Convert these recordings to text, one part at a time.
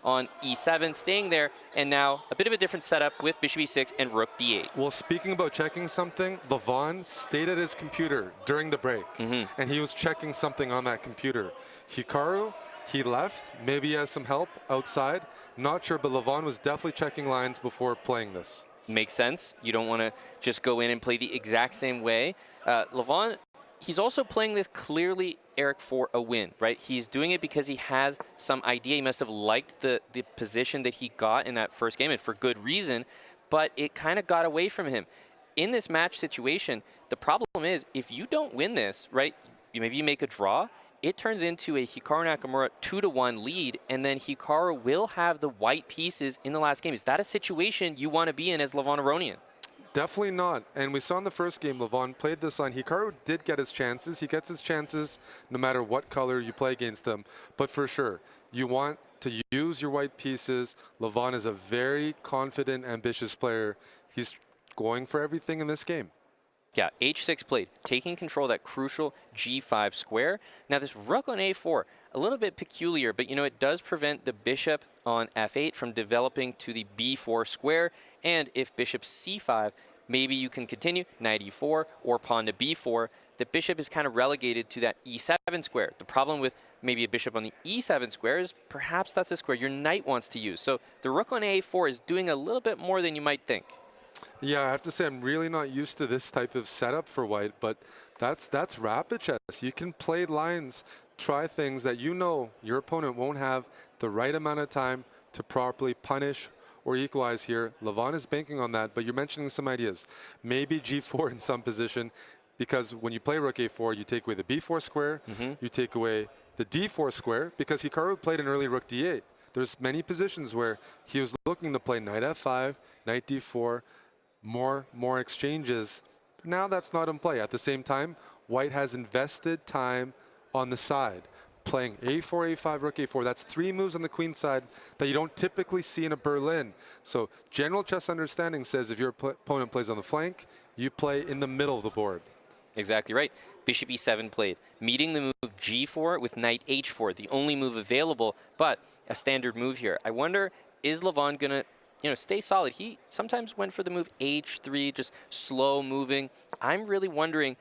on e7, staying there, and now a bit of a different setup with bishop e6 and rook d8. Well, speaking about checking something, Levon stayed at his computer during the break, and he was checking something on that computer. Hikaru, he left. Maybe he has some help outside. Not sure, but Levon was definitely checking lines before playing this. Makes sense. You don't want to just go in and play the exact same way. Levon, he's also playing this clearly, Eric, for a win, right? He's doing it because he has some idea. He must have liked the position that he got in that first game, and for good reason, but it kind of got away from him. In this match situation, the problem is if you don't win this, right, maybe you make a draw, it turns into a Hikaru Nakamura 2-1 lead, and then Hikaru will have the white pieces in the last game. Is that a situation you want to be in as Levon Aronian? Definitely not. And we saw in the first game, Levon played this line. Hikaru did get his chances. He gets his chances no matter what color you play against him. But for sure, you want to use your white pieces. Levon is a very confident, ambitious player. He's going for everything in this game. Yeah, h6 played, taking control of that crucial g5 square. Now this rook on a4, a little bit peculiar, but you know, it does prevent the bishop on f8 from developing to the b4 square. And if bishop c5, maybe you can continue knight e4 or pawn to b4. The bishop is kind of relegated to that e7 square. The problem with maybe a bishop on the e7 square is perhaps that's a square your knight wants to use. So the rook on a4 is doing a little bit more than you might think. Yeah, I have to say I'm really not used to this type of setup for white, but that's rapid chess. You can play lines, try things that you know your opponent won't have the right amount of time to properly punish or equalize here. Levon is banking on that, but you're mentioning some ideas. Maybe g4 in some position, because when you play rook a4, you take away the b4 square, you take away the d4 square, because Hikaru played an early rook d8. There's many positions where he was looking to play knight f5, knight d4, more exchanges. Now that's not in play. At the same time, white has invested time on the side, playing a4, a5, rook a4. That's 3 moves on the queen side that you don't typically see in a Berlin. So general chess understanding says if your opponent plays on the flank, you play in the middle of the board. Exactly right. Bishop e7 played, meeting the move g4 with knight h4, the only move available, but a standard move here. I wonder, is Levon going to stay solid? He sometimes went for the move h3, just slow moving. I'm really wondering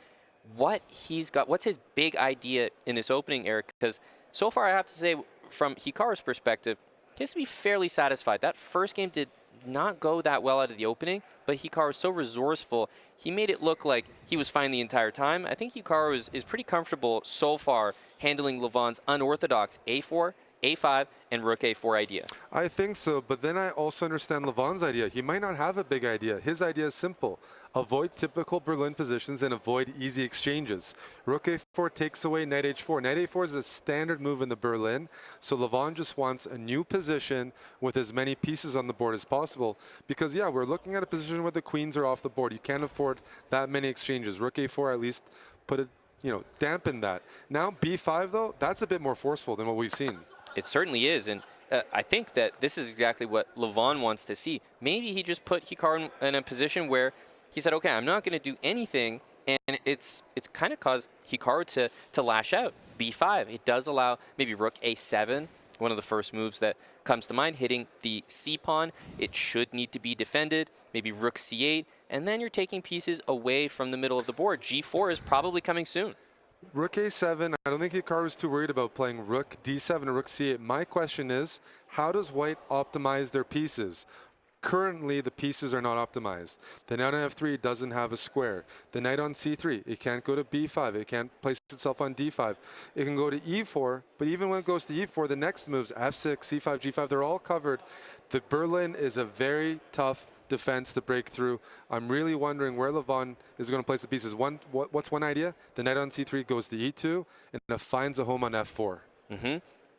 what he's got. What's his big idea in this opening, Eric? Because so far, I have to say, from Hikaru's perspective, he has to be fairly satisfied. That first game did not go that well out of the opening, but Hikaru is so resourceful. He made it look like he was fine the entire time. I think Hikaru is pretty comfortable so far handling Levon's unorthodox a4, a5, and rook a4 idea. I think so, but then I also understand Levon's idea. He might not have a big idea. His idea is simple. Avoid typical Berlin positions and avoid easy exchanges. Rook a4 takes away knight h4. Knight a4 is a standard move in the Berlin, so Levon just wants a new position with as many pieces on the board as possible. Because, yeah, we're looking at a position where the queens are off the board. You can't afford that many exchanges. Rook a4 at least put it, dampen that. Now b5, though, that's a bit more forceful than what we've seen. It certainly is, and I think that this is exactly what Levon wants to see. Maybe he just put Hikaru in a position where he said, okay, I'm not going to do anything, and it's kind of caused Hikaru to lash out. b5, it does allow maybe rook a7, one of the first moves that comes to mind, hitting the c-pawn. It should need to be defended, maybe rook c8, and then you're taking pieces away from the middle of the board. g4 is probably coming soon. Rook a7, I don't think Hikaru is too worried about playing rook d7 or rook c8. My question is, how does white optimize their pieces? Currently, the pieces are not optimized. The knight on f3 doesn't have a square. The knight on c3, it can't go to b5. It can't place itself on d5. It can go to e4, but even when it goes to e4, the next moves, f6, c5, g5, they're all covered. The Berlin is a very tough defense to break through. I'm really wondering where Levon is going to place the pieces. What's one idea? The knight on c3 goes to e2 and it finds a home on f4.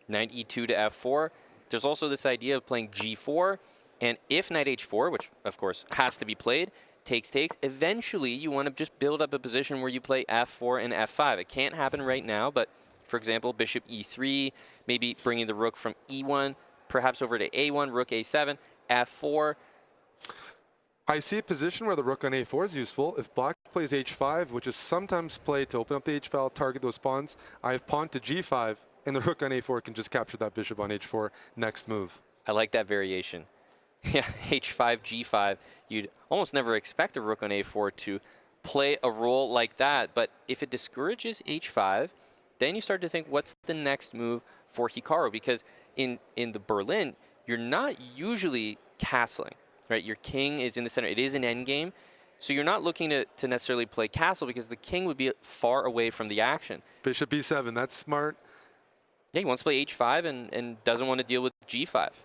Knight e2 to f4. There's also this idea of playing g4, and if knight h4, which of course has to be played, takes, eventually you want to just build up a position where you play f4 and f5. It can't happen right now, but for example, bishop e3, maybe bringing the rook from e1, perhaps over to a1, rook a7, f4. I see a position where the rook on a4 is useful. If black plays h5, which is sometimes played to open up the h-file, target those pawns, I have pawn to g5, and the rook on a4 can just capture that bishop on h4 next move. I like that variation. Yeah, h5, g5. You'd almost never expect a rook on a4 to play a role like that. But if it discourages h5, then you start to think, what's the next move for Hikaru? Because in the Berlin, you're not usually castling, right? Your king is in the center. It is an endgame. So you're not looking to necessarily play castle because the king would be far away from the action. Bishop b7, that's smart. Yeah, he wants to play h5 and doesn't want to deal with g5.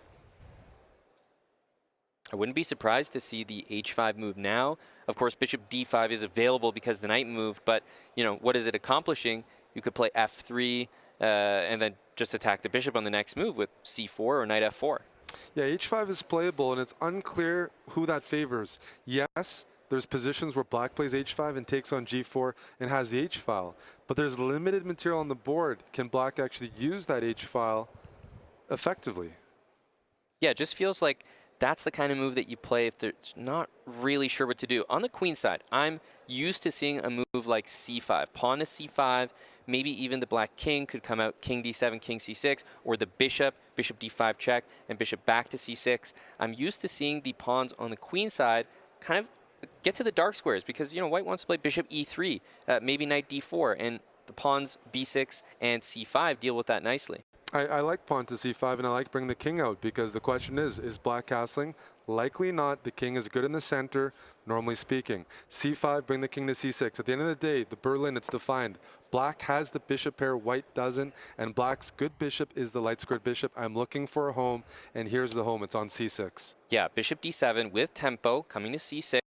I wouldn't be surprised to see the h5 move now. Of course, bishop d5 is available because the knight moved, but you know, what is it accomplishing? You could play f3 and then just attack the bishop on the next move with c4 or knight f4. Yeah, h5 is playable, and it's unclear who that favors. Yes, there's positions where black plays h5 and takes on g4 and has the h-file, but there's limited material on the board. Can black actually use that h-file effectively? Yeah, it just feels like that's the kind of move that you play if they're not really sure what to do. On the queen side, I'm used to seeing a move like c5, pawn to c5, maybe even the black king could come out king d7, king c6, or the bishop, bishop d5 check, and bishop back to c6. I'm used to seeing the pawns on the queen side kind of get to the dark squares because, you know, white wants to play bishop e3, maybe knight d4, and the pawns b6 and c5 deal with that nicely. I like pawn to c5, and I like bringing the king out because the question is black castling? Likely not. The king is good in the center, normally speaking. c5, bring the king to c6. At the end of the day, the Berlin, it's defined. Black has the bishop pair, white doesn't, and black's good bishop is the light squared bishop. I'm looking for a home, and here's the home. It's on c6. Yeah, bishop d7 with tempo coming to c6.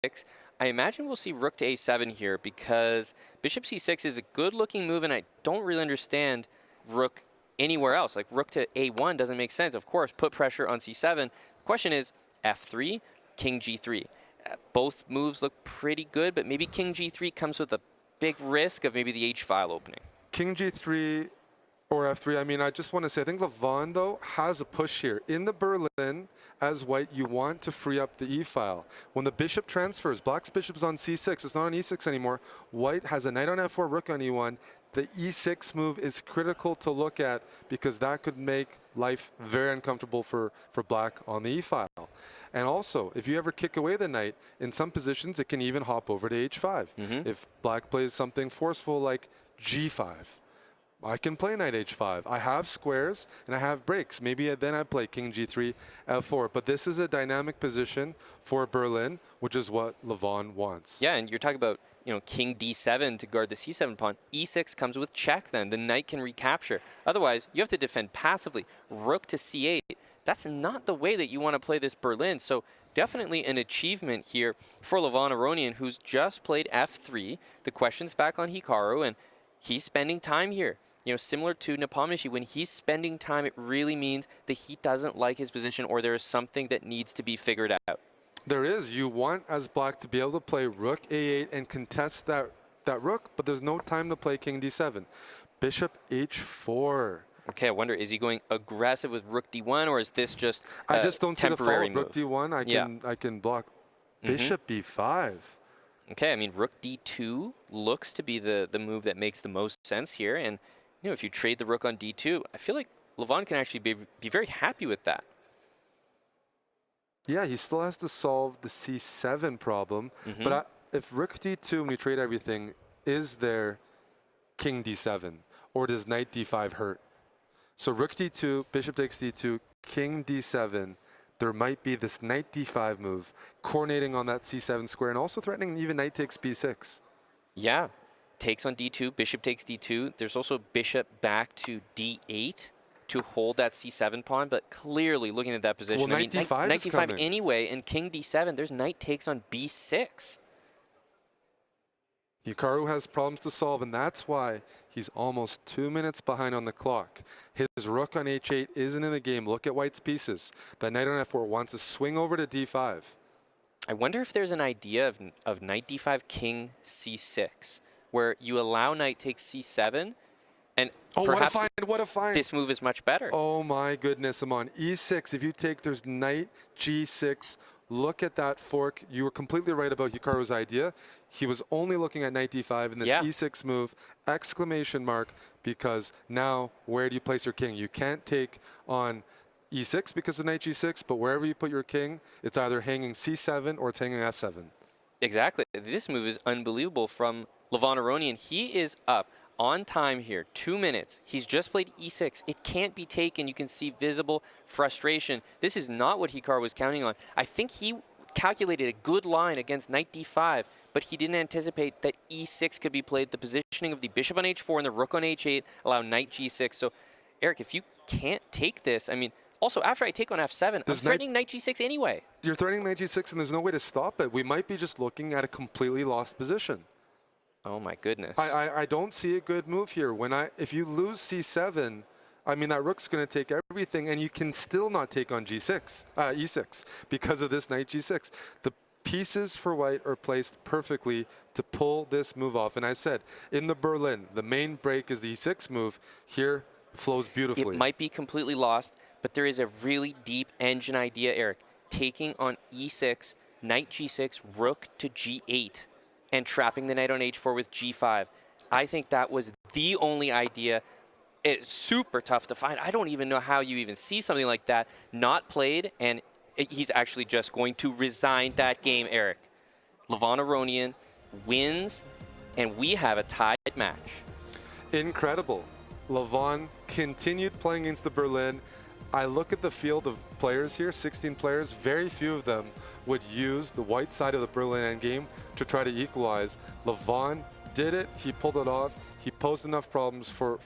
I imagine we'll see rook to a7 here because bishop c6 is a good-looking move, and I don't really understand rook anywhere else. Like rook to a1 doesn't make sense. Of course, put pressure on c7. The question is f3, king g3. Both moves look pretty good, but maybe king g3 comes with a big risk of maybe the h-file opening. King g3 or f3, I mean, I just want to say, I think Levon, though, has a push here. In the Berlin, as white, you want to free up the e-file. When the bishop transfers, black's bishop is on c6. It's not on e6 anymore. White has a knight on f4, rook on e1. The e6 move is critical to look at because that could make life very uncomfortable for black on the e-file. And also, if you ever kick away the knight, in some positions it can even hop over to h5. If black plays something forceful like g5, I can play knight h5. I have squares and I have breaks. Maybe then I play king g3, f4. But this is a dynamic position for Berlin, which is what Levon wants. Yeah, and you're talking about, you know, king d7 to guard the c7 pawn. e6 comes with check then. The knight can recapture. Otherwise, you have to defend passively. Rook to c8. That's not the way that you want to play this Berlin. So definitely an achievement here for Levon Aronian, who's just played f3. The question's back on Hikaru, and he's spending time here. You know, similar to Nepomniachtchi, when he's spending time, it really means that he doesn't like his position or there is something that needs to be figured out. There is. You want, as black, to be able to play rook a8 and contest that rook, but there's no time to play king d7. Bishop h4. Okay, I wonder, is he going aggressive with rook d1, or is this just a I just don't see the temporary fault. Rook d1, I can block. Bishop b5. Okay, I mean, rook d2 looks to be the move that makes the most sense here. And, you know, if you trade the rook on d2, I feel like Levon can actually be very happy with that. Yeah, he still has to solve the c7 problem. But if rook d2, when you trade everything, is there king d7? Or does knight d5 hurt? So rook d2, bishop takes d2, king d7. There might be this knight d5 move, coronating on that c7 square, and also threatening even knight takes b6. Yeah, takes on d2, bishop takes d2. There's also bishop back to d8 to hold that c7 pawn, but clearly looking at that position, Well, knight d5 knight is d5 coming. anyway, and king d7, there's knight takes on b6. Hikaru has problems to solve, and that's why he's almost 2 minutes behind on the clock. His rook on h8 isn't in the game. Look at white's pieces. That knight on f4 wants to swing over to d5. I wonder if there's an idea of knight d5, king c6, where you allow knight takes c7, and perhaps what a find. This move is much better. Oh my goodness, Aman. e6, if you take, there's knight g6. Look at that fork. You were completely right about Hikaru's idea. He was only looking at knight d5 in this e6 move, exclamation mark, because now where do you place your king? You can't take on e6 because of knight g6, but wherever you put your king, it's either hanging c7 or it's hanging f7. Exactly. This move is unbelievable from Levon Aronian. He is up on time here, 2 minutes. He's just played e6. It can't be taken. You can see visible frustration. This is not what Hikaru was counting on. I think he calculated a good line against knight d5, but he didn't anticipate that e6 could be played. The positioning of the bishop on h4 and the rook on h8 allow knight g6. So, Eric, if you can't take this, I mean, also, after I take on f7, I'm threatening knight g6 anyway. You're threatening knight g6, and there's no way to stop it. We might be just looking at a completely lost position. Oh, my goodness. I don't see a good move here. If you lose c7, I mean, that rook's going to take everything, and you can still not take on e6 because of this knight g6. The pieces for white are placed perfectly to pull this move off. And I said, in the Berlin, the main break is the e6 move. Here, flows beautifully. It might be completely lost, but there is a really deep engine idea, Eric. Taking on e6, knight g6, rook to g8, and trapping the knight on h4 with g5. I think that was the only idea. It's super tough to find. I don't even know how you even see something like that not played, and he's actually just going to resign that game, Eric. Levon Aronian wins, and we have a tied match. Incredible. Levon continued playing against the Berlin. I look at the field of players here, 16 players, very few of them would use the white side of the Berlin endgame to try to equalize. Levon did it, he pulled it off, he posed enough problems for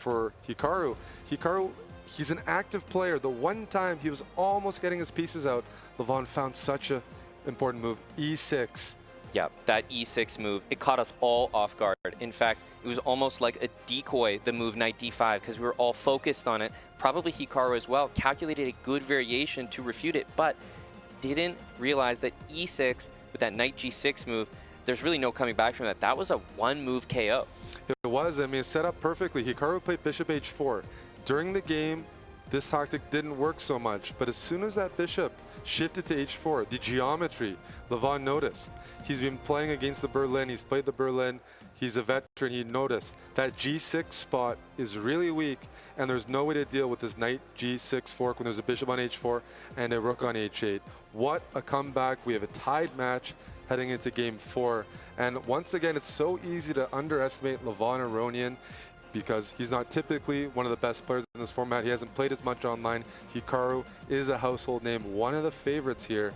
Hikaru. Hikaru, he's an active player. The one time he was almost getting his pieces out, Levon found such an important move, e6. Yeah, that e6 move, it caught us all off guard. In fact, it was almost like a decoy, the move knight d5, because we were all focused on it. Probably Hikaru as well calculated a good variation to refute it, but didn't realize that e6 with that knight g6 move, there's really no coming back from that. That was a one-move KO. It was. I mean, it set up perfectly. Hikaru played bishop h4. During the game, this tactic didn't work so much, but as soon as that bishop shifted to h4, the geometry, Levon noticed. He's been playing against the Berlin. He's played the Berlin. He's a veteran. He noticed that g6 spot is really weak, and there's no way to deal with this knight g6 fork when there's a bishop on h4 and a rook on h8. What a comeback. We have a tied match heading into game 4. And once again, it's so easy to underestimate Levon Aronian because he's not typically one of the best players in this format. He hasn't played as much online. Hikaru is a household name, one of the favorites here.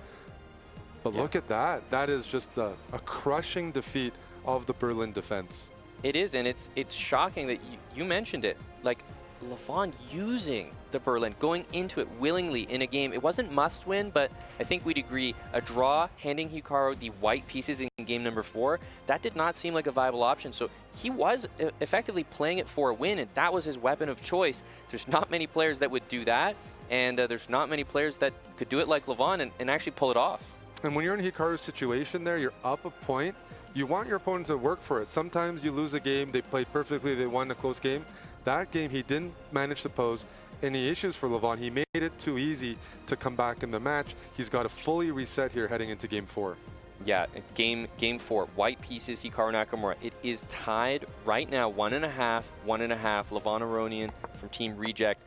But look at that. That is just a crushing defeat of the Berlin defense. It is, and it's shocking that you mentioned it. Like, Levon using the Berlin, going into it willingly in a game. It wasn't must win, but I think we'd agree a draw, handing Hikaru the white pieces in game number 4, that did not seem like a viable option. So he was effectively playing it for a win, and that was his weapon of choice. There's not many players that would do that, and there's not many players that could do it like Levon and actually pull it off. And when you're in Hikaru's situation there, you're up a point. You want your opponent to work for it. Sometimes you lose a game, they played perfectly, they won a close game. That game, he didn't manage to pose any issues for Levon. He made it too easy to come back in the match. He's got to fully reset here heading into game 4. Yeah, game 4, white pieces, Hikaru Nakamura. It is tied right now, 1.5, 1.5. Levon Aronian from Team Reject.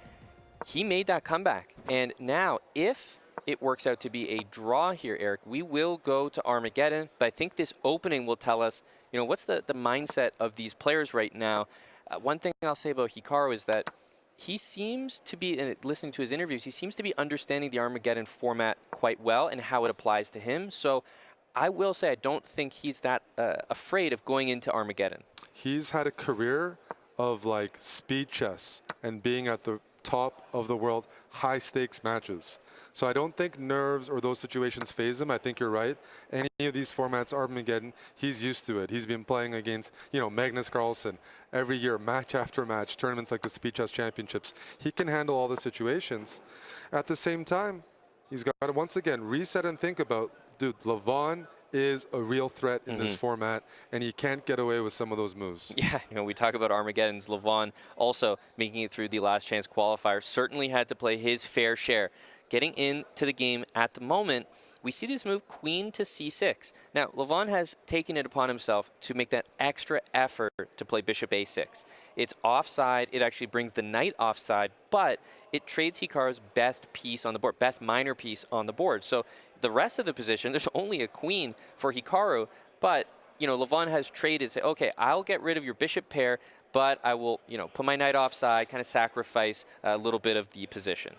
He made that comeback. And now, if it works out to be a draw here, Eric, we will go to Armageddon. But I think this opening will tell us, you know, what's the mindset of these players right now. One thing I'll say about Hikaru is that he seems to be, and listening to his interviews, he seems to be understanding the Armageddon format quite well and how it applies to him. So I will say I don't think he's that afraid of going into Armageddon. He's had a career of like speed chess and being at the top of the world, high stakes matches. So I don't think nerves or those situations phase him. I think you're right. Any of these formats, Armageddon, he's used to it. He's been playing against, you know, Magnus Carlsen every year, match after match, tournaments like the Speed Chess Championships. He can handle all the situations. At the same time, he's got to once again reset and think about, dude, Levon is a real threat in this format, and he can't get away with some of those moves. Yeah, you know, we talk about Armageddons. Levon also making it through the last chance qualifier certainly had to play his fair share. Getting into the game at the moment, we see this move queen to c6. Now, Levon has taken it upon himself to make that extra effort to play bishop a6. It's offside. It actually brings the knight offside, but it trades Hikaru's best piece on the board, best minor piece on the board. So the rest of the position, there's only a queen for Hikaru, but Levon has traded, say, okay, I'll get rid of your bishop pair, but I will, put my knight offside, kind of sacrifice a little bit of the position.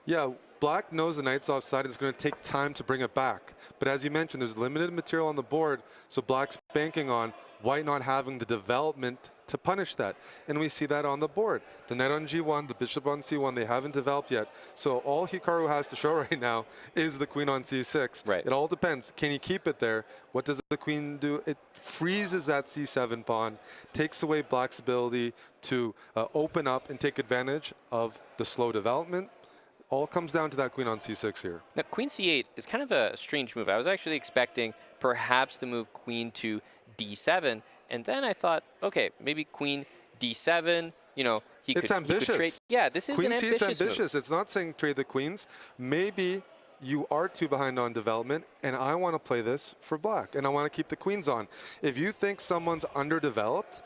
Yeah, black knows the knight's offside. It's going to take time to bring it back. But as you mentioned, there's limited material on the board, so black's banking on white not having the development to punish that. And we see that on the board. The knight on g1, the bishop on c1, they haven't developed yet. So all Hikaru has to show right now is the queen on c6. Right. It all depends. Can he keep it there? What does the queen do? It freezes that c7 pawn, takes away black's ability to open up and take advantage of the slow development. All comes down to that queen on c6 here. Now, queen c8 is kind of a strange move. I was actually expecting perhaps the move queen to d7, and then I thought, okay, maybe queen d7, he it's could, ambitious. He could trade. Yeah, this is queen an ambitious c8's ambitious. move. It's not saying trade the queens. Maybe you are too behind on development, and I want to play this for black, and I want to keep the queens on. If you think someone's underdeveloped,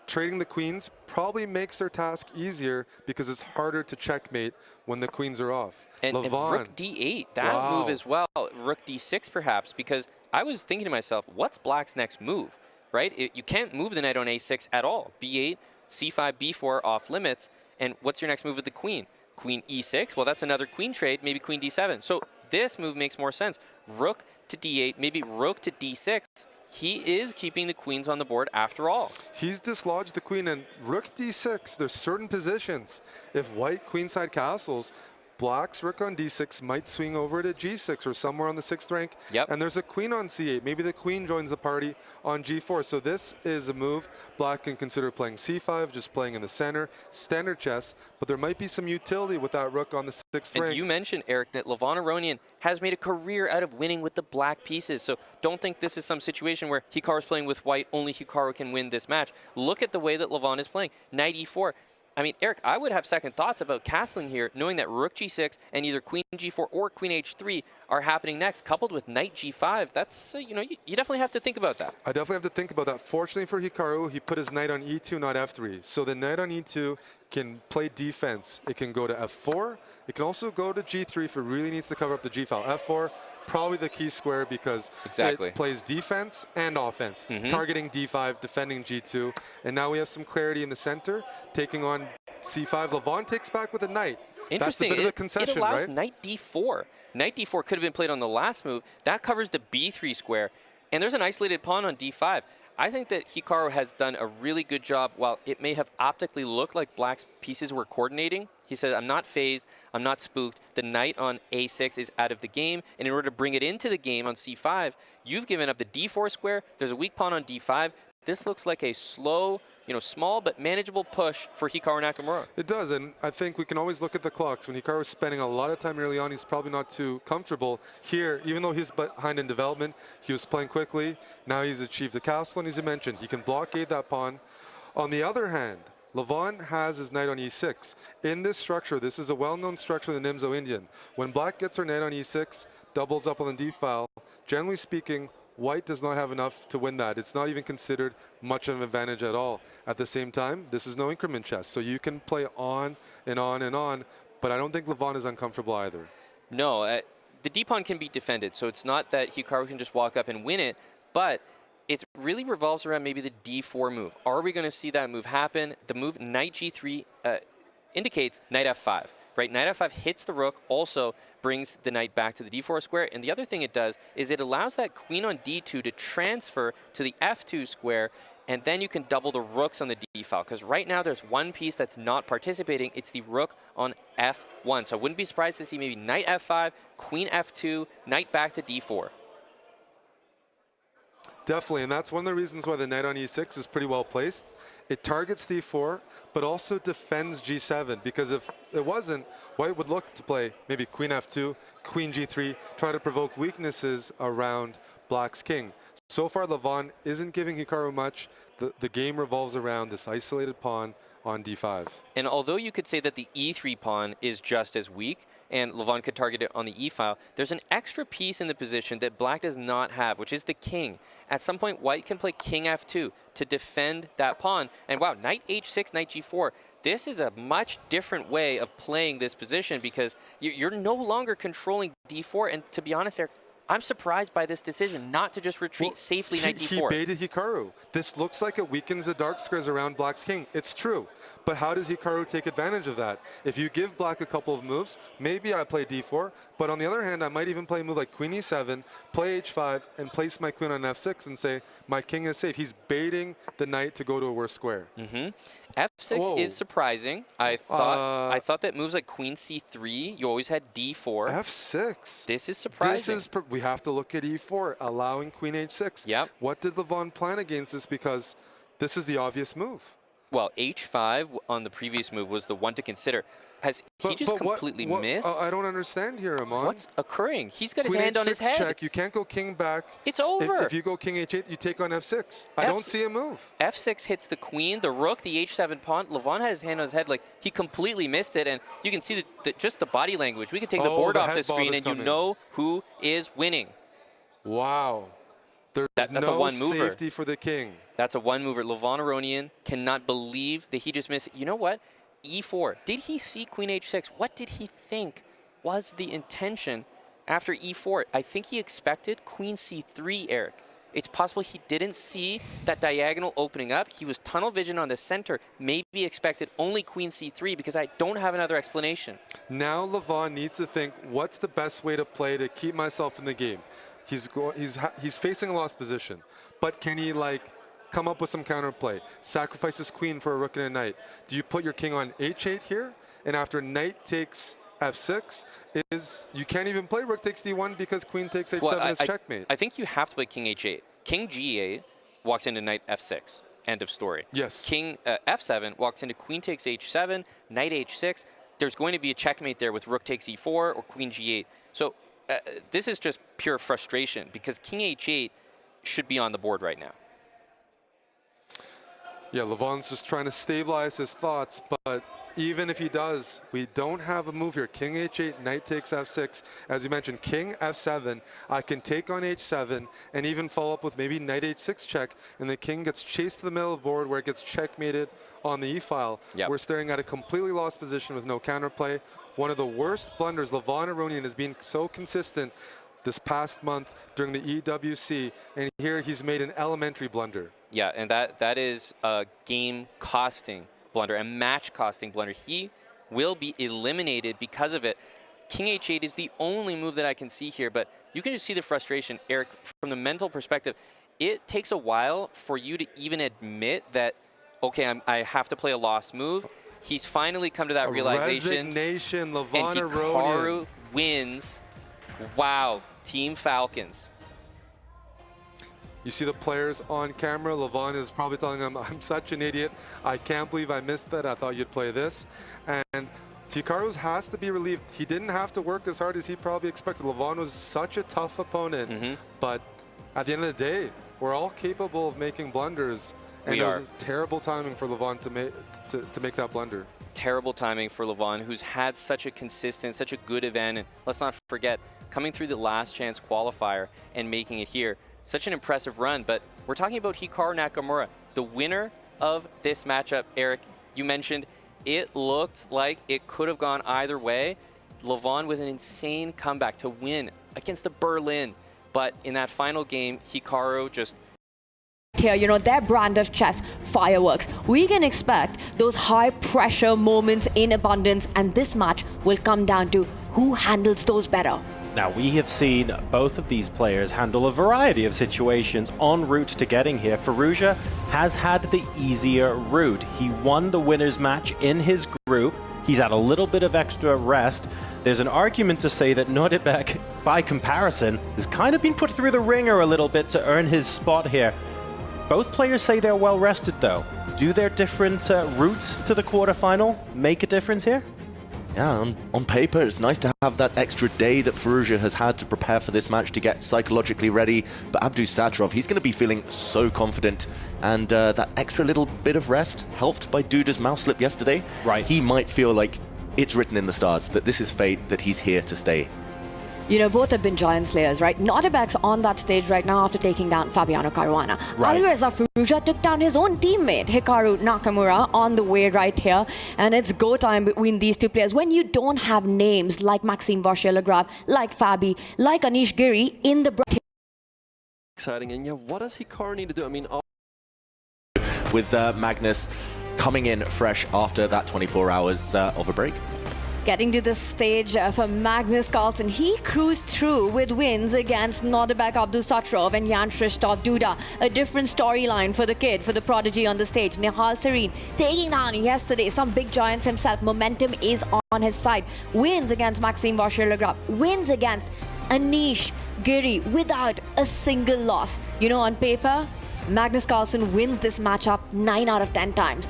trading the queens probably makes their task easier because it's harder to checkmate when the queens are off. And rook d8, that move as well. Rook d6 perhaps, because I was thinking to myself, what's black's next move, right? You can't move the knight on a6 at all. b8, c5, b4 off limits. And what's your next move with the queen? Queen e6, well, that's another queen trade, maybe queen d7. So this move makes more sense. Rook to d8, maybe rook to d6. He is keeping the queens on the board after all. He's dislodged the queen, and rook d6, there's certain positions. If white queenside castles, black's rook on d6 might swing over to g6 or somewhere on the 6th rank. Yep. And there's a queen on c8. Maybe the queen joins the party on g4. So this is a move black can consider playing c5, just playing in the center, standard chess. But there might be some utility with that rook on the 6th rank. And you mentioned, Eric, that Levon Aronian has made a career out of winning with the black pieces. So don't think this is some situation where Hikaru's playing with white, only Hikaru can win this match. Look at the way that Levon is playing. Knight e4. I mean, Eric, I would have second thoughts about castling here, knowing that rook g6 and either queen g4 or queen h3 are happening next, coupled with knight g5. That's, you definitely have to think about that. I definitely have to think about that. Fortunately for Hikaru, he put his knight on e2, not f3. So the knight on e2 can play defense. It can go to f4. It can also go to g3 if it really needs to cover up the g file. f4, probably the key square because it plays defense and offense, targeting d5, defending g2. And now we have some clarity in the center, taking on c5. Levon takes back with a knight. Interesting. That's a bit of a concession, it allows right? knight d4. Knight d4 could have been played on the last move. That covers the b3 square. And there's an isolated pawn on d5. I think that Hikaru has done a really good job. While it may have optically looked like black's pieces were coordinating, he said, I'm not phased, I'm not spooked. The knight on a6 is out of the game. And in order to bring it into the game on c5, you've given up the d4 square. There's a weak pawn on d5. This looks like a slow, small but manageable push for Hikaru Nakamura. It does, and I think we can always look at the clocks. When Hikaru was spending a lot of time early on, he's probably not too comfortable. Here, even though he's behind in development, he was playing quickly. Now he's achieved the castle, and as you mentioned, he can blockade that pawn. On the other hand, Levon has his knight on e6. In this structure, this is a well-known structure in the Nimzo Indian. When black gets her knight on e6, doubles up on the d file, generally speaking, white does not have enough to win that. It's not even considered much of an advantage at all. At the same time, this is no increment chess, so you can play on and on and on, but I don't think Levon is uncomfortable either. No, the d-pawn can be defended, so it's not that Hikaru can just walk up and win it, but it really revolves around maybe the d4 move. Are we going to see that move happen? The move knight g3 indicates knight f5. Right, knight f5 hits the rook, also brings the knight back to the d4 square. And the other thing it does is it allows that queen on d2 to transfer to the f2 square, and then you can double the rooks on the d file. Because right now there's one piece that's not participating. It's the rook on f1. So I wouldn't be surprised to see maybe knight f5, queen f2, knight back to d4. Definitely, and that's one of the reasons why the knight on e6 is pretty well placed. It targets d4, but also defends g7, because if it wasn't, white would look to play maybe queen f2, queen g3, try to provoke weaknesses around black's king. So far, Levon isn't giving Hikaru much. The game revolves around this isolated pawn on d5. And although you could say that the e3 pawn is just as weak, and Levon could target it on the e-file. There's an extra piece in the position that black does not have, which is the king. At some point, white can play king f2 to defend that pawn. And wow, knight h6, knight g4. This is a much different way of playing this position because you're no longer controlling d4. And to be honest, Eric, I'm surprised by this decision not to just retreat safely knight d4. He baited Hikaru. This looks like it weakens the dark squares around black's king. It's true. But how does Hikaru take advantage of that? If you give black a couple of moves, maybe I play d4, but on the other hand, I might even play a move like queen e7, play h5, and place my queen on f6 and say, my king is safe. He's baiting the knight to go to a worse square. f6 is surprising. I thought that moves like queen c3, you always had d4. f6. This is surprising. We have to look at e4, allowing queen h6. Yep. What did Levon plan against this? Because this is the obvious move. Well, h5 on the previous move was the one to consider. Has he just completely missed? I don't understand here, Amon. What's occurring? He's got his Queen hand on his head. Check. You can't go king back. It's over. If you go king h8, you take on f6. I don't see a move. f6 hits the queen, the rook, the h7 pawn. Levon had his hand on his head like he completely missed it, and you can see just the body language. We can take the board off the screen, and you know who is winning. Wow. There's that's a one-mover. Safety for the king. That's a one-mover. Levon Aronian cannot believe that he just missed it. You know what? e4. Did he see queen h6? What did he think was the intention after e4? I think he expected queen c3, Eric. It's possible he didn't see that diagonal opening up. He was tunnel vision on the center. Maybe expected only queen c3 because I don't have another explanation. Now Levon needs to think, what's the best way to play to keep myself in the game? He's facing a lost position, but can he come up with some counterplay? Sacrifice his queen for a rook and a knight. Do you put your king on h8 here? And after knight takes f6, you can't even play rook takes d1 because queen takes h7 is checkmate. I think you have to play king h8. King g8 walks into knight f6. End of story. Yes. King f7 walks into queen takes h7, knight h6. There's going to be a checkmate there with rook takes e4 or queen g8. So this is just pure frustration because king h8 should be on the board right now. Yeah, Levon's just trying to stabilize his thoughts, but even if he does, we don't have a move here. King h8, knight takes f6. As you mentioned, king f7. I can take on h7 and even follow up with maybe knight h6 check, and the king gets chased to the middle of the board where it gets checkmated on the e-file. Yep. We're staring at a completely lost position with no counterplay. One of the worst blunders. Levon Aronian has been so consistent this past month during the EWC, and here he's made an elementary blunder. Yeah, and that is a game-costing blunder, a match-costing blunder. He will be eliminated because of it. King h8 is the only move that I can see here, but you can just see the frustration, Eric, from the mental perspective. It takes a while for you to even admit that, okay, I have to play a lost move. He's finally come to that realization. Resignation, Levon and Aronian. Hikaru wins. Wow, Team Falcons. You see the players on camera. Levon is probably telling them, I'm such an idiot. I can't believe I missed that. I thought you'd play this. And Hikaru has to be relieved. He didn't have to work as hard as he probably expected. Levon was such a tough opponent. But at the end of the day, we're all capable of making blunders. And it was terrible timing for Levon to make that blunder. Terrible timing for Levon, who's had such a consistent, such a good event. And let's not forget, coming through the last chance qualifier and making it here. Such an impressive run, but we're talking about Hikaru Nakamura, the winner of this matchup. Eric, you mentioned it looked like it could have gone either way. Levon with an insane comeback to win against the Berlin, but in that final game, Hikaru just... Here, you know, their brand of chess, fireworks. We can expect those high-pressure moments in abundance, and this match will come down to who handles those better. Now, we have seen both of these players handle a variety of situations en route to getting here. Firouzja has had the easier route. He won the winner's match in his group. He's had a little bit of extra rest. There's an argument to say that Nordebek, by comparison, has kind of been put through the ringer a little bit to earn his spot here. Both players say they're well rested, though. Do their different routes to the quarterfinal make a difference here? Yeah, on paper, it's nice to have that extra day that Firouzja has had to prepare for this match to get psychologically ready. But Abdou Satrov, he's going to be feeling so confident. And that extra little bit of rest, helped by Duda's mouse slip yesterday, right, he might feel like it's written in the stars that this is fate, that he's here to stay. You know, both have been Giant Slayers, right? Notebek's on that stage right now after taking down Fabiano Caruana. Right. Alireza Firouzja took down his own teammate, Hikaru Nakamura, on the way right here. And it's go time between these two players. When you don't have names like Maxime Vachier-Lagrave, like Fabi, like Anish Giri in the... Exciting. And yeah, what does Hikaru need to do? I mean, With Magnus coming in fresh after that 24 hours of a break. Getting to the stage for Magnus Carlsen, he cruised through with wins against Nordebek Abdusatrov and Jan Krzysztof Duda. A different storyline for the kid, for the prodigy on the stage. Nihal Sarin taking down yesterday some big giants himself. Momentum is on his side. Wins against Maxime Vachier-Lagrave. Wins against Anish Giri without a single loss. You know, on paper, Magnus Carlsen wins this matchup 9 out of 10 times.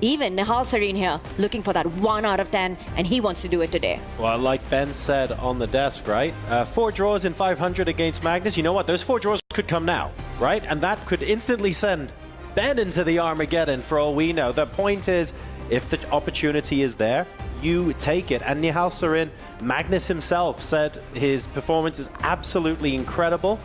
Even Nihal Sarin here, looking for that 1 out of 10, and he wants to do it today. Well, like Ben said on the desk, right? 4 draws in 500 against Magnus. You know what? Those 4 draws could come now, right? And that could instantly send Ben into the Armageddon for all we know. The point is, if the opportunity is there, you take it. And Nihal Sarin, Magnus himself said his performance is absolutely incredible.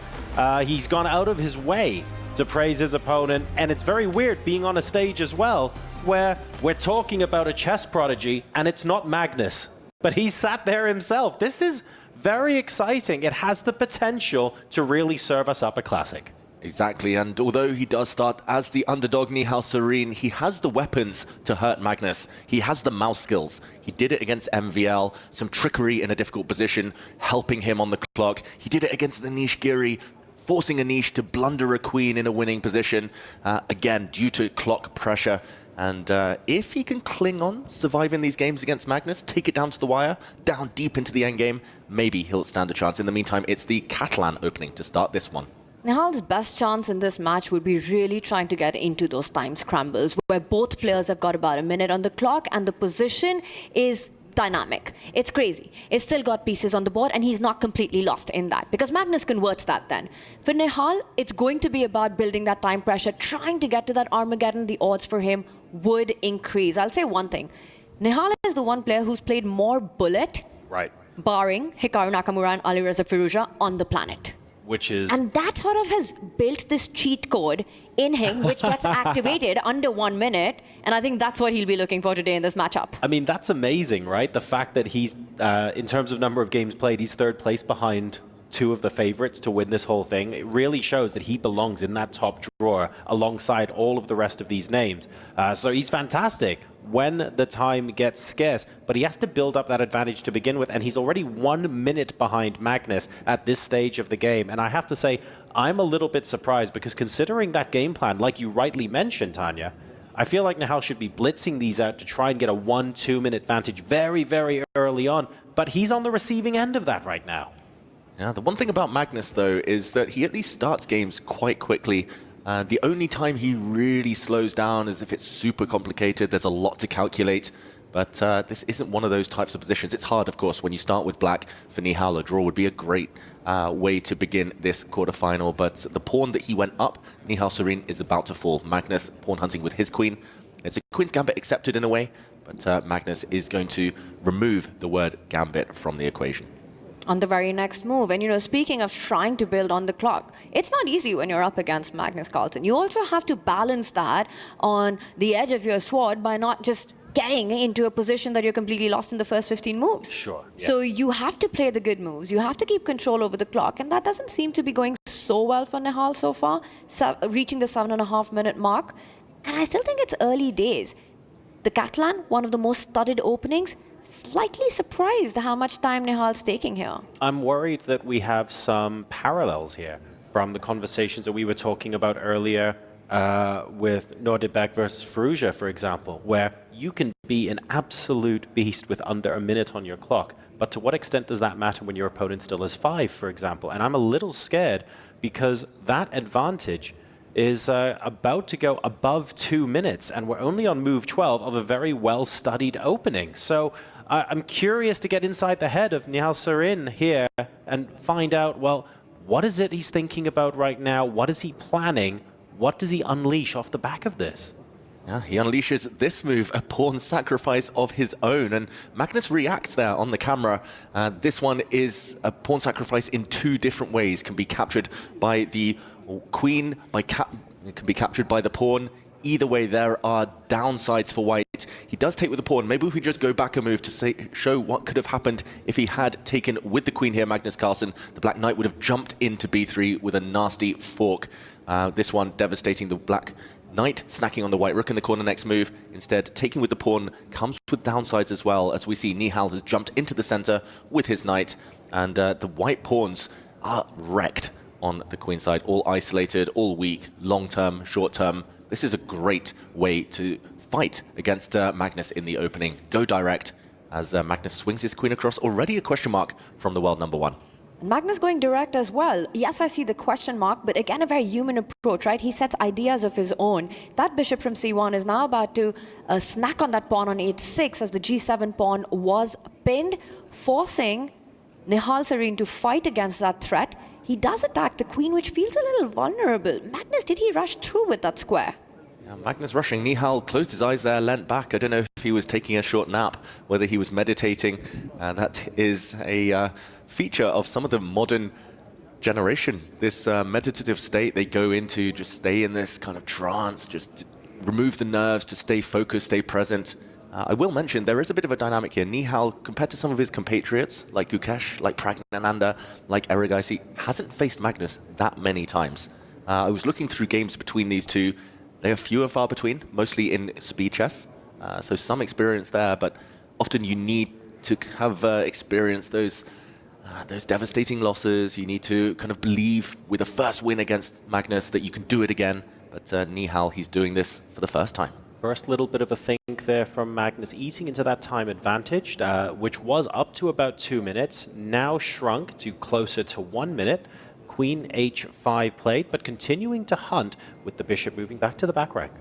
He's gone out of his way to praise his opponent, and it's very weird being on a stage as well where we're talking about a chess prodigy and it's not Magnus, but he sat there himself. This is very exciting. It has the potential to really serve us up a classic. Exactly, and although he does start as the underdog Nihal Sarin, he has the weapons to hurt Magnus. He has the mouse skills. He did it against MVL, some trickery in a difficult position, helping him on the clock. He did it against Anish Giri, forcing Anish to blunder a queen in a winning position, again, due to clock pressure. And if he can cling on, surviving these games against Magnus, take it down to the wire, down deep into the endgame, maybe he'll stand a chance. In the meantime, it's the Catalan opening to start this one. Nihal's best chance in this match would be really trying to get into those time scrambles where both players have got about a minute on the clock and the position is dynamic. It's crazy. It's still got pieces on the board and he's not completely lost in that because Magnus converts that then. For Nihal, it's going to be about building that time pressure, trying to get to that Armageddon. The odds for him would increase. I'll say one thing. Nihal is the one player who's played more bullet, Right. barring Hikaru Nakamura and Alireza Firouzja on the planet. Which is... And that sort of has built this cheat code in him, which gets activated under 1 minute. And I think that's what he'll be looking for today in this matchup. I mean, that's amazing, right? The fact that he's, in terms of number of games played, he's 3rd place behind 2 of the favorites to win this whole thing. It really shows that he belongs in that top drawer alongside all of the rest of these names. So he's fantastic when the time gets scarce, but he has to build up that advantage to begin with, and he's already 1 minute behind Magnus at this stage of the game. And I have to say, I'm a little bit surprised because considering that game plan, like you rightly mentioned, Tanya, I feel like Nihal should be blitzing these out to try and get a 1-2 minute advantage very, very early on, but he's on the receiving end of that right now. Yeah, the one thing about Magnus, though, is that he at least starts games quite quickly. The only time he really slows down is if it's super complicated. There's a lot to calculate. But this isn't one of those types of positions. It's hard, of course, when you start with black. For Nihal, a draw would be a great way to begin this quarterfinal. But the pawn that he went up, Nihal Sarin, is about to fall. Magnus pawn hunting with his queen. It's a queen's gambit accepted in a way. But Magnus is going to remove the word gambit from the equation. On the very next move. And, you know, speaking of trying to build on the clock, it's not easy when you're up against Magnus Carlsen. You also have to balance that on the edge of your sword by not just getting into a position that you're completely lost in the first 15 moves. Sure. Yeah. So you have to play the good moves. You have to keep control over the clock. And that doesn't seem to be going so well for Nihal so far, reaching the 7.5 minute mark. And I still think it's early days. The Catalan, one of the most studded openings, slightly surprised how much time Nihal's taking here. I'm worried that we have some parallels here from the conversations that we were talking about earlier with Nordebek versus Firouzja, for example, where you can be an absolute beast with under a minute on your clock, but to what extent does that matter when your opponent still has 5, for example? And I'm a little scared because that advantage is about to go above 2 minutes, and we're only on move 12 of a very well-studied opening. So I'm curious to get inside the head of Nihal Sarin here and find out, well, what is it he's thinking about right now? What is he planning? What does he unleash off the back of this? Yeah, he unleashes this move, a pawn sacrifice of his own, and Magnus reacts there on the camera. This one is a pawn sacrifice in two different ways. Can be captured by the queen, it can be captured by the pawn. Either way, there are downsides for white. He does take with the pawn. Maybe if we just go back a move to show what could have happened if he had taken with the queen here, Magnus Carlsen. The black knight would have jumped into b3 with a nasty fork. This one devastating the black knight, snacking on the white rook in the corner next move. Instead, taking with the pawn comes with downsides as well, as we see Nihal has jumped into the center with his knight, and the white pawns are wrecked on the queen side, all isolated, all weak, long-term, short-term. This is a great way to fight against Magnus in the opening. Go direct as Magnus swings his queen across. Already a question mark from the world number one. Magnus going direct as well. Yes, I see the question mark, but again, a very human approach, right? He sets ideas of his own. That bishop from c1 is now about to snack on that pawn on h6 as the g7 pawn was pinned, forcing Nihal Sareen to fight against that threat. He does attack the queen, which feels a little vulnerable. Magnus, did he rush through with that square? Yeah, Magnus rushing. Nihal closed his eyes there, leant back. I don't know if he was taking a short nap, whether he was meditating. That is a feature of some of the modern generation. This meditative state they go into, just stay in this kind of trance, just remove the nerves to stay focused, stay present. I will mention there is a bit of a dynamic here. Nihal, compared to some of his compatriots, like Gukesh, like Pragnananda, like Erigaisi, hasn't faced Magnus that many times. I was looking through games between these two. They are few and far between, mostly in speed chess. So some experience there, but often you need to have experienced those devastating losses. You need to kind of believe with a first win against Magnus that you can do it again. But Nihal, he's doing this for the first time. First little bit of a think there from Magnus, eating into that time advantage, which was up to about 2 minutes, now shrunk to closer to 1 minute. Queen h5 played, but continuing to hunt with the bishop moving back to the back rank.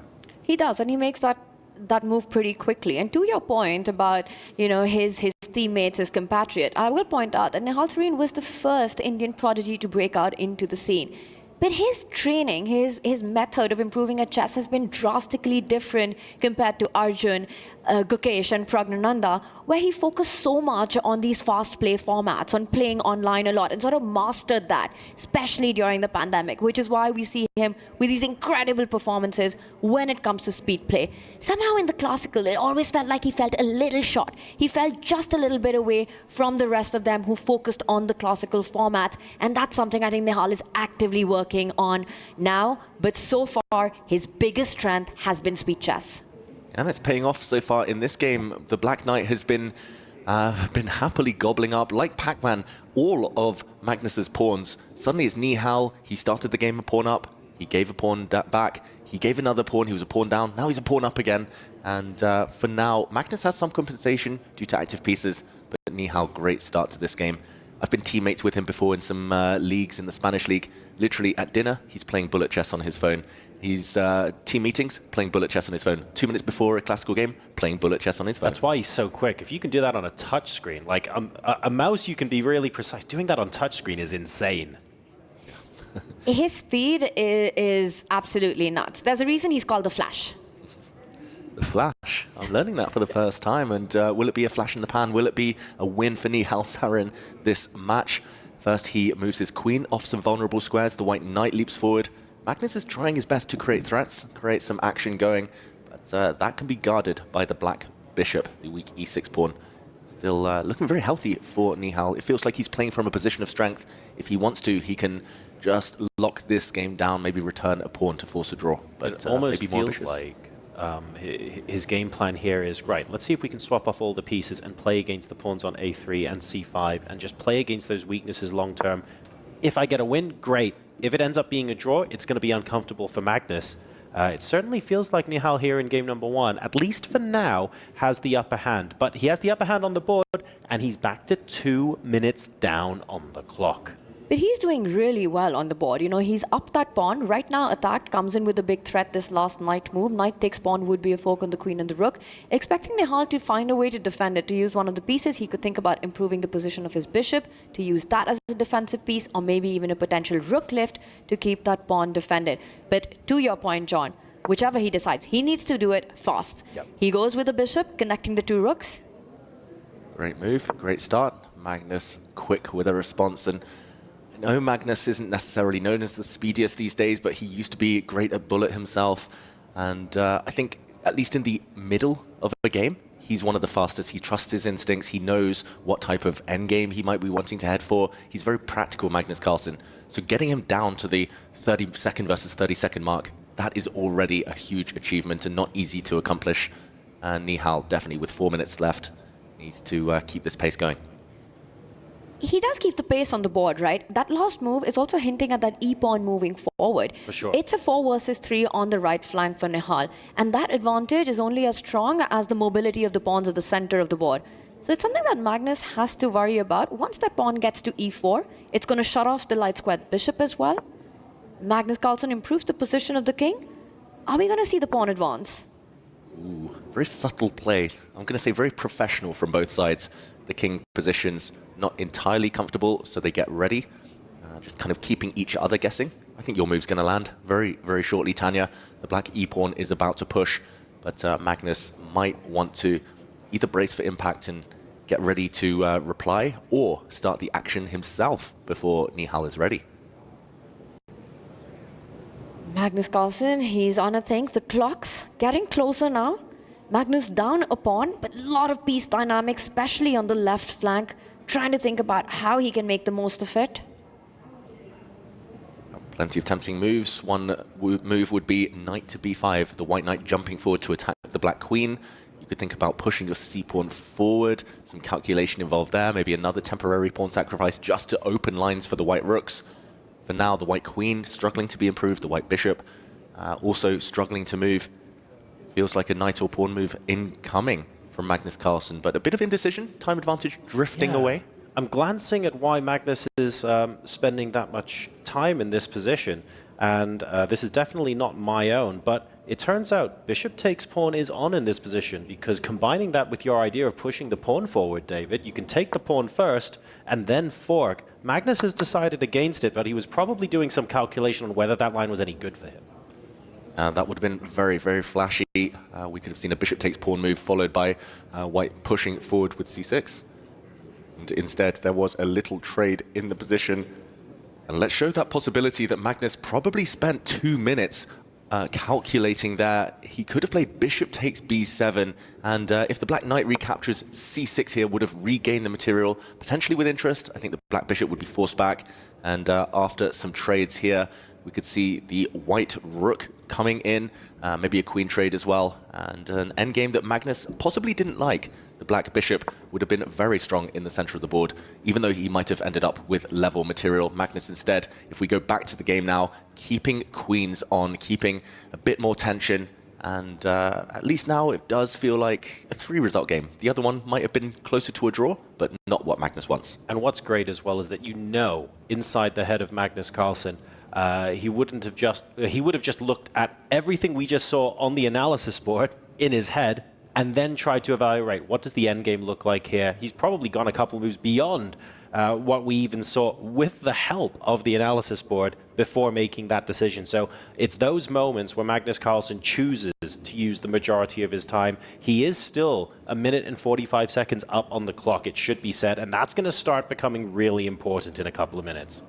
He does, and he makes that move pretty quickly. And to your point about, you know, his teammates, his compatriot, I will point out that Nihal Sareen was the first Indian prodigy to break out into the scene. But his training, his method of improving at chess has been drastically different compared to Arjun, Gukesh and Pragnananda, where he focused so much on these fast play formats, on playing online a lot, and sort of mastered that, especially during the pandemic, which is why we see him with these incredible performances when it comes to speed play. Somehow in the classical, it always felt like he felt a little short. He felt just a little bit away from the rest of them who focused on the classical format, and that's something I think Nihal is actively working on now, but so far his biggest strength has been speed chess. And it's paying off so far in this game. The Black Knight has been happily gobbling up, like Pac-Man, all of Magnus's pawns. Suddenly it's Nihal. He started the game a pawn up. He gave a pawn back. He gave another pawn. He was a pawn down. Now he's a pawn up again. And for now, Magnus has some compensation due to active pieces. But Nihal, great start to this game. I've been teammates with him before in some leagues in the Spanish league. Literally at dinner, he's playing bullet chess on his phone. He's team meetings, playing bullet chess on his phone. 2 minutes before a classical game, playing bullet chess on his phone. That's why he's so quick. If you can do that on a touch screen, like a mouse, you can be really precise. Doing that on touch screen is insane. His speed is absolutely nuts. There's a reason he's called the Flash. The Flash. I'm learning that for the first time. And will it be a flash in the pan? Will it be a win for Nihal Sareen this match? First, he moves his queen off some vulnerable squares. The white knight leaps forward. Magnus is trying his best to create threats, create some action going, but that can be guarded by the black bishop, the weak e6 pawn. Still looking very healthy for Nihal. It feels like he's playing from a position of strength. If he wants to, he can just lock this game down, maybe return a pawn to force a draw. But it almost maybe more feels ambitious. like his game plan here is, right, let's see if we can swap off all the pieces and play against the pawns on a3 and c5 and just play against those weaknesses long term. If I get a win, great. If it ends up being a draw, it's going to be uncomfortable for Magnus. It certainly feels like Nihal here in game number one, at least for now, has the upper hand. But he has the upper hand on the board, and he's back to 2 minutes down on the clock. But he's doing really well on the board. You know, he's up that pawn. Right now, attacked, comes in with a big threat, this last knight move. Knight takes pawn would be a fork on the queen and the rook. Expecting Nihal to find a way to defend it, to use one of the pieces. He could think about improving the position of his bishop, to use that as a defensive piece, or maybe even a potential rook lift to keep that pawn defended. But to your point, John, whichever he decides. He needs to do it fast. Yep. He goes with the bishop, connecting the 2 rooks. Great move, great start. Magnus quick with a response, and I know Magnus isn't necessarily known as the speediest these days, but he used to be great at bullet himself, and I think at least in the middle of a game, he's one of the fastest. He trusts his instincts. He knows what type of endgame he might be wanting to head for. He's very practical, Magnus Carlsen. So getting him down to the 30-second versus 30-second mark, that is already a huge achievement and not easy to accomplish. And Nihal, definitely with 4 minutes left, needs to keep this pace going. He does keep the pace on the board, right? That last move is also hinting at that E-pawn moving forward. For sure. It's a 4 versus 3 on the right flank for Nihal. And that advantage is only as strong as the mobility of the pawns at the center of the board. So it's something that Magnus has to worry about. Once that pawn gets to E4, it's going to shut off the light squared bishop as well. Magnus Carlsen improves the position of the king. Are we going to see the pawn advance? Ooh, very subtle play. I'm going to say very professional from both sides. The king positions not entirely comfortable, so they get ready. Just kind of keeping each other guessing. I think your move's going to land very, very shortly, Tanya. The black e-pawn is about to push, but Magnus might want to either brace for impact and get ready to reply, or start the action himself before Nihal is ready. Magnus Carlsen, he's on a thing. The clock's getting closer now. Magnus down a pawn, but a lot of piece dynamics, especially on the left flank, trying to think about how he can make the most of it. Plenty of tempting moves. One move would be knight to b5, the white knight jumping forward to attack the black queen. You could think about pushing your c-pawn forward, some calculation involved there, maybe another temporary pawn sacrifice just to open lines for the white rooks. For now, the white queen struggling to be improved, the white bishop also struggling to move. Feels like a knight or pawn move incoming from Magnus Carlsen, but a bit of indecision, time advantage drifting away. I'm glancing at why Magnus is spending that much time in this position, and this is definitely not my own, but it turns out bishop takes pawn is on in this position, because combining that with your idea of pushing the pawn forward, David, you can take the pawn first and then fork. Magnus has decided against it, but he was probably doing some calculation on whether that line was any good for him. That would have been very, very flashy. We could have seen a bishop takes pawn move followed by white pushing forward with c6. And instead, there was a little trade in the position. And let's show that possibility that Magnus probably spent 2 minutes calculating there. He could have played bishop takes b7, and if the black knight recaptures c6 here, would have regained the material, potentially with interest. I think the black bishop would be forced back, and after some trades here, we could see the white rook coming in, maybe a queen trade as well, and an endgame that Magnus possibly didn't like. The black bishop would have been very strong in the center of the board, even though he might have ended up with level material. Magnus instead, if we go back to the game now, keeping queens on, keeping a bit more tension, and at least now it does feel like a 3-result game. The other one might have been closer to a draw, but not what Magnus wants. And what's great as well is that you know, inside the head of Magnus Carlsen, he would have just looked at everything we just saw on the analysis board in his head, and then tried to evaluate what does the end game look like here. He's probably gone a couple moves beyond what we even saw with the help of the analysis board before making that decision. So it's those moments where Magnus Carlsen chooses to use the majority of his time. He is still 1 minute and 45 seconds up on the clock, it should be said, and that's going to start becoming really important in a couple of minutes.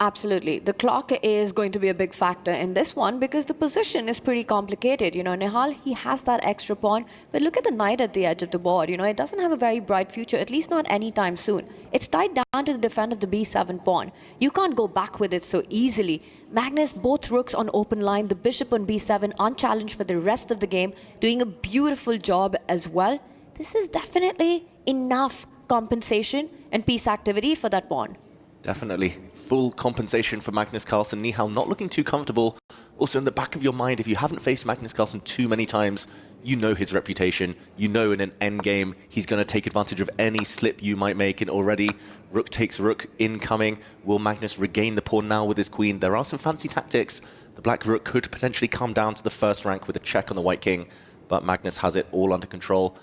Absolutely. The clock is going to be a big factor in this one because the position is pretty complicated. You know, Nihal, he has that extra pawn, but look at the knight at the edge of the board. You know, it doesn't have a very bright future, at least not anytime soon. It's tied down to the defend of the b7 pawn. You can't go back with it so easily. Magnus, both rooks on open line, the bishop on b7 unchallenged for the rest of the game, doing a beautiful job as well. This is definitely enough compensation and piece activity for that pawn. Definitely. Full compensation for Magnus Carlsen. Nihal not looking too comfortable. Also in the back of your mind, if you haven't faced Magnus Carlsen too many times, you know his reputation. You know in an endgame, he's going to take advantage of any slip you might make. And already, rook takes rook incoming. Will Magnus regain the pawn now with his queen? There are some fancy tactics. The black rook could potentially come down to the first rank with a check on the white king. But Magnus has it all under control.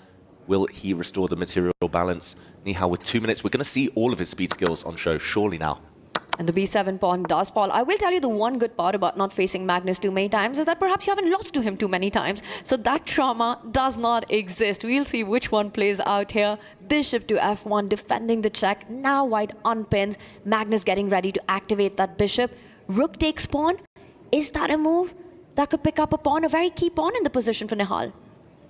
Will he restore the material balance? Nihal with 2 minutes. We're going to see all of his speed skills on show, surely now. And the B7 pawn does fall. I will tell you the one good part about not facing Magnus too many times is that perhaps you haven't lost to him too many times. So that trauma does not exist. We'll see which one plays out here. Bishop to F1, defending the check. Now white unpins. Magnus getting ready to activate that bishop. Rook takes pawn. Is that a move that could pick up a pawn? A very key pawn in the position for Nihal.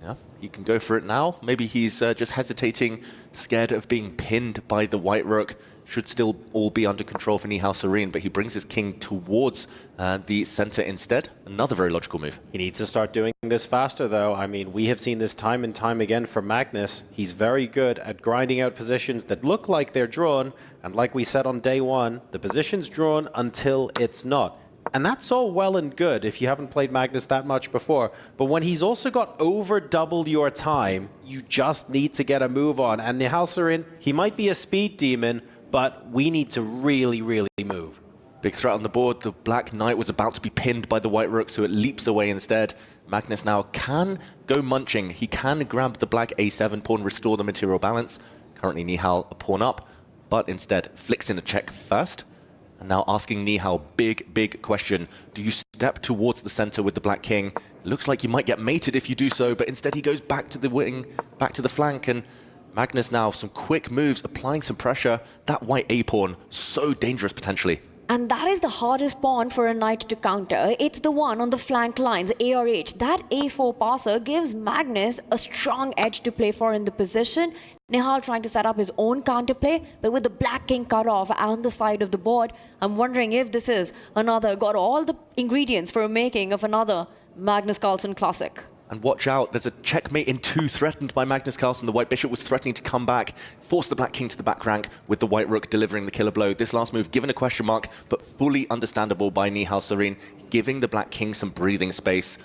Yeah, he can go for it now. Maybe he's just hesitating, scared of being pinned by the white rook. Should still all be under control for Nihal Serene, but he brings his king towards the center instead. Another very logical move. He needs to start doing this faster, though. I mean, we have seen this time and time again from Magnus. He's very good at grinding out positions that look like they're drawn. And like we said on day one, the position's drawn until it's not. And that's all well and good if you haven't played Magnus that much before. But when he's also got over double your time, you just need to get a move on. And Nihal Serene, he might be a speed demon, but we need to really, really move. Big threat on the board. The black knight was about to be pinned by the white rook, so it leaps away instead. Magnus now can go munching. He can grab the black a7 pawn, restore the material balance. Currently Nihal a pawn up, but instead flicks in a check first. And now asking Nihal, big question. Do you step towards the center with the black king? Looks like you might get mated if you do so, but instead he goes back to the wing, back to the flank, and Magnus now some quick moves, applying some pressure. That white a-pawn, so dangerous potentially. And that is the hardest pawn for a knight to counter. It's the one on the flank lines, A or H. That A4 passer gives Magnus a strong edge to play for in the position. Nihal trying to set up his own counterplay, but with the black king cut off on the side of the board, I'm wondering if this is got all the ingredients for a making of another Magnus Carlsen classic. And watch out, there's a checkmate in two threatened by Magnus Carlsen. The white bishop was threatening to come back, force the black king to the back rank with the white rook delivering the killer blow. This last move given a question mark, but fully understandable by Nihal Serene, giving the black king some breathing space.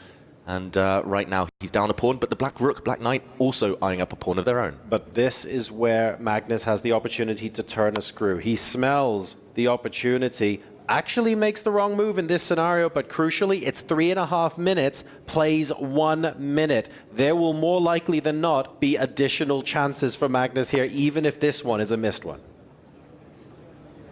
And right now he's down a pawn, but the black rook, black knight also eyeing up a pawn of their own. But this is where Magnus has the opportunity to turn a screw. He smells the opportunity. Actually makes the wrong move in this scenario, but crucially, it's 3.5 minutes, plays 1 minute. There will more likely than not be additional chances for Magnus here, even if this one is a missed one.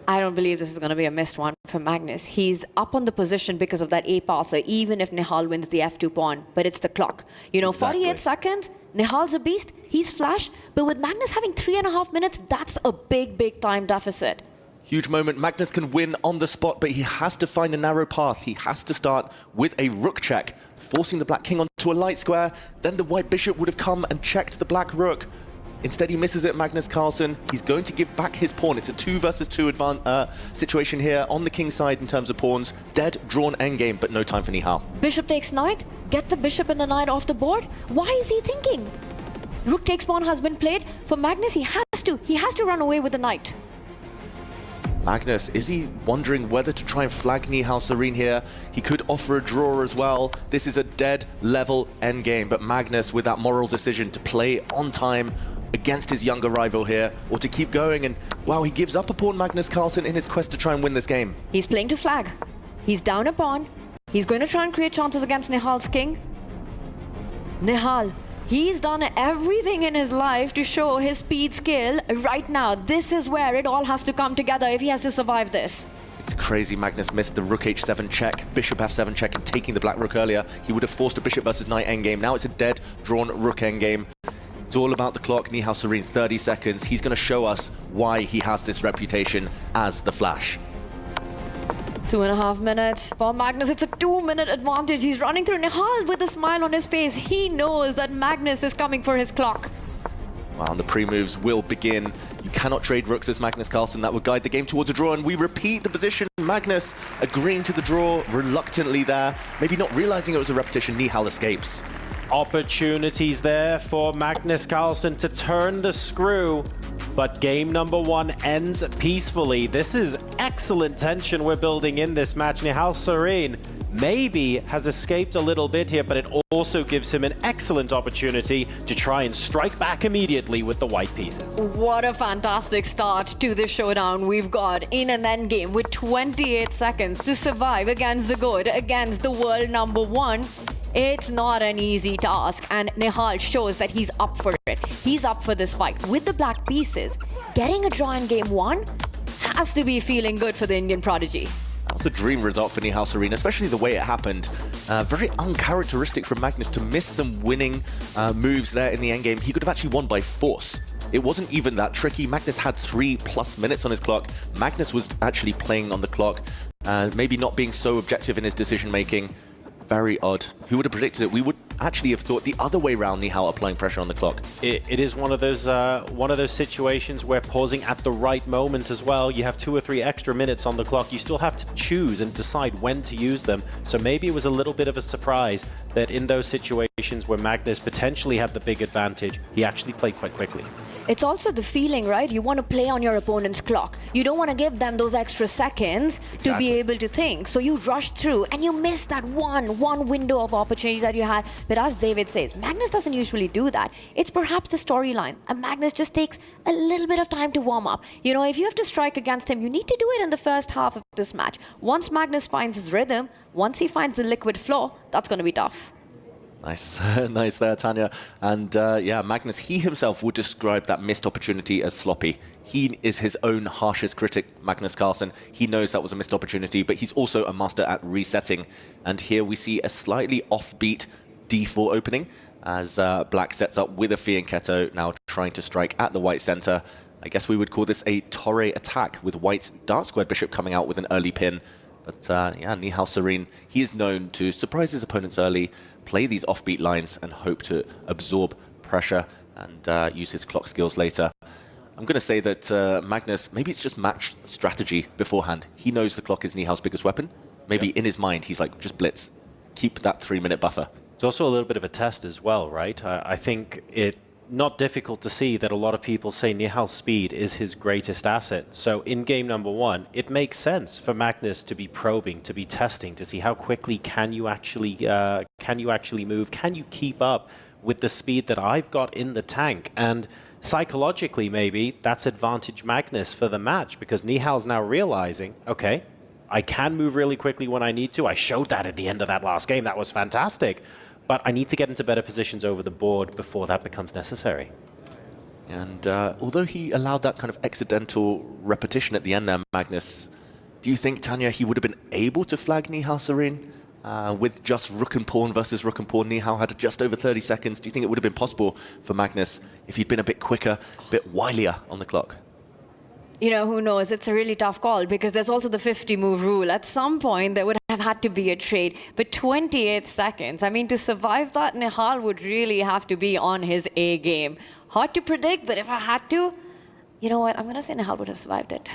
I don't believe this is going to be a missed one for Magnus. He's up on the position because of that A passer, even if Nihal wins the F2 pawn, but it's the clock. You know, Exactly. 48 seconds, Nihal's a beast, he's flash, but with Magnus having 3.5 minutes, that's a big time deficit. Huge moment. Magnus can win on the spot, but he has to find a narrow path. He has to start with a rook check, forcing the black king onto a light square. Then the white bishop would have come and checked the black rook. Instead, he misses it, Magnus Carlsen. He's going to give back his pawn. It's a 2 versus 2 situation here on the king side in terms of pawns. Dead, drawn endgame, but no time for Nihal. Bishop takes knight, get the bishop and the knight off the board. Why is he thinking? Rook takes pawn has been played. For Magnus, he has to run away with the knight. Magnus, is he wondering whether to try and flag Nihal Serene here? He could offer a draw as well. This is a dead level endgame, but Magnus with that moral decision to play on time against his younger rival here, or to keep going, and wow, he gives up a pawn, Magnus Carlsen, in his quest to try and win this game. He's playing to flag. He's down a pawn. He's going to try and create chances against Nihal's king. Nihal, he's done everything in his life to show his speed skill. Right now, this is where it all has to come together if he has to survive this. It's crazy Magnus missed the rook h7 check, bishop f7 check, and taking the black rook earlier. He would have forced a bishop versus knight endgame. Now it's a dead, drawn rook endgame. It's all about the clock. Nihal Serene, 30 seconds. He's going to show us why he has this reputation as the Flash. 2.5 minutes for Magnus. It's a 2-minute advantage. He's running through. Nihal with a smile on his face. He knows that Magnus is coming for his clock. Wow, and the pre-moves will begin. You cannot trade rooks as Magnus Carlsen. That would guide the game towards a draw, and we repeat the position. Magnus agreeing to the draw reluctantly there. Maybe not realizing it was a repetition. Nihal escapes. Opportunities there for Magnus Carlsen to turn the screw, but game number 1 ends peacefully. This is excellent tension we're building in this match. Nihal Serene maybe has escaped a little bit here, but it also gives him an excellent opportunity to try and strike back immediately with the white pieces. What a fantastic start to the showdown we've got in an endgame with 28 seconds to survive against the good, against the world number 1. It's not an easy task, and Nihal shows that he's up for it. He's up for this fight. With the black pieces, getting a draw in game 1, has to be feeling good for the Indian prodigy. That was a dream result for Nihal Serene, especially the way it happened. Very uncharacteristic from Magnus to miss some winning moves there in the endgame. He could have actually won by force. It wasn't even that tricky. Magnus had 3+ minutes on his clock. Magnus was actually playing on the clock, maybe not being so objective in his decision-making. Very odd. Who would have predicted it? We would actually have thought the other way around, Nihal applying pressure on the clock. It is one of those situations where pausing at the right moment as well. You have 2 or 3 extra minutes on the clock. You still have to choose and decide when to use them. So maybe it was a little bit of a surprise that in those situations where Magnus potentially had the big advantage, he actually played quite quickly. It's also the feeling, right? You want to play on your opponent's clock. You don't want to give them those extra seconds to be able to think. So you rush through and you miss that one window of opportunity that you had. But as David says, Magnus doesn't usually do that. It's perhaps the storyline. And Magnus just takes a little bit of time to warm up. You know, if you have to strike against him, you need to do it in the first half of this match. Once Magnus finds his rhythm, once he finds the liquid flow, that's going to be tough. Nice, nice there, Tanya. And yeah, Magnus, he himself would describe that missed opportunity as sloppy. He is his own harshest critic, Magnus Carlsen. He knows that was a missed opportunity, but he's also a master at resetting. And here we see a slightly offbeat D4 opening as Black sets up with a Fianchetto, now trying to strike at the white center. I guess we would call this a Torre attack with White's Dark Squared Bishop coming out with an early pin. But yeah, Nihal Serene, he is known to surprise his opponents early, play these offbeat lines and hope to absorb pressure and use his clock skills later. I'm going to say that Magnus, maybe it's just match strategy beforehand. He knows the clock is Nihal's biggest weapon. Maybe in his mind, he's like, just blitz. Keep that 3-minute buffer. It's also a little bit of a test as well, right? I think it not difficult to see that a lot of people say Nihal's speed is his greatest asset. So in game number 1, it makes sense for Magnus to be probing, to be testing, to see how quickly can you actually move, can you keep up with the speed that I've got in the tank. And psychologically, maybe that's advantage Magnus for the match, because Nihal's now realizing, okay, I can move really quickly when I need to. I showed that at the end of that last game. That was fantastic. But I need to get into better positions over the board before that becomes necessary. And although he allowed that kind of accidental repetition at the end there, Magnus, do you think, Tanya, he would have been able to flag Nihal Serene with just rook and pawn versus rook and pawn? Nihal had just over 30 seconds. Do you think it would have been possible for Magnus if he'd been a bit quicker, a bit wilier on the clock? You know, who knows? It's a really tough call because there's also the 50-move rule. At some point, there would have had to be a trade. But 28 seconds, I mean, to survive that, Nihal would really have to be on his A game. Hard to predict, but if I had to, you know what? I'm going to say Nihal would have survived it.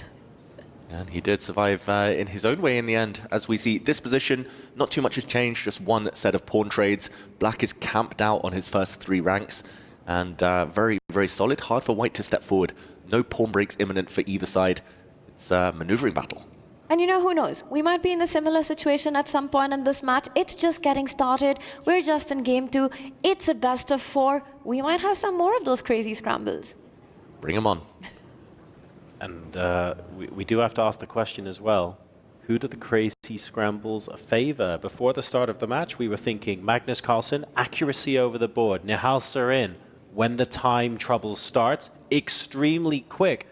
And he did survive in his own way in the end. As we see this position, not too much has changed, just one set of pawn trades. Black is camped out on his first 3 ranks. And very, very solid. Hard for White to step forward. No pawn breaks imminent for either side. It's a maneuvering battle. And you know, who knows? We might be in a similar situation at some point in this match. It's just getting started. We're just in game 2. It's a best of 4. We might have some more of those crazy scrambles. Bring them on. And we do have to ask the question as well. Who do the crazy scrambles favor? Before the start of the match, we were thinking Magnus Carlsen, accuracy over the board. Nihal Serene, when the time trouble starts, extremely quick.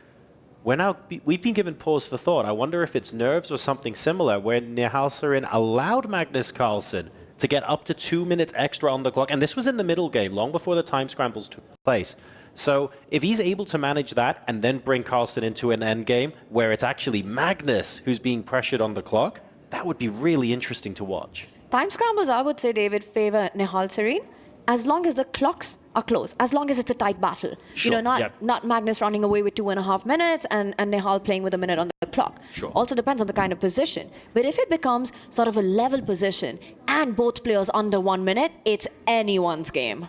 We've been given pause for thought. I wonder if it's nerves or something similar, where Nihal Serene allowed Magnus Carlsen to get up to 2 minutes extra on the clock. And this was in the middle game, long before the time scrambles took place. So if he's able to manage that and then bring Carlsen into an end game where it's actually Magnus who's being pressured on the clock, that would be really interesting to watch. Time scrambles, I would say, David, favor Nihal Serene, as long as the clocks are close, as long as it's a tight battle. Sure, you know, not Magnus running away with 2.5 minutes and Nihal playing with a minute on the clock. Sure. Also depends on the kind of position. But if it becomes sort of a level position and both players under 1 minute, it's anyone's game.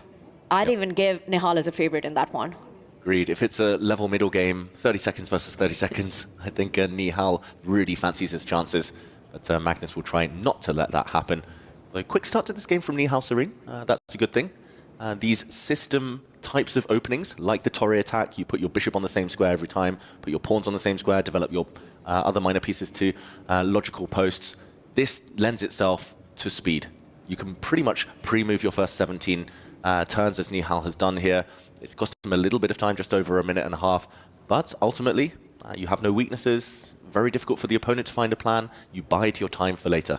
I'd even give Nihal as a favorite in that one. Agreed. If it's a level middle game, 30 seconds versus 30 seconds, I think Nihal really fancies his chances. But Magnus will try not to let that happen. A quick start to this game from Nihal Serene. That's a good thing. These system types of openings, like the Torre attack, you put your bishop on the same square every time, put your pawns on the same square, develop your other minor pieces to logical posts. This lends itself to speed. You can pretty much pre-move your first 17 turns, as Nihal has done here. It's cost him a little bit of time, just over 1.5 minutes. But ultimately, You have no weaknesses. Very difficult for the opponent to find a plan. You bide your time for later.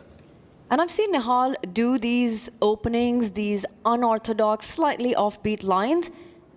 And I've seen Nihal do these openings, these unorthodox, slightly offbeat lines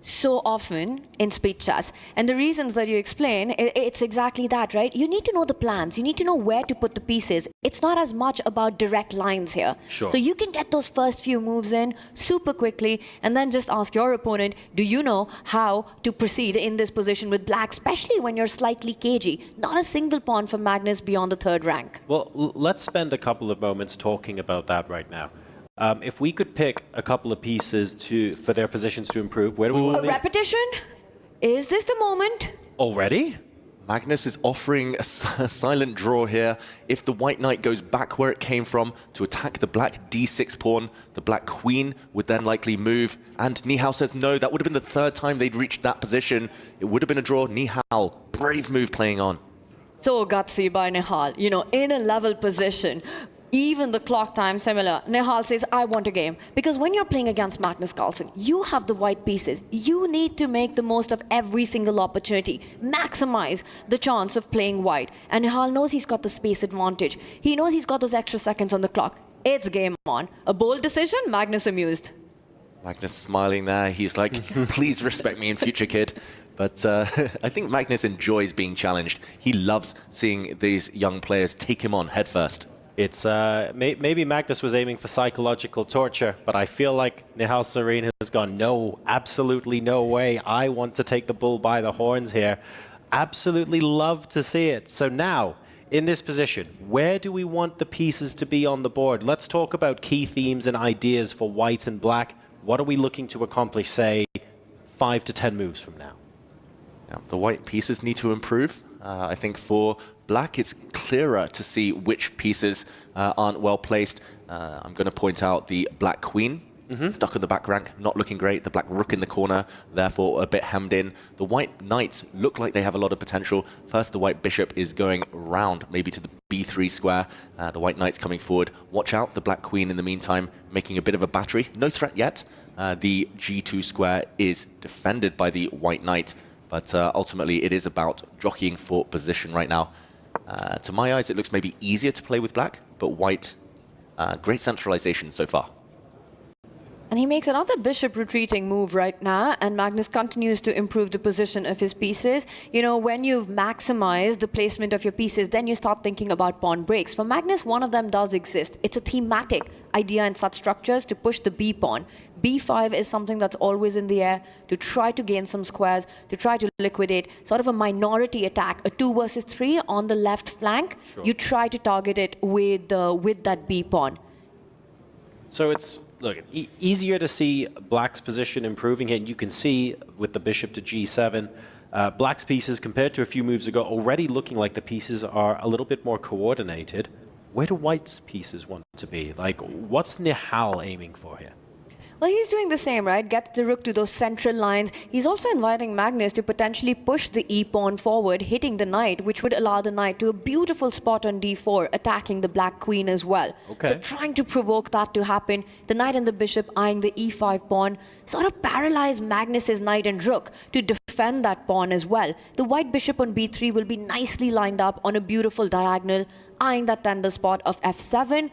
so often in speed chess. And the reasons that you explain, it's exactly that, right? You need to know the plans. You need to know where to put the pieces. It's not as much about direct lines here. Sure. So you can get those first few moves in super quickly and then just ask your opponent, do you know how to proceed in this position with black, especially when you're slightly cagey? Not a single pawn for Magnus beyond the third rank. Well, let's spend a couple of moments talking about that right now. If we could pick a couple of pieces for their positions to improve, where do we want to Repetition? Is this the moment? Already? Magnus is offering a silent draw here. If the white knight goes back where it came from to attack the black d6 pawn, the black queen would then likely move. And Nihal says no, that would have been the third time they'd reached that position. It would have been a draw. Nihal, brave move playing on. So gutsy by Nihal, you know, in a level position. Even the clock time similar. Nihal says, I want a game. Because when you're playing against Magnus Carlsen, you have the white pieces. You need to make the most of every single opportunity. Maximize the chance of playing white. And Nihal knows he's got the space advantage. He knows he's got those extra seconds on the clock. It's game on. A bold decision, Magnus amused. Magnus smiling there. He's like, please respect me in future, kid. But I think Magnus enjoys being challenged. He loves seeing these young players take him on head first. It's maybe Magnus was aiming for psychological torture, but I feel like Nihal Serene has gone, no, absolutely no way. I want to take the bull by the horns here. Absolutely love to see it. So now, in this position, where do we want the pieces to be on the board? Let's talk about key themes and ideas for white and black. What are we looking to accomplish, say, 5 to 10 moves from now? Yeah, the white pieces need to improve. I think for black, it's clearer to see which pieces aren't well placed. I'm going to point out the black queen, stuck in the back rank, not looking great. The black rook in the corner, therefore a bit hemmed in. The white knights look like they have a lot of potential. First, the white bishop is going round, maybe to the b3 square. The white knight's coming forward. Watch out, the black queen in the meantime, making a bit of a battery. No threat yet. The g2 square is defended by the white knight. But ultimately, it is about jockeying for position right now. To my eyes, it looks maybe easier to play with black, but white, great centralization so far. And he makes another bishop retreating move right now, and Magnus continues to improve the position of his pieces. You know, when you've maximized the placement of your pieces, then you start thinking about pawn breaks. For Magnus, one of them does exist. It's a thematic idea in such structures to push the b pawn. b5 is something that's always in the air to try to gain some squares, to try to liquidate, sort of a minority attack, a 2 versus 3 on the left flank. Sure. You try to target it with that b pawn. So it's, look, easier to see black's position improving here. And you can see with the bishop to g7, black's pieces compared to a few moves ago already looking like the pieces are a little bit more coordinated. Where do white's pieces want to be? Like, what's Nihal aiming for here? Well, he's doing the same, right? Get the rook to those central lines. He's also inviting Magnus to potentially push the e-pawn forward, hitting the knight, which would allow the knight to a beautiful spot on d4, attacking the black queen as well. Okay. So trying to provoke that to happen. The knight and the bishop eyeing the e5 pawn, sort of paralyze Magnus's knight and rook to defend that pawn as well. The white bishop on b3 will be nicely lined up on a beautiful diagonal, eyeing that tender spot of f7.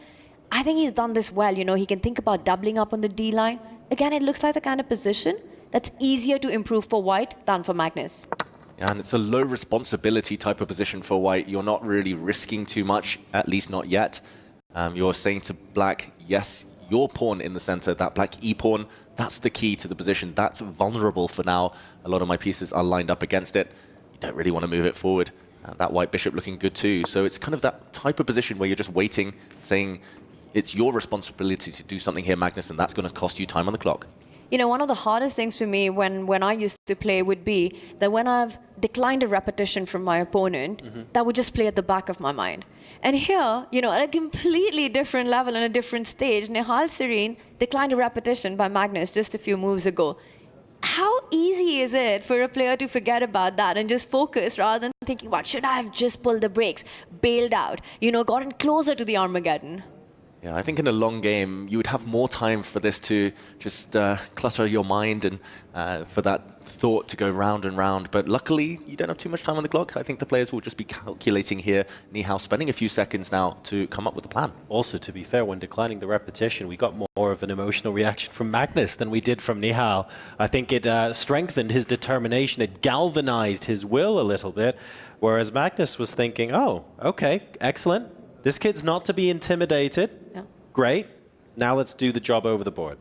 I think he's done this well. You know, he can think about doubling up on the D line. Again, it looks like the kind of position that's easier to improve for white than for Magnus. Yeah, and it's a low responsibility type of position for white. You're not really risking too much, at least not yet. You're saying to black, yes, your pawn in the center, that black e-pawn, that's the key to the position. That's vulnerable for now. A lot of my pieces are lined up against it. You don't really want to move it forward. That white bishop looking good too. So it's kind of that type of position where you're just waiting, saying, it's your responsibility to do something here, Magnus, and that's going to cost you time on the clock. You know, one of the hardest things for me when I used to play would be that when I've declined a repetition from my opponent, that would just play at the back of my mind. And here, you know, at a completely different level and a different stage, Nihal Serene declined a repetition by Magnus just a few moves ago. How easy is it for a player to forget about that and just focus rather than thinking, what, should I have just pulled the brakes, bailed out, you know, gotten closer to the Armageddon? Yeah, I think in a long game, you would have more time for this to just clutter your mind and for that thought to go round and round, but luckily you don't have too much time on the clock. I think the players will just be calculating here. Nihal spending a few seconds now to come up with a plan. Also, to be fair, when declining the repetition, we got more of an emotional reaction from Magnus than we did from Nihal. I think it strengthened his determination. It galvanized his will a little bit, whereas Magnus was thinking, oh, okay, excellent. This kid's not to be intimidated. Yeah. Great. Now let's do the job over the board.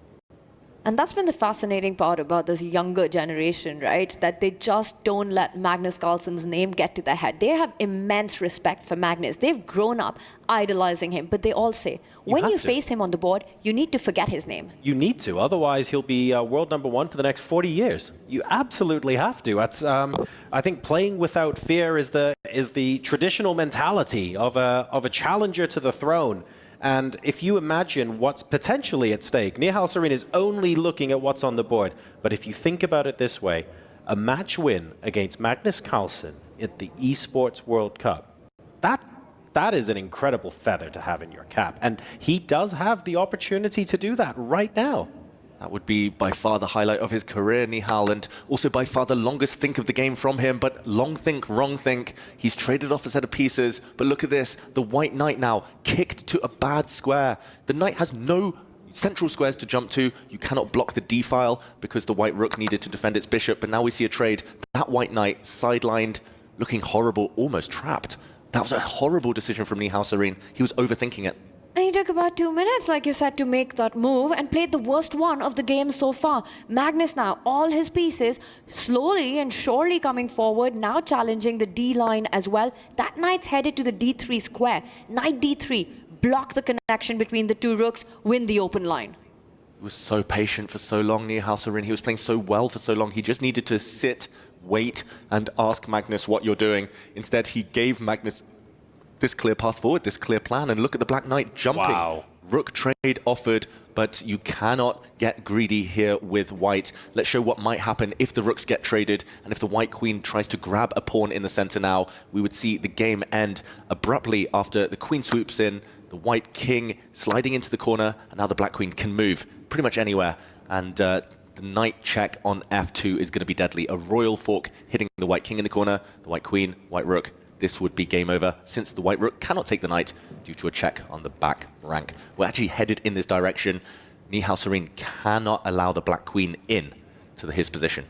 And that's been the fascinating part about this younger generation, right? That they just don't let Magnus Carlsen's name get to their head. They have immense respect for Magnus. They've grown up idolizing him, but they all say, when you face him on the board, you need to forget his name. You need to, otherwise he'll be world #1 for the next 40 years. You absolutely have to. That's, I think playing without fear is the traditional mentality of a challenger to the throne. And if you imagine what's potentially at stake, Nihal Sarin is only looking at what's on the board. But if you think about it this way, a match win against Magnus Carlsen at the Esports World Cup, that is an incredible feather to have in your cap. And he does have the opportunity to do that right now. That would be by far the highlight of his career, Nihal, and also by far the longest think of the game from him. But long think, wrong think. He's traded off a set of pieces. But look at this. The White Knight now kicked to a bad square. The Knight has no central squares to jump to. You cannot block the D-file because the White Rook needed to defend its bishop. But now we see a trade. That White Knight sidelined, looking horrible, almost trapped. That was a horrible decision from Nihal Sarin. He was overthinking it. And he took about 2 minutes, like you said, to make that move and played the worst one of the game so far. Magnus now, all his pieces, slowly and surely coming forward, now challenging the D line as well. That knight's headed to the D3 square. Knight D3, block the connection between the two rooks, win the open line. He was so patient for so long, Nihal Sarin. He was playing so well for so long. He just needed to sit, wait, and ask Magnus what you're doing. Instead, he gave Magnus this clear path forward, this clear plan, and look at the Black Knight jumping. Wow. Rook trade offered, but you cannot get greedy here with White. Let's show what might happen if the rooks get traded, and if the White Queen tries to grab a pawn in the center now, we would see the game end abruptly after the Queen swoops in, the White King sliding into the corner, and now the Black Queen can move pretty much anywhere. And the Knight check on F2 is going to be deadly. A royal fork hitting the White King in the corner, the White Queen, White Rook. This would be game over, since the White Rook cannot take the Knight due to a check on the back rank. We're actually headed in this direction. Nihal Sarin cannot allow the Black Queen in to his position.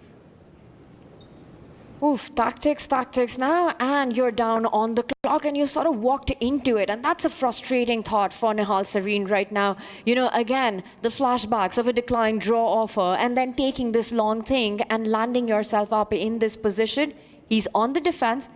Oof, tactics now, and you're down on the clock and you sort of walked into it. And that's a frustrating thought for Nihal Sarin right now. You know, again, the flashbacks of a declined draw offer and then taking this long thing and landing yourself up in this position. He's on the defense.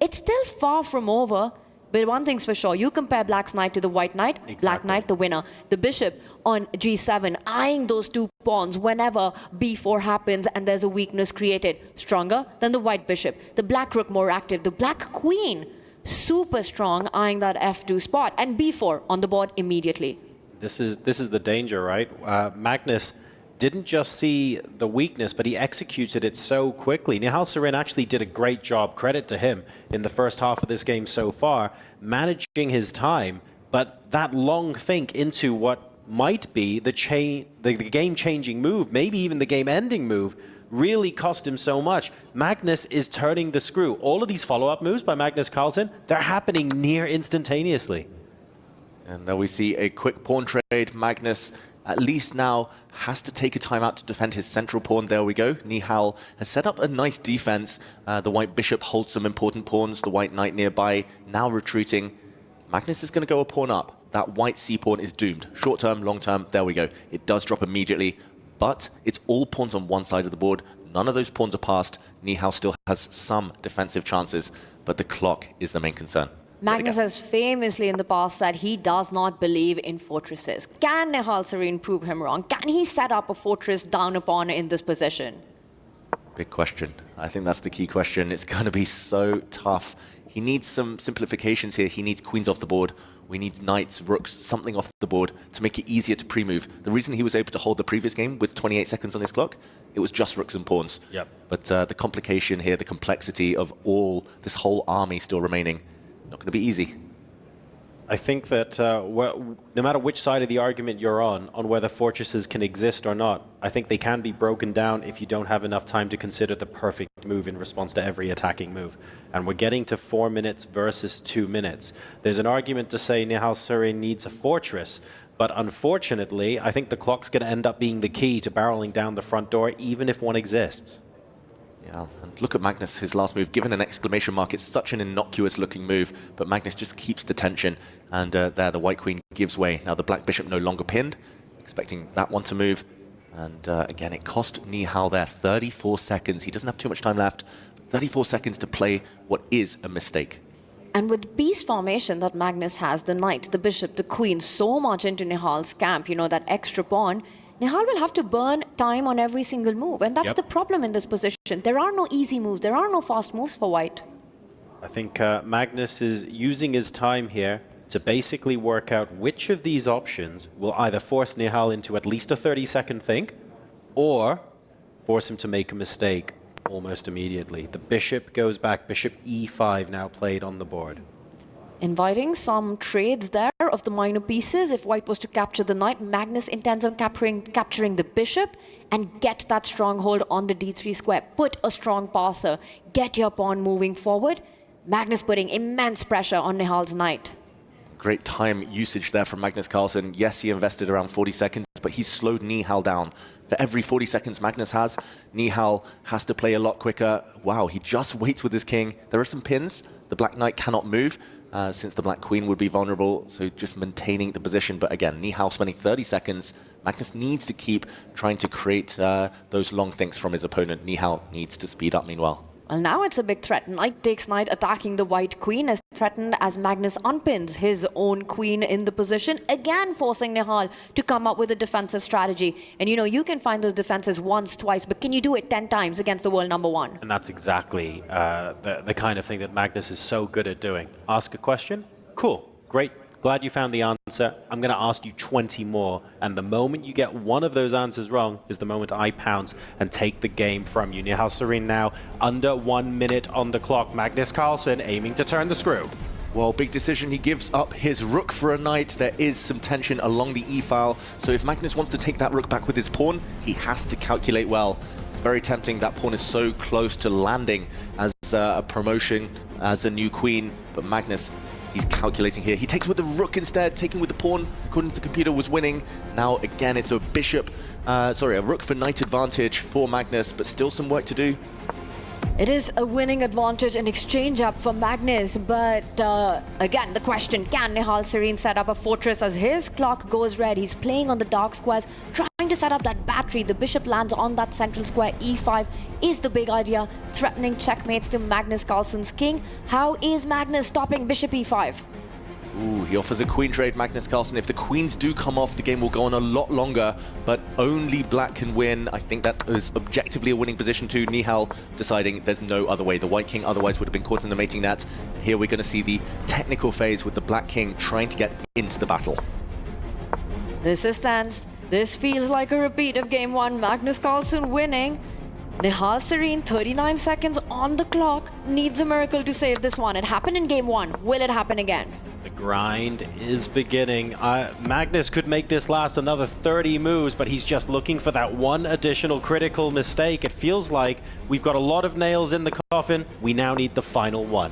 It's still far from over, but one thing's for sure. You compare Black's Knight to the White Knight, exactly. Black Knight the winner. The Bishop on G7, eyeing those two pawns whenever B4 happens and there's a weakness created. Stronger than the White Bishop. The Black Rook more active. The Black Queen, super strong, eyeing that F2 spot. And B4 on the board immediately. This is the danger, right? Magnus didn't just see the weakness, but he executed it so quickly. Nihal Sarin actually did a great job, credit to him, in the first half of this game so far, managing his time, but that long think into what might be the game-changing move, maybe even the game-ending move, really cost him so much. Magnus is turning the screw. All of these follow-up moves by Magnus Carlsen, they're happening near instantaneously. And there we see a quick pawn trade. Magnus, at least now, has to take a timeout to defend his central pawn. There we go. Nihal has set up a nice defense. The White Bishop holds some important pawns. The White Knight nearby, now retreating. Magnus is going to go a pawn up. That White C-pawn is doomed. Short term, long term, there we go. It does drop immediately, but it's all pawns on one side of the board. None of those pawns are passed. Nihal still has some defensive chances, but the clock is the main concern. Magnus has famously in the past said he does not believe in fortresses. Can Nihal Sarin prove him wrong? Can he set up a fortress down upon in this position? Big question. I think that's the key question. It's going to be so tough. He needs some simplifications here. He needs queens off the board. We need knights, rooks, something off the board to make it easier to pre-move. The reason he was able to hold the previous game with 28 seconds on his clock, it was just rooks and pawns. Yep. But the complication here, the complexity of this whole army still remaining, not going to be easy. I think that no matter which side of the argument you're on whether fortresses can exist or not, I think they can be broken down if you don't have enough time to consider the perfect move in response to every attacking move. And we're getting to 4 minutes versus 2 minutes. There's an argument to say Nihal Surin needs a fortress, but unfortunately, I think the clock's going to end up being the key to barreling down the front door, even if one exists. Yeah, and look at Magnus, his last move, given an exclamation mark. It's such an innocuous looking move, but Magnus just keeps the tension. And there, the White Queen gives way. Now the Black Bishop no longer pinned, expecting that one to move. And again, it cost Nihal there 34 seconds. He doesn't have too much time left. 34 seconds to play what is a mistake. And with beast formation that Magnus has, the knight, the bishop, the queen, so much into Nihal's camp, you know, that extra pawn, Nihal will have to burn time on every single move. And that's the problem in this position. There are no easy moves. There are no fast moves for white. I think Magnus is using his time here to basically work out which of these options will either force Nihal into at least a 30-second think or force him to make a mistake almost immediately. The bishop goes back. Bishop e5 now played on the board. Inviting some trades there of the minor pieces. If white was to capture the knight, Magnus intends on capturing the bishop and get that stronghold on the d3 square. Put a strong passer. Get your pawn moving forward. Magnus putting immense pressure on Nihal's knight. Great time usage there from Magnus Carlsen. Yes, he invested around 40 seconds, but he slowed Nihal down. For every 40 seconds Magnus has, Nihal has to play a lot quicker. Wow, he just waits with his king. There are some pins. The Black Knight cannot move, since the Black Queen would be vulnerable, so just maintaining the position. But again, Nihal spending 30 seconds. Magnus needs to keep trying to create those long thinks from his opponent. Nihal needs to speed up meanwhile. Well, now it's a big threat. Knight takes knight, attacking the white queen is threatened as Magnus unpins his own queen in the position, again forcing Nihal to come up with a defensive strategy. And you know, you can find those defenses once, twice, but can you do it 10 times against the world #1? And that's exactly the kind of thing that Magnus is so good at doing. Ask a question? Cool, great. Glad you found the answer. I'm going to ask you 20 more. And the moment you get one of those answers wrong is the moment I pounce and take the game from you. Nihal Surin now under 1 minute on the clock. Magnus Carlsen aiming to turn the screw. Well, big decision. He gives up his rook for a knight. There is some tension along the e-file. So if Magnus wants to take that rook back with his pawn, he has to calculate well. It's very tempting. That pawn is so close to landing as a promotion, as a new queen. But Magnus, he's calculating here. He takes with the rook instead, taking with the pawn, according to the computer, was winning. Now, again, it's a bishop, a rook for knight advantage for Magnus, but still some work to do. It is a winning advantage and exchange up for Magnus, but again, the question, can Nihal Surin set up a fortress as his clock goes red? He's playing on the dark squares, trying to set up that battery. The bishop lands on that central square. e5 is the big idea, threatening checkmates to Magnus Carlsen's king. How is Magnus stopping bishop e5? Ooh, he offers a queen trade, Magnus Carlsen. If the queens do come off, the game will go on a lot longer, but only black can win. I think that is objectively a winning position too. Nihal deciding there's no other way. The white king otherwise would have been caught in the mating net. And here we're going to see the technical phase with the black king trying to get into the battle. This is tense. This feels like a repeat of game 1. Magnus Carlsen winning. Nihal Surin, 39 seconds on the clock. Needs a miracle to save this one. It happened in game 1. Will it happen again? The grind is beginning. Magnus could make this last another 30 moves, but he's just looking for that one additional critical mistake. It feels like we've got a lot of nails in the coffin. We now need the final one.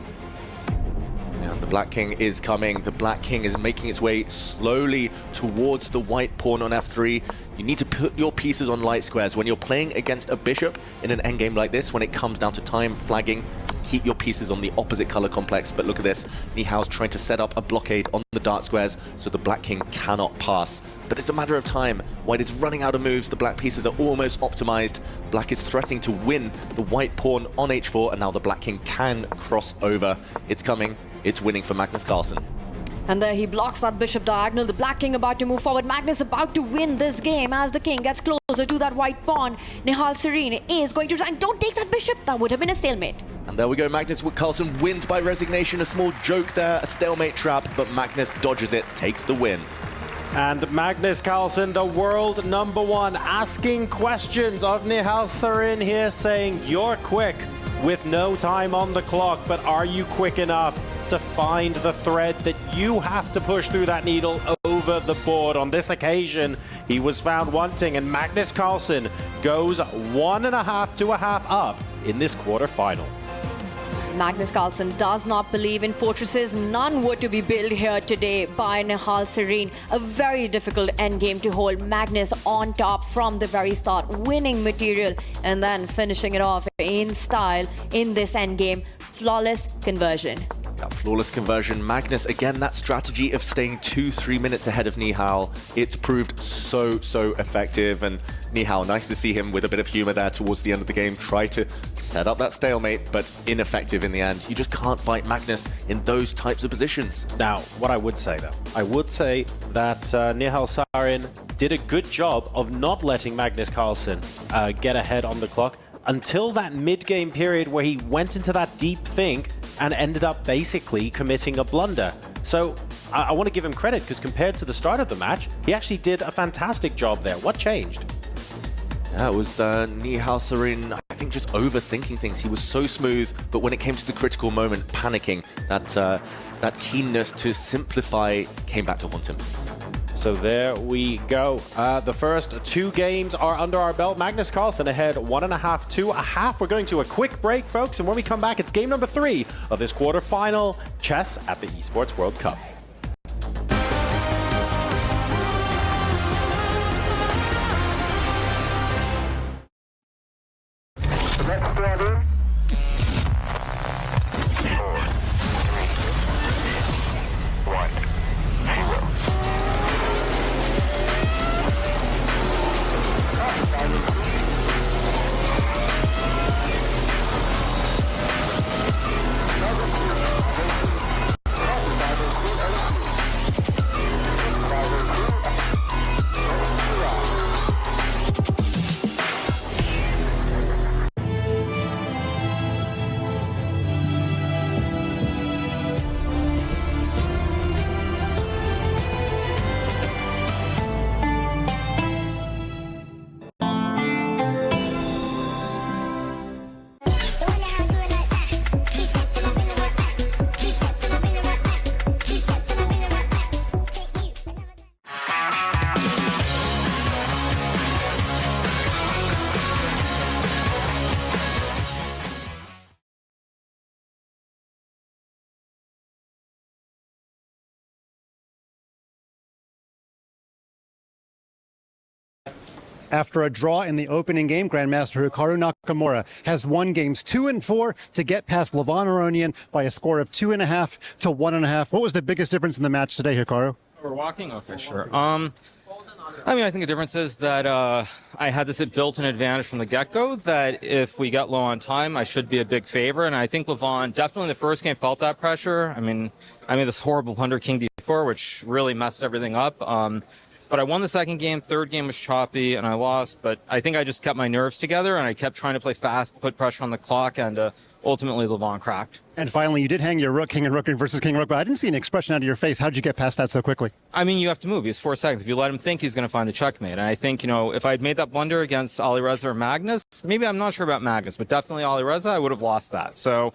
Yeah, the black king is coming. The black king is making its way slowly towards the white pawn on f3. You need to put your pieces on light squares. When you're playing against a bishop in an endgame like this, when it comes down to time flagging, keep your pieces on the opposite color complex. But look at this. Nihal's trying to set up a blockade on the dark squares so the black king cannot pass. But it's a matter of time. White is running out of moves. The black pieces are almost optimized. Black is threatening to win the white pawn on h4, and now the black king can cross over. It's coming. It's winning for Magnus Carlsen. And there he blocks that bishop diagonal. The black king about to move forward. Magnus about to win this game as the king gets closer to that white pawn. Nihal Surin is going to resign. Don't take that bishop. That would have been a stalemate. And there we go. Magnus Carlsen wins by resignation. A small joke there, a stalemate trap, but Magnus dodges it, takes the win. And Magnus Carlsen, the world #1, asking questions of Nihal Surin here, saying, you're quick with no time on the clock, but are you quick enough? to find the thread that you have to push through that needle over the board. On this occasion, he was found wanting, and Magnus Carlsen goes 1.5 to a half up in this quarterfinal. Magnus Carlsen does not believe in fortresses. None were to be built here today by Nihal Serene. A very difficult endgame to hold. Magnus on top from the very start, winning material and then finishing it off in style in this endgame. Flawless conversion. Yeah, flawless conversion. Magnus, again, that strategy of staying 2-3 minutes ahead of Nihal, it's proved so effective. And Nihal, nice to see him with a bit of humor there towards the end of the game, try to set up that stalemate, but ineffective in the end. You just can't fight Magnus in those types of positions. Now, what I would say, though, I would say that Nihal Sarin did a good job of not letting Magnus Carlsen get ahead on the clock until that mid-game period where he went into that deep think and ended up basically committing a blunder. So I want to give him credit, because compared to the start of the match, he actually did a fantastic job there. What changed? Yeah, it was Nihal Sarin, I think, just overthinking things. He was so smooth, but when it came to the critical moment, panicking, that keenness to simplify came back to haunt him. So there we go. The first 2 games are under our belt. Magnus Carlsen ahead 1.5 to a half. We're going to a quick break, folks, and when we come back, it's game number 3 of this quarterfinal chess at the Esports World Cup. After a draw in the opening game, Grandmaster Hikaru Nakamura has won games 2 and 4 to get past Levon Aronian by a score of 2.5 to 1.5. What was the biggest difference in the match today, Hikaru? We're walking? Okay, sure. I mean, I think the difference is that I had this built-in advantage from the get-go, that if we get low on time, I should be a big favor. And I think Levon definitely in the first game felt that pressure. I mean this horrible blunder King D4, which really messed everything up. But I won the second game. Third game was choppy, and I lost. But I think I just kept my nerves together, and I kept trying to play fast, put pressure on the clock, and ultimately Levon cracked. And finally, you did hang your rook, king and rook versus king rook, but I didn't see an expression out of your face. How did you get past that so quickly? I mean, you have to move. He's 4 seconds. If you let him think, he's going to find the checkmate. And I think, if I had made that blunder against Alireza or Magnus, maybe I'm not sure about Magnus, but definitely Alireza, I would have lost that. So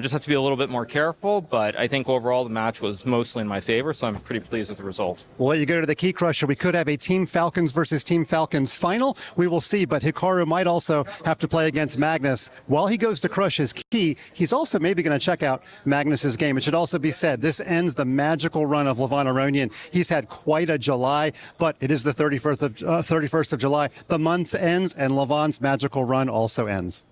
just have to be a little bit more careful, but I think overall the match was mostly in my favor, so I'm pretty pleased with the result. We'll let you go to the Key Crusher. We could have a Team Falcons versus Team Falcons final. We will see, but Hikaru might also have to play against Magnus. While he goes to crush his key, he's also maybe going to check out Magnus's game. It should also be said, this ends the magical run of Levon Aronian. He's had quite a July, but it is the 31st of July. The month ends, and Levon's magical run also ends.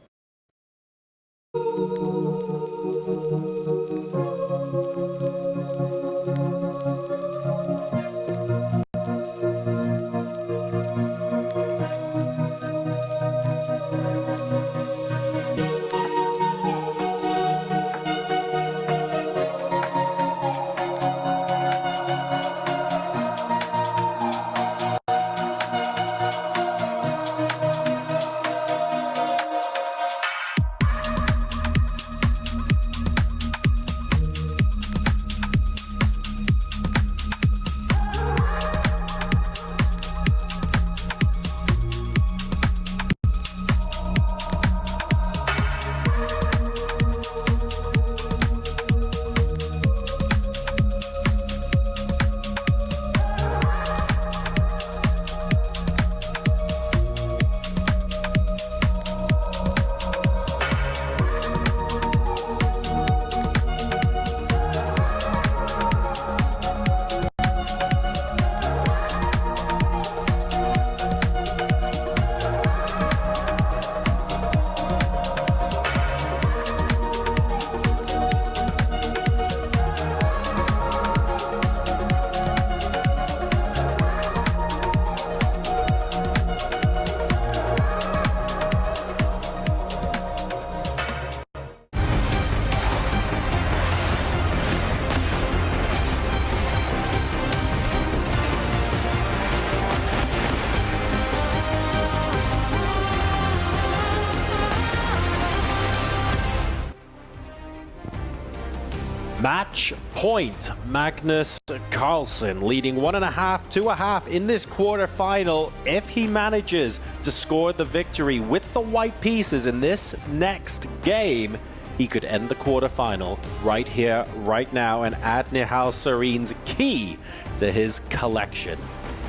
Match point. Magnus Carlsen leading 1.5 to 1/2 in this quarterfinal. If he manages to score the victory with the white pieces in this next game, he could end the quarterfinal right here, right now, and add Nihal Sarin's key to his collection.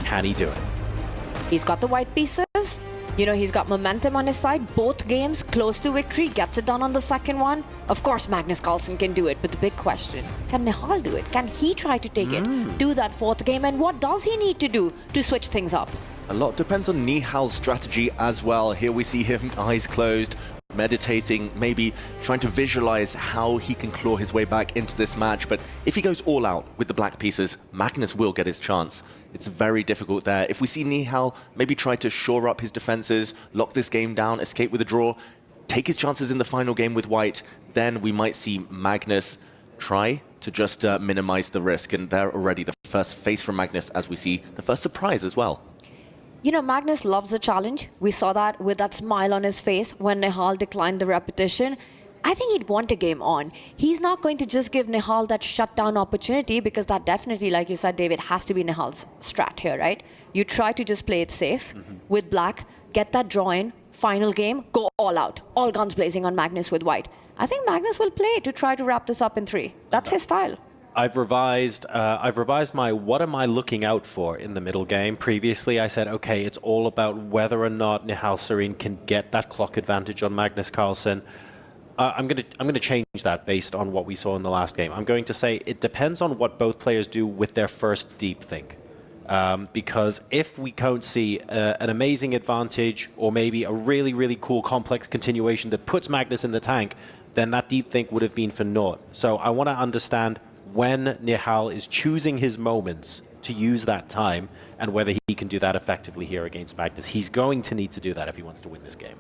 Can he do it? He's got the white pieces. You know, he's got momentum on his side. Both games close to victory. Gets it done on the second one. Of course, Magnus Carlsen can do it. But the big question, can Nihal do it? Can he try to take it? Do that fourth game? And what does he need to do to switch things up? A lot depends on Nihal's strategy as well. Here we see him, eyes closed, meditating, maybe trying to visualize how he can claw his way back into this match. But if he goes all out with the black pieces, Magnus will get his chance. It's very difficult there. If we see Nihal maybe try to shore up his defenses, lock this game down, escape with a draw, take his chances in the final game with white, then we might see Magnus try to just minimize the risk. And there already the first face from Magnus, as we see the first surprise as well. You know, Magnus loves a challenge. We saw that with that smile on his face when Nihal declined the repetition. I think he'd want a game on. He's not going to just give Nihal that shutdown opportunity, because that definitely, like you said, David, has to be Nihal's strat here, right? You try to just play it safe with black, get that draw in, final game, go all out. All guns blazing on Magnus with white. I think Magnus will play to try to wrap this up in 3. That's his style. I've revised my what am I looking out for in the middle game. Previously, I said, okay, it's all about whether or not Nihal Sarin can get that clock advantage on Magnus Carlsen. I'm gonna change that based on what we saw in the last game. I'm going to say it depends on what both players do with their first deep think. Because if we don't see an amazing advantage, or maybe a really, really cool complex continuation that puts Magnus in the tank, then that deep think would have been for naught. So I want to understand when Nihal is choosing his moments to use that time, and whether he can do that effectively here against Magnus. He's going to need to do that if he wants to win this game.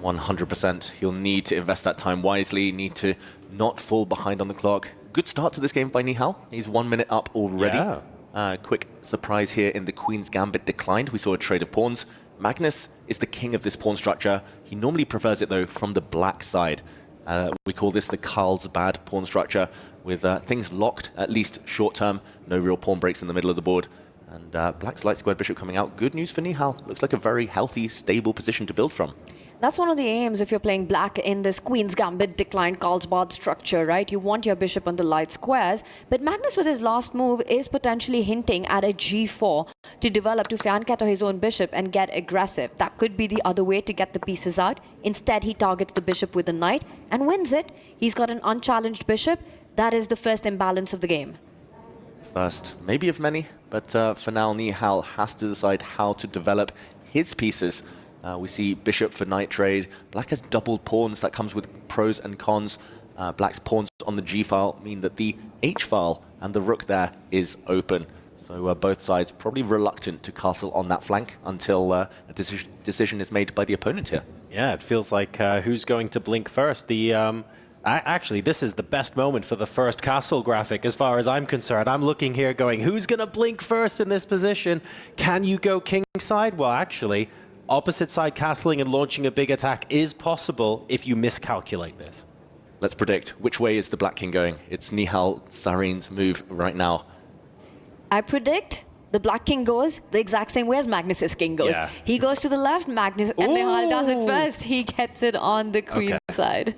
100%. He'll need to invest that time wisely, need to not fall behind on the clock. Good start to this game by Nihal. He's 1 minute up already. Yeah. Quick surprise here in the Queen's Gambit declined. We saw a trade of pawns. Magnus is the king of this pawn structure. He normally prefers it, though, from the black side. We call this the Carlsbad pawn structure, with things locked, at least short term. No real pawn breaks in the middle of the board. And black's light squared bishop coming out. Good news for Nihal. Looks like a very healthy, stable position to build from. That's one of the aims if you're playing black in this Queen's Gambit declined Carlsbad structure, right? You want your bishop on the light squares, but Magnus with his last move is potentially hinting at a g4 to develop, to Fianchetto his own bishop and get aggressive. That could be the other way to get the pieces out. Instead, he targets the bishop with a knight and wins it. He's got an unchallenged bishop. That is the first imbalance of the game. First, maybe of many, but for now, Nihal has to decide how to develop his pieces. We see bishop for knight trade. Black has doubled pawns. That comes with pros and cons. Black's pawns on the g-file mean that the h-file and the rook there is open. So both sides probably reluctant to castle on that flank until a decision is made by the opponent here. Yeah, it feels like who's going to blink first. Actually, this is the best moment for the first castle graphic as far as I'm concerned. I'm looking here going, who's going to blink first in this position? Can you go kingside? Well, actually, opposite side castling and launching a big attack is possible if you miscalculate this. Let's predict. Which way is the black king going? It's Nihal Sarin's move right now. I predict the black king goes the exact same way as Magnus's king goes. Yeah. He goes to the left, Magnus, and Nihal does it first. He gets it on the queen side.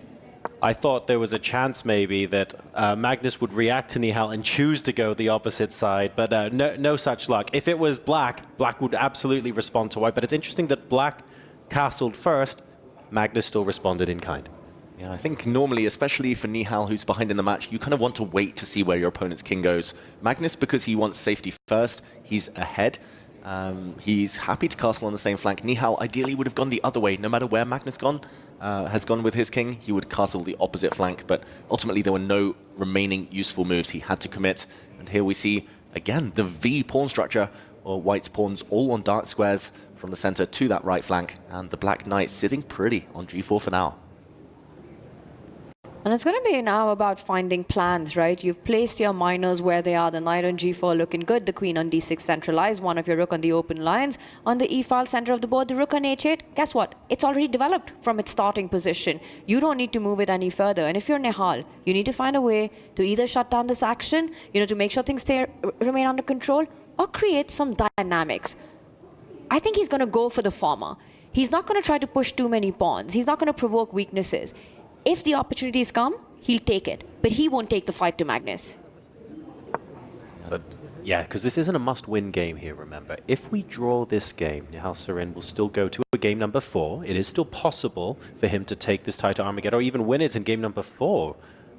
I thought there was a chance maybe that Magnus would react to Nihal and choose to go the opposite side, but no such luck. If it was black, black would absolutely respond to white, but it's interesting that black castled first, Magnus still responded in kind. Yeah, I think normally, especially for Nihal, who's behind in the match, you kind of want to wait to see where your opponent's king goes. Magnus, because he wants safety first, he's ahead. He's happy to castle on the same flank. Nihal ideally would have gone the other way, no matter where Magnus has gone with his king. He would castle the opposite flank, but ultimately there were no remaining useful moves. He had to commit, and here we see again the V pawn structure, or white's pawns all on dark squares from the center to that right flank, and the black knight sitting pretty on g4 for now. And it's going to be now about finding plans, right? You've placed your miners where they are. The knight on g4 looking good. The queen on d6 centralized. One of your rook on the open lines. On the e-file center of the board, the rook on h8. Guess what? It's already developed from its starting position. You don't need to move it any further. And if you're Nihal, you need to find a way to either shut down this action, to make sure things remain under control, or create some dynamics. I think he's going to go for the former. He's not going to try to push too many pawns. He's not going to provoke weaknesses. If the opportunities come, he'll take it. But he won't take the fight to Magnus. But yeah, because this isn't a must-win game here, remember. If we draw this game, Nihal Sarin will still go to a game number 4. It is still possible for him to take this tie to Armageddon or even win it in game number 4.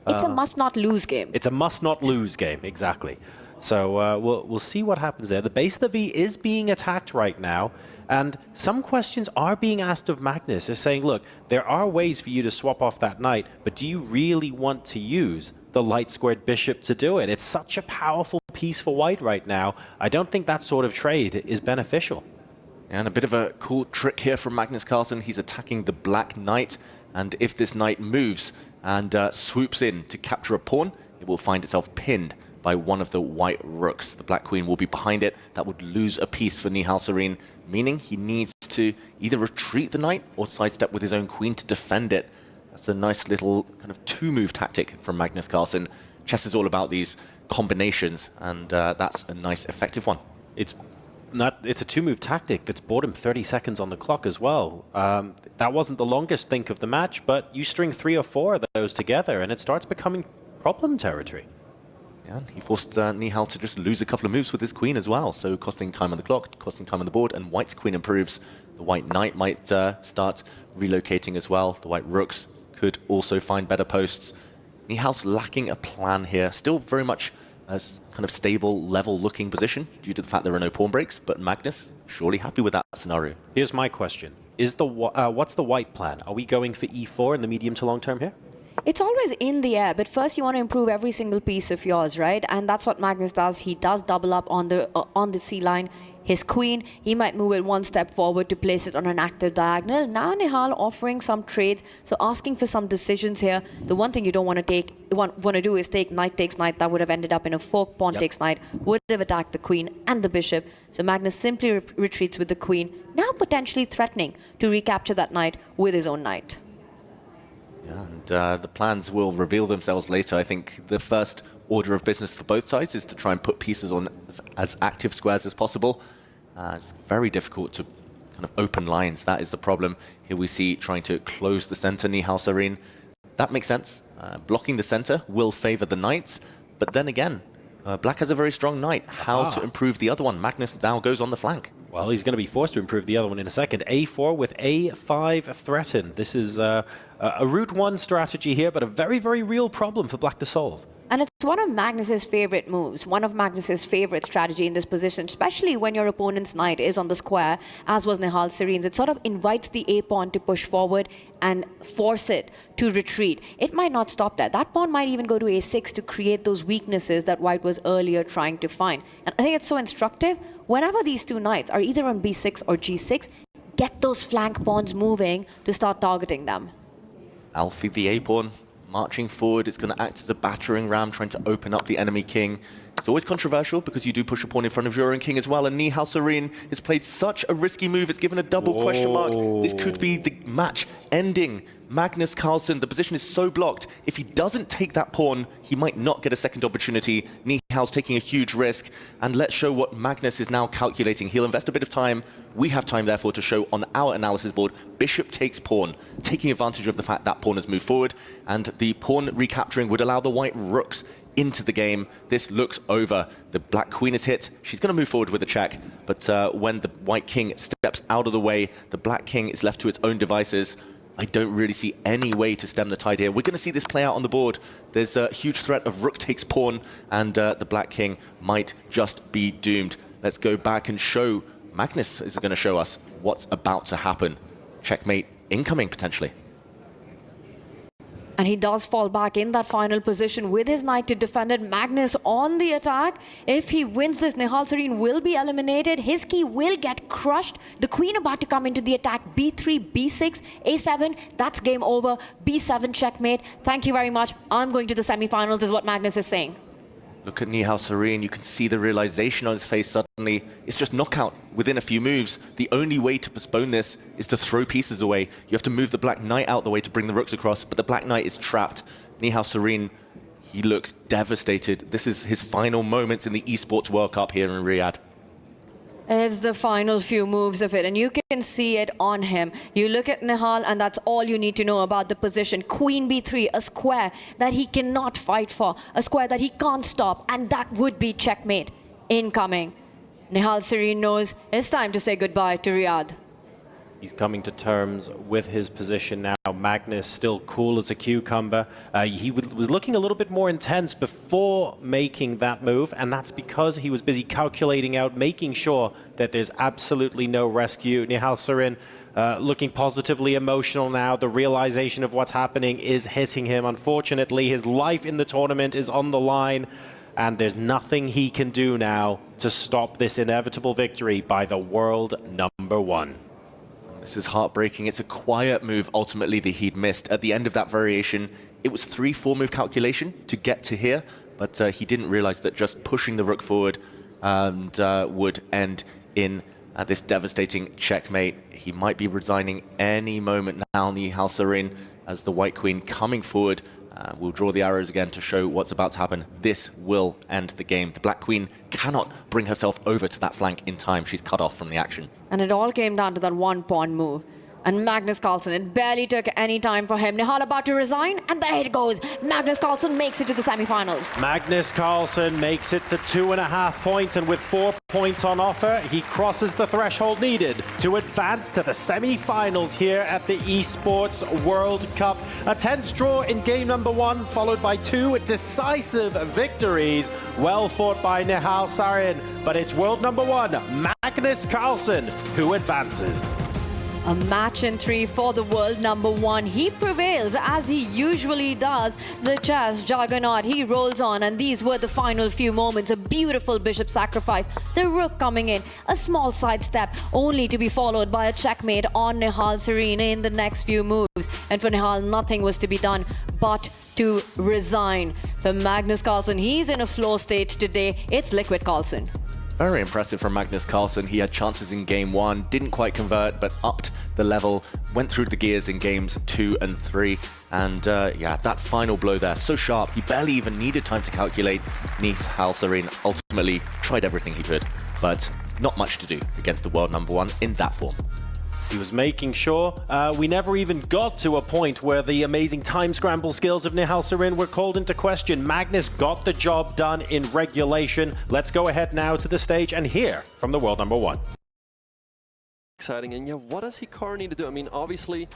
It's a must-not-lose game. It's a must-not-lose game, exactly. So we'll see what happens there. The base of the V is being attacked right now. And some questions are being asked of Magnus. They're saying, look, there are ways for you to swap off that knight, but do you really want to use the light-squared bishop to do it? It's such a powerful piece for white right now. I don't think that sort of trade is beneficial. And a bit of a cool trick here from Magnus Carlsen. He's attacking the black knight, and if this knight moves and swoops in to capture a pawn, it will find itself pinned by one of the white rooks. The black queen will be behind it. That would lose a piece for Nihal Sarin, meaning he needs to either retreat the knight or sidestep with his own queen to defend it. That's a nice little kind of two-move tactic from Magnus Carlsen. Chess is all about these combinations, and that's a nice, effective one. It's a two-move tactic that's bought him 30 seconds on the clock as well. That wasn't the longest think of the match, but you string 3 or 4 of those together, and it starts becoming problem territory. Yeah, he forced Nihal to just lose a couple of moves with his queen as well, so costing time on the clock, costing time on the board, and white's queen improves. The white knight might start relocating as well. The white rooks could also find better posts. Nihal's lacking a plan here. Still very much a kind of stable, level-looking position due to the fact there are no pawn breaks, but Magnus surely happy with that scenario. Here's my question. What's the white plan? Are we going for e4 in the medium to long term here? It's always in the air, but first you want to improve every single piece of yours, right? And that's what Magnus does. He does double up on the C line. His queen, he might move it one step forward to place it on an active diagonal. Now Nihal offering some trades, so asking for some decisions here. The one thing you don't want to do is take knight takes knight. That would have ended up in a fork. Pawn takes knight would have attacked the queen and the bishop. So Magnus simply retreats with the queen, now potentially threatening to recapture that knight with his own knight. Yeah, and the plans will reveal themselves later. I think the first order of business for both sides is to try and put pieces on as active squares as possible. It's very difficult to kind of open lines. That is the problem. Here we see trying to close the center, Nihal Sarin. That makes sense. Blocking the center will favor the knights, but then again, black has a very strong knight. How to improve the other one? Magnus now goes on the flank. Well, he's going to be forced to improve the other one in a second. A4 with A5 threatened. This is a Route 1 strategy here, but a very, very real problem for black to solve. And it's one of Magnus's favorite moves, one of Magnus's favorite strategy in this position, especially when your opponent's knight is on the square, as was Nihal Sarin's. It sort of invites the A pawn to push forward and force it to retreat. It might not stop there. That pawn might even go to A6 to create those weaknesses that white was earlier trying to find. And I think it's so instructive. Whenever these two knights are either on B6 or G6, get those flank pawns moving to start targeting them. Alfie, the A-pawn, marching forward. It's going to act as a battering ram, trying to open up the enemy king. It's always controversial because you do push a pawn in front of your own king as well. And Nihal Sarin has played such a risky move. It's given a double question mark. This could be the match ending. Magnus Carlsen, the position is so blocked. If he doesn't take that pawn, he might not get a second opportunity. Nihal's taking a huge risk. And let's show what Magnus is now calculating. He'll invest a bit of time. We have time, therefore, to show on our analysis board, bishop takes pawn, taking advantage of the fact that pawn has moved forward. And the pawn recapturing would allow the white rooks into the game. This looks over. The black queen is hit. She's going to move forward with a check. But when the white king steps out of the way, the black king is left to its own devices. I don't really see any way to stem the tide here. We're going to see this play out on the board. There's a huge threat of rook takes pawn, and the black king might just be doomed. Let's go back and show. Magnus is going to show us what's about to happen. Checkmate incoming, potentially. And he does fall back in that final position with his knight to defend it. Magnus on the attack. If he wins this, Nihal Sareen will be eliminated. His key will get crushed. The queen about to come into the attack. B3, B6, A7. That's game over. B7 checkmate. Thank you very much. I'm going to the semifinals is what Magnus is saying. Look at Nihal Sareen, you can see the realization on his face suddenly. It's just knockout within a few moves. The only way to postpone this is to throw pieces away. You have to move the Black Knight out the way to bring the rooks across, but the Black Knight is trapped. Nihal Sareen, he looks devastated. This is his final moments in the Esports World Cup here in Riyadh. It's the final few moves of it, and you can see it on him. You look at Nihal, and that's all you need to know about the position. Queen B3, a square that he cannot fight for, a square that he can't stop, and that would be checkmate incoming. Nihal Sareen knows it's time to say goodbye to Riyadh. He's coming to terms with his position now. Magnus still cool as a cucumber. He was looking a little bit more intense before making that move, and that's because he was busy calculating out, making sure that there's absolutely no rescue. Nihal Sareen looking positively emotional now. The realization of what's happening is hitting him. Unfortunately, his life in the tournament is on the line, and there's nothing he can do now to stop this inevitable victory by the world #1. This is heartbreaking. It's a quiet move, ultimately, that he'd missed. At the end of that variation, it was 3-4 move calculation to get to here, but he didn't realize that just pushing the rook forward and would end in this devastating checkmate. He might be resigning any moment now, Nihal Sareen, as the White Queen coming forward. We'll draw the arrows again to show what's about to happen. This will end the game. The Black Queen cannot bring herself over to that flank in time. She's cut off from the action. And it all came down to that one pawn move. And Magnus Carlsen, it barely took any time for him. Nihal about to resign, and there it goes. Magnus Carlsen makes it to the semifinals. Magnus Carlsen makes it to 2.5 points, and with 4 points on offer, he crosses the threshold needed to advance to the semifinals here at the Esports World Cup. A tense draw in game #1, followed by 2 decisive victories. Well fought by Nihal Sareen, but it's world #1, Magnus Carlsen, who advances. A match in 3 for the world #1. He prevails as he usually does. The chess juggernaut, he rolls on, and these were the final few moments. A beautiful bishop sacrifice, the rook coming in, a small sidestep, only to be followed by a checkmate on Nihal Sareen in the next few moves. And for Nihal, nothing was to be done but to resign. For Magnus Carlsen, he's in a flow state today. It's Liquid Carlsen. Very impressive from Magnus Carlsen. He had chances in game 1, didn't quite convert, but upped the level, went through the gears in games 2 and 3. And yeah, that final blow there, so sharp, he barely even needed time to calculate. Nihal Sareen ultimately tried everything he could, but not much to do against the world #1 in that form. He was making sure we never even got to a point where the amazing time scramble skills of Nihal Sareen were called into question. Magnus got the job done in regulation. Let's go ahead now to the stage and hear from the world #1. Exciting, and yeah, what does Hikaru need to do? I mean, obviously,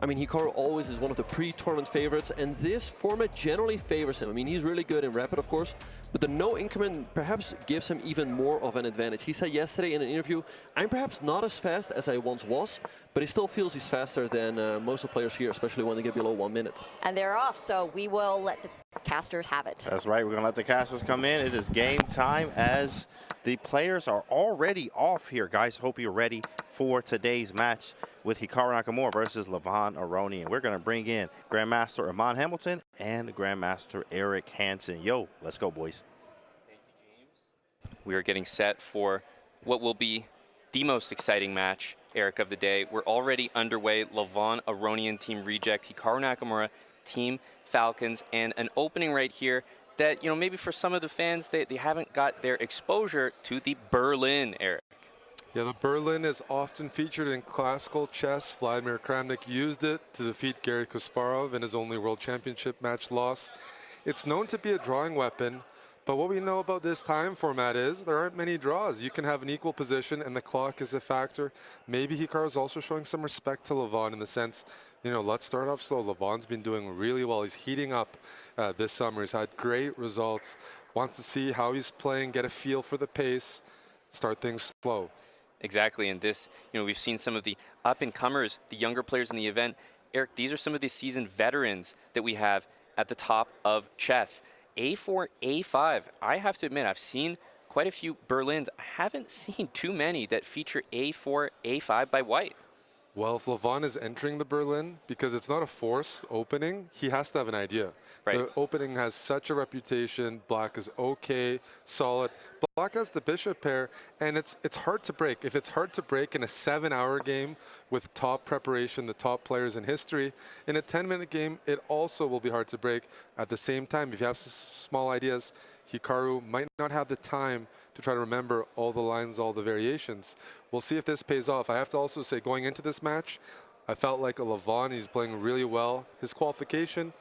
Hikaru always is one of the pre-tournament favorites, and this format generally favors him. I mean, he's really good in Rapid, of course, but the no increment perhaps gives him even more of an advantage. He said yesterday in an interview, I'm perhaps not as fast as I once was, but he still feels he's faster than most of the players here, especially when they get below 1 minute. And they're off, so we will let the casters have it. That's right, we're going to let the casters come in. It is game time as the players are already off here. Guys, hope you're ready for today's match with Hikaru Nakamura versus Levon Aronian. We're going to bring in Grandmaster Iman Hamilton and Grandmaster Eric Hansen. Yo, let's go, boys. Thank you, James. We are getting set for what will be the most exciting match, Eric, of the day. We're already underway. Levon Aronian, Team Reject, Hikaru Nakamura, Team Falcons, and an opening right here that, maybe for some of the fans, they haven't got their exposure to the Berlin, Eric. Yeah, the Berlin is often featured in classical chess. Vladimir Kramnik used it to defeat Garry Kasparov in his only World Championship match loss. It's known to be a drawing weapon, but what we know about this time format is there aren't many draws. You can have an equal position and the clock is a factor. Maybe Hikaru is also showing some respect to Levon in the sense, let's start off slow. Levon's been doing really well. He's heating up this summer. He's had great results. Wants to see how he's playing, get a feel for the pace, start things slow. Exactly, and this, we've seen some of the up-and-comers, the younger players in the event, Eric, these are some of the seasoned veterans that we have at the top of chess. A4, A5. I have to admit, I've seen quite a few Berlins. I haven't seen too many that feature A4, A5 by white. Well, if Levon is entering the Berlin, because it's not a forced opening, he has to have an idea. Right. The opening has such a reputation. Black is okay, solid. Black has the bishop pair, and it's hard to break. If it's hard to break in a 7-hour game with top preparation, the top players in history, in a 10-minute game, it also will be hard to break. At the same time, if you have small ideas, Hikaru might not have the time to try to remember all the lines, all the variations. We'll see if this pays off. I have to also say, going into this match, I felt like a Levon, he's playing really well. His qualification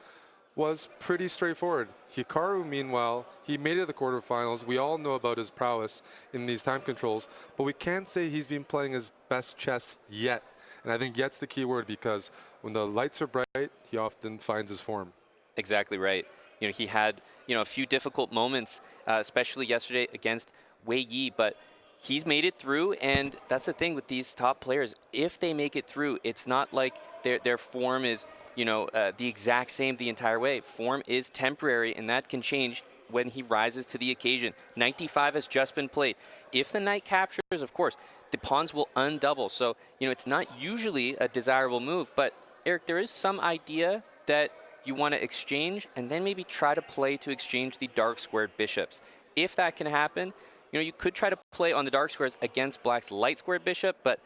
was pretty straightforward. Hikaru, meanwhile, he made it to the quarterfinals. We all know about his prowess in these time controls, but we can't say he's been playing his best chess yet. And I think yet's the key word, because when the lights are bright, he often finds his form. Exactly right. You know, he had, a few difficult moments, especially yesterday against Wei Yi, but he's made it through, and that's the thing with these top players. If they make it through, it's not like their form is, the exact same the entire way. Form is temporary, and that can change when he rises to the occasion. Knight d5 has just been played. If the knight captures, of course, the pawns will undouble. So, it's not usually a desirable move, but Eric, there is some idea that you want to exchange and then maybe try to play to exchange the dark squared bishops. If that can happen, you could try to play on the dark squares against Black's light squared bishop, but,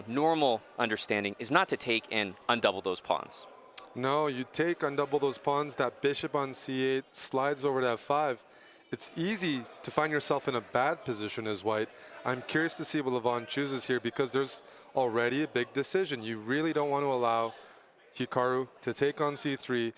normal understanding is not to take and undouble those pawns. No, you take, undouble those pawns, that bishop on c8 slides over to f5. It's easy to find yourself in a bad position as white. I'm curious to see what Levon chooses here, because there's already a big decision. You really don't want to allow Hikaru to take on c3,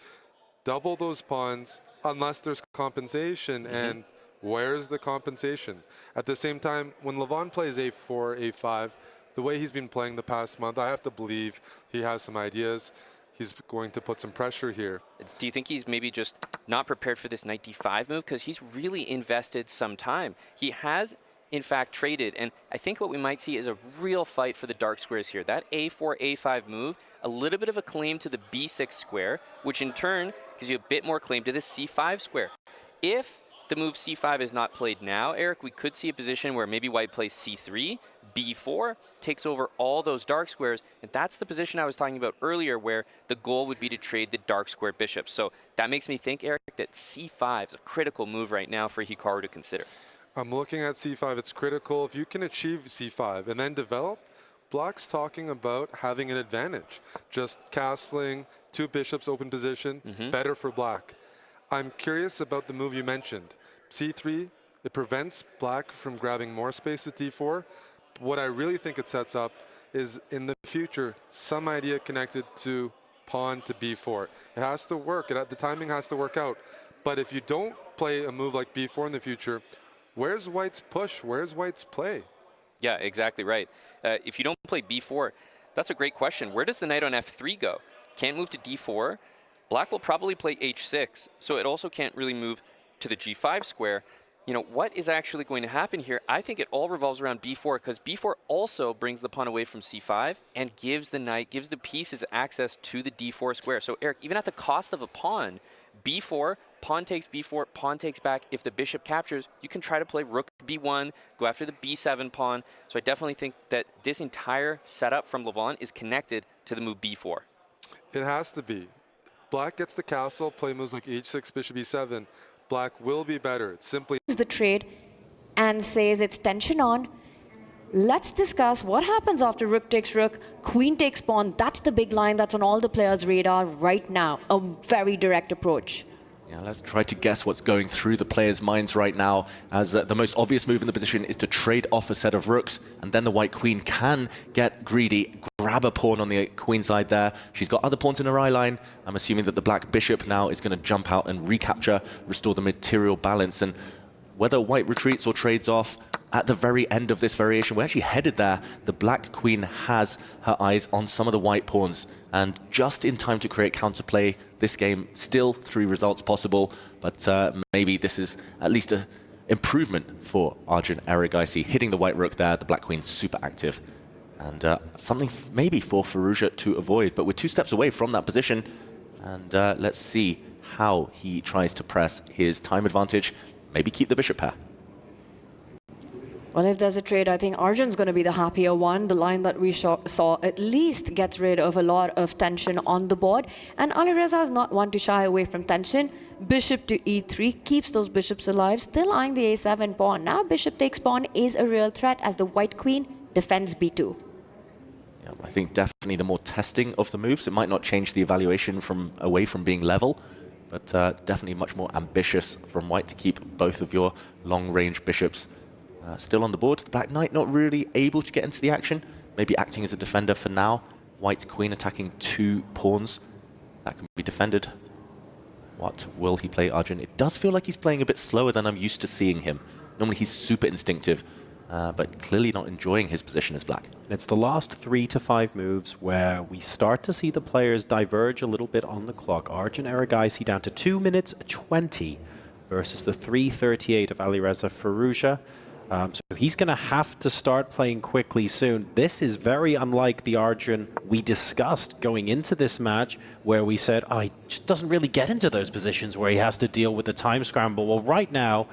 double those pawns, unless there's compensation. And where's the compensation? At the same time, when Levon plays a4, a5, the way he's been playing the past month, I have to believe he has some ideas. He's going to put some pressure here. Do you think he's maybe just not prepared for this knight d5 move? Because he's really invested some time. He has, in fact, traded, and I think what we might see is a real fight for the dark squares here. That a4, a5 move, a little bit of a claim to the b6 square, which in turn gives you a bit more claim to the c5 square. If the move c5 is not played now, Eric, we could see a position where maybe white plays c3, b4, takes over all those dark squares, and that's the position I was talking about earlier, where the goal would be to trade the dark square bishops. So that makes me think, Eric, that c5 is a critical move right now for Hikaru to consider. I'm looking at c5. It's critical. If you can achieve c5 and then develop, Black's talking about having an advantage. Just castling, 2 bishops, open position, better for Black. I'm curious about the move you mentioned. c3, it prevents Black from grabbing more space with d4. What I really think it sets up is, in the future, some idea connected to pawn to b4. It has to work. The timing has to work out. But if you don't play a move like b4 in the future, where's White's push? Where's White's play? Yeah, exactly right. If you don't play b4, that's a great question. Where does the knight on f3 go? Can't move to d4. Black will probably play h6, so it also can't really move to the g5 square. What is actually going to happen here? I think it all revolves around b4, because b4 also brings the pawn away from c5 and gives the pieces access to the d4 square. So Eric, even at the cost of a pawn, b4, pawn takes b4, pawn takes back. If the bishop captures, you can try to play rook b1, go after the b7 pawn. So I definitely think that this entire setup from Levon is connected to the move b4. It has to be. Black gets the castle, play moves like h6, bishop e7. Black will be better. It's simply The trade and says it's tension on. Let's discuss what happens after rook takes rook, queen takes pawn. That's the big line that's on all the players' radar right now. A very direct approach. Yeah, let's try to guess what's going through the players' minds right now, as the most obvious move in the position is to trade off a set of rooks, and then the white queen can get greedy, grab a pawn on the queen side there. She's got other pawns in her eye line. I'm assuming that the black bishop now is going to jump out and recapture, restore the material balance. And whether white retreats or trades off, at the very end of this variation, we're actually headed there. The black queen has her eyes on some of the white pawns, and just in time to create counterplay. This game still 3 results possible, but maybe this is at least an improvement for Arjun Erigaisi. Hitting the white rook there, the black queen super active. And something maybe for Firouzja to avoid, but we're 2 steps away from that position. And let's see how he tries to press his time advantage, maybe keep the bishop pair. Well, if there's a trade, I think Arjun's going to be the happier one. The line that we saw at least gets rid of a lot of tension on the board. And Alireza is not one to shy away from tension. Bishop to e3 keeps those bishops alive, still eyeing the a7 pawn. Now bishop takes pawn is a real threat as the white queen defends b2. Yeah, I think definitely the more testing of the moves, it might not change the evaluation from away from being level, but definitely much more ambitious from white to keep both of your long-range bishops still on the board. The black knight not really able to get into the action, maybe acting as a defender for now. White's queen attacking 2 pawns. That can be defended. What will he play, Arjun? It does feel like he's playing a bit slower than I'm used to seeing him. Normally he's super instinctive, but clearly not enjoying his position as black. It's the last 3 to 5 moves where we start to see the players diverge a little bit on the clock. Arjun Erigaisi down to 2 minutes 20 versus the 3:38 of Alireza Firouzja. So he's going to have to start playing quickly soon. This is very unlike the Arjun we discussed going into this match, where we said, oh, he just doesn't really get into those positions where he has to deal with the time scramble. Well, right now,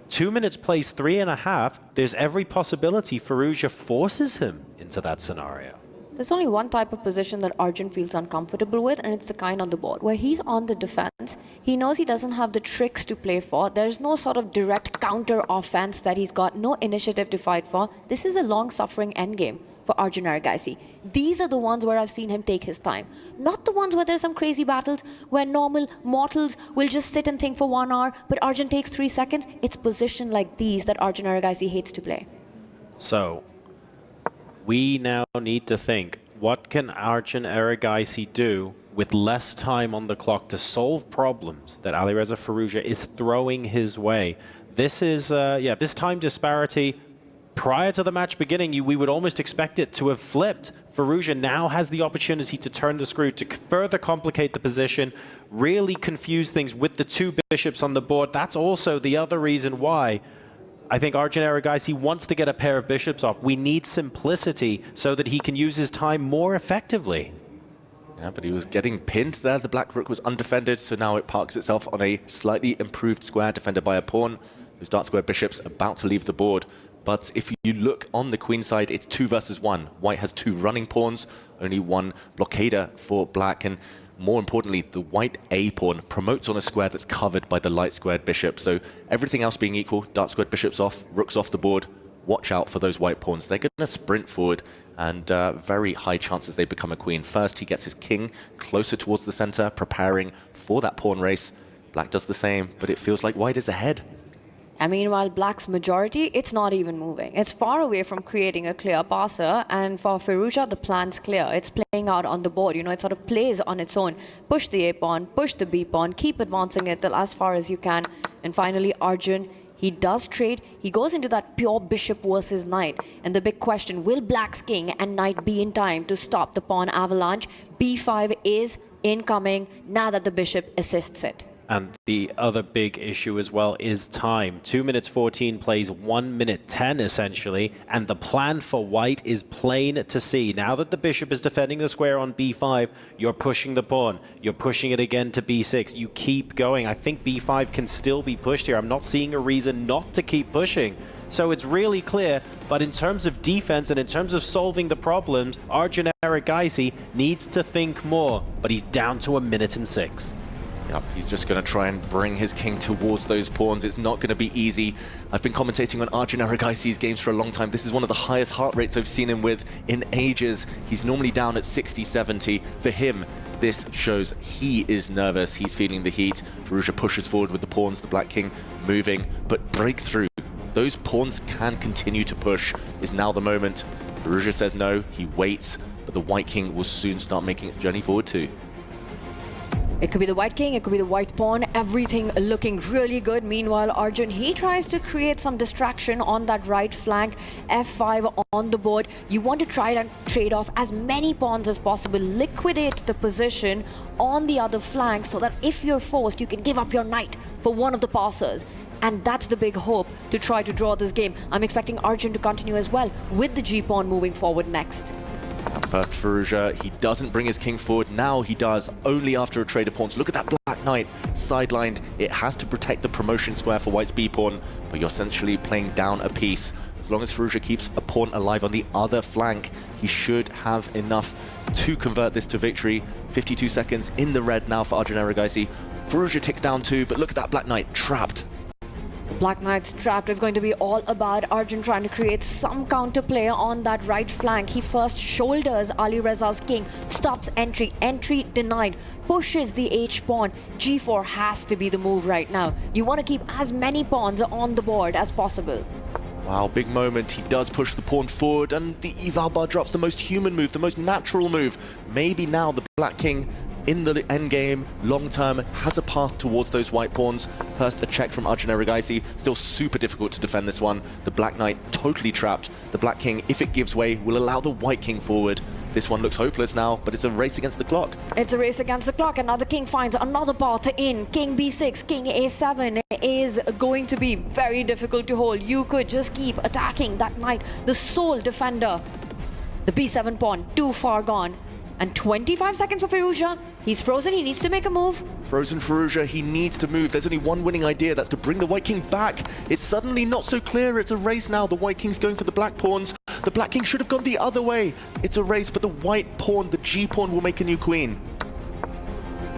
2 minutes plays 3.5. There's every possibility Firouzja forces him into that scenario. There's only one type of position that Arjun feels uncomfortable with, and it's the kind on the board where he's on the defense. He knows he doesn't have the tricks to play for. There's no sort of direct counter offense that he's got, no initiative to fight for. This is a long-suffering endgame for Arjun Erigaisi. These are the ones where I've seen him take his time. Not the ones where there's some crazy battles where normal mortals will just sit and think for 1 hour, but Arjun takes 3 seconds. It's position like these that Arjun Erigaisi hates to play. So we now need to think, what can Arjun Erigaisi do with less time on the clock to solve problems that Alireza Firouzja is throwing his way? This is, this time disparity, prior to the match beginning, we would almost expect it to have flipped. Firouzja now has the opportunity to turn the screw, to further complicate the position, really confuse things with the 2 bishops on the board. That's also the other reason why I think Arjun Erigaisi wants to get a pair of bishops off. We need simplicity so that he can use his time more effectively. Yeah, but he was getting pinned there. The black rook was undefended, so now it parks itself on a slightly improved square defended by a pawn. Those dark square bishops about to leave the board. But if you look on the queen side, it's 2 versus 1. White has 2 running pawns, only 1 blockader for black, and more importantly, the white A pawn promotes on a square that's covered by the light squared bishop. So everything else being equal, dark squared bishops off, rooks off the board. Watch out for those white pawns. They're going to sprint forward, and very high chances they become a queen. First, he gets his king closer towards the center, preparing for that pawn race. Black does the same, but it feels like white is ahead. And meanwhile, black's majority, it's not even moving. It's far away from creating a clear passer. And for Firouzja, the plan's clear. It's playing out on the board. You know, it sort of plays on its own. Push the A pawn, push the B pawn, keep advancing it till as far as you can. And finally, Arjun, he does trade. He goes into that pure bishop versus knight. And the big question, will black's king and knight be in time to stop the pawn avalanche? B5 is incoming now that the bishop assists it. And the other big issue as well is time. 2 minutes 14 plays 1 minute 10 essentially, and the plan for white is plain to see. Now that the bishop is defending the square on b5, you're pushing the pawn. You're pushing it again to b6. You keep going. I think b5 can still be pushed here. I'm not seeing a reason not to keep pushing. So it's really clear, but in terms of defense and in terms of solving the problems, Arjun Erigaisi needs to think more, but he's down to 1 minute and 6. Yep, he's just going to try and bring his king towards those pawns. It's not going to be easy. I've been commentating on Arjun Erigaisi's games for a long time. This is one of the highest heart rates I've seen him with in ages. He's normally down at 60, 70. For him, this shows he is nervous. He's feeling the heat. Firouzja pushes forward with the pawns, the black king moving, but breakthrough. Those pawns can continue to push. Is now the moment. Firouzja says no, he waits, but the white king will soon start making its journey forward too. It could be the white king, it could be the white pawn, everything looking really good. Meanwhile, Arjun, he tries to create some distraction on that right flank. F5 on the board. You want to try and trade off as many pawns as possible, liquidate the position on the other flank so that if you're forced, you can give up your knight for one of the passers. and that's the big hope to try to draw this game. I'm expecting Arjun to continue as well, with the G-pawn moving forward next. First Farouja, he doesn't bring his king forward. Now he does, only after a trade of pawns. Look at that Black Knight sidelined. It has to protect the promotion square for White's B-pawn, but you're essentially playing down a piece. As long as Farouja keeps a pawn alive on the other flank, he should have enough to convert this to victory. 52 seconds in the red now for Arjun Erigaisi. Farouja ticks down 2, but look at that Black Knight trapped. Black Knight's trapped is going to be all about Arjun trying to create some counterplay on that right flank. He first shoulders Ali Reza's king, stops entry, entry denied, pushes the H-pawn. G4 has to be the move right now. You want to keep as many pawns on the board as possible. Wow, big moment. He does push the pawn forward, and the eval bar drops, the most human move, the most natural move. Maybe now the Black King in the endgame, long term, has a path towards those white pawns. First, a check from Arjun Erigaisi. Still super difficult to defend this one. The Black Knight totally trapped. The Black King, if it gives way, will allow the White King forward. This one looks hopeless now, but it's a race against the clock. It's a race against the clock, and now the king finds another path in. King b6, king a7 is going to be very difficult to hold. You could just keep attacking that knight, the sole defender. The b7 pawn, too far gone. And 25 seconds for Farouja. He's frozen, he needs to make a move. Frozen Farouja, he needs to move. There's only one winning idea, that's to bring the White King back. It's suddenly not so clear, it's a race now. The White King's going for the black pawns. The Black King should have gone the other way. It's a race, but the white pawn, the G pawn, will make a new queen.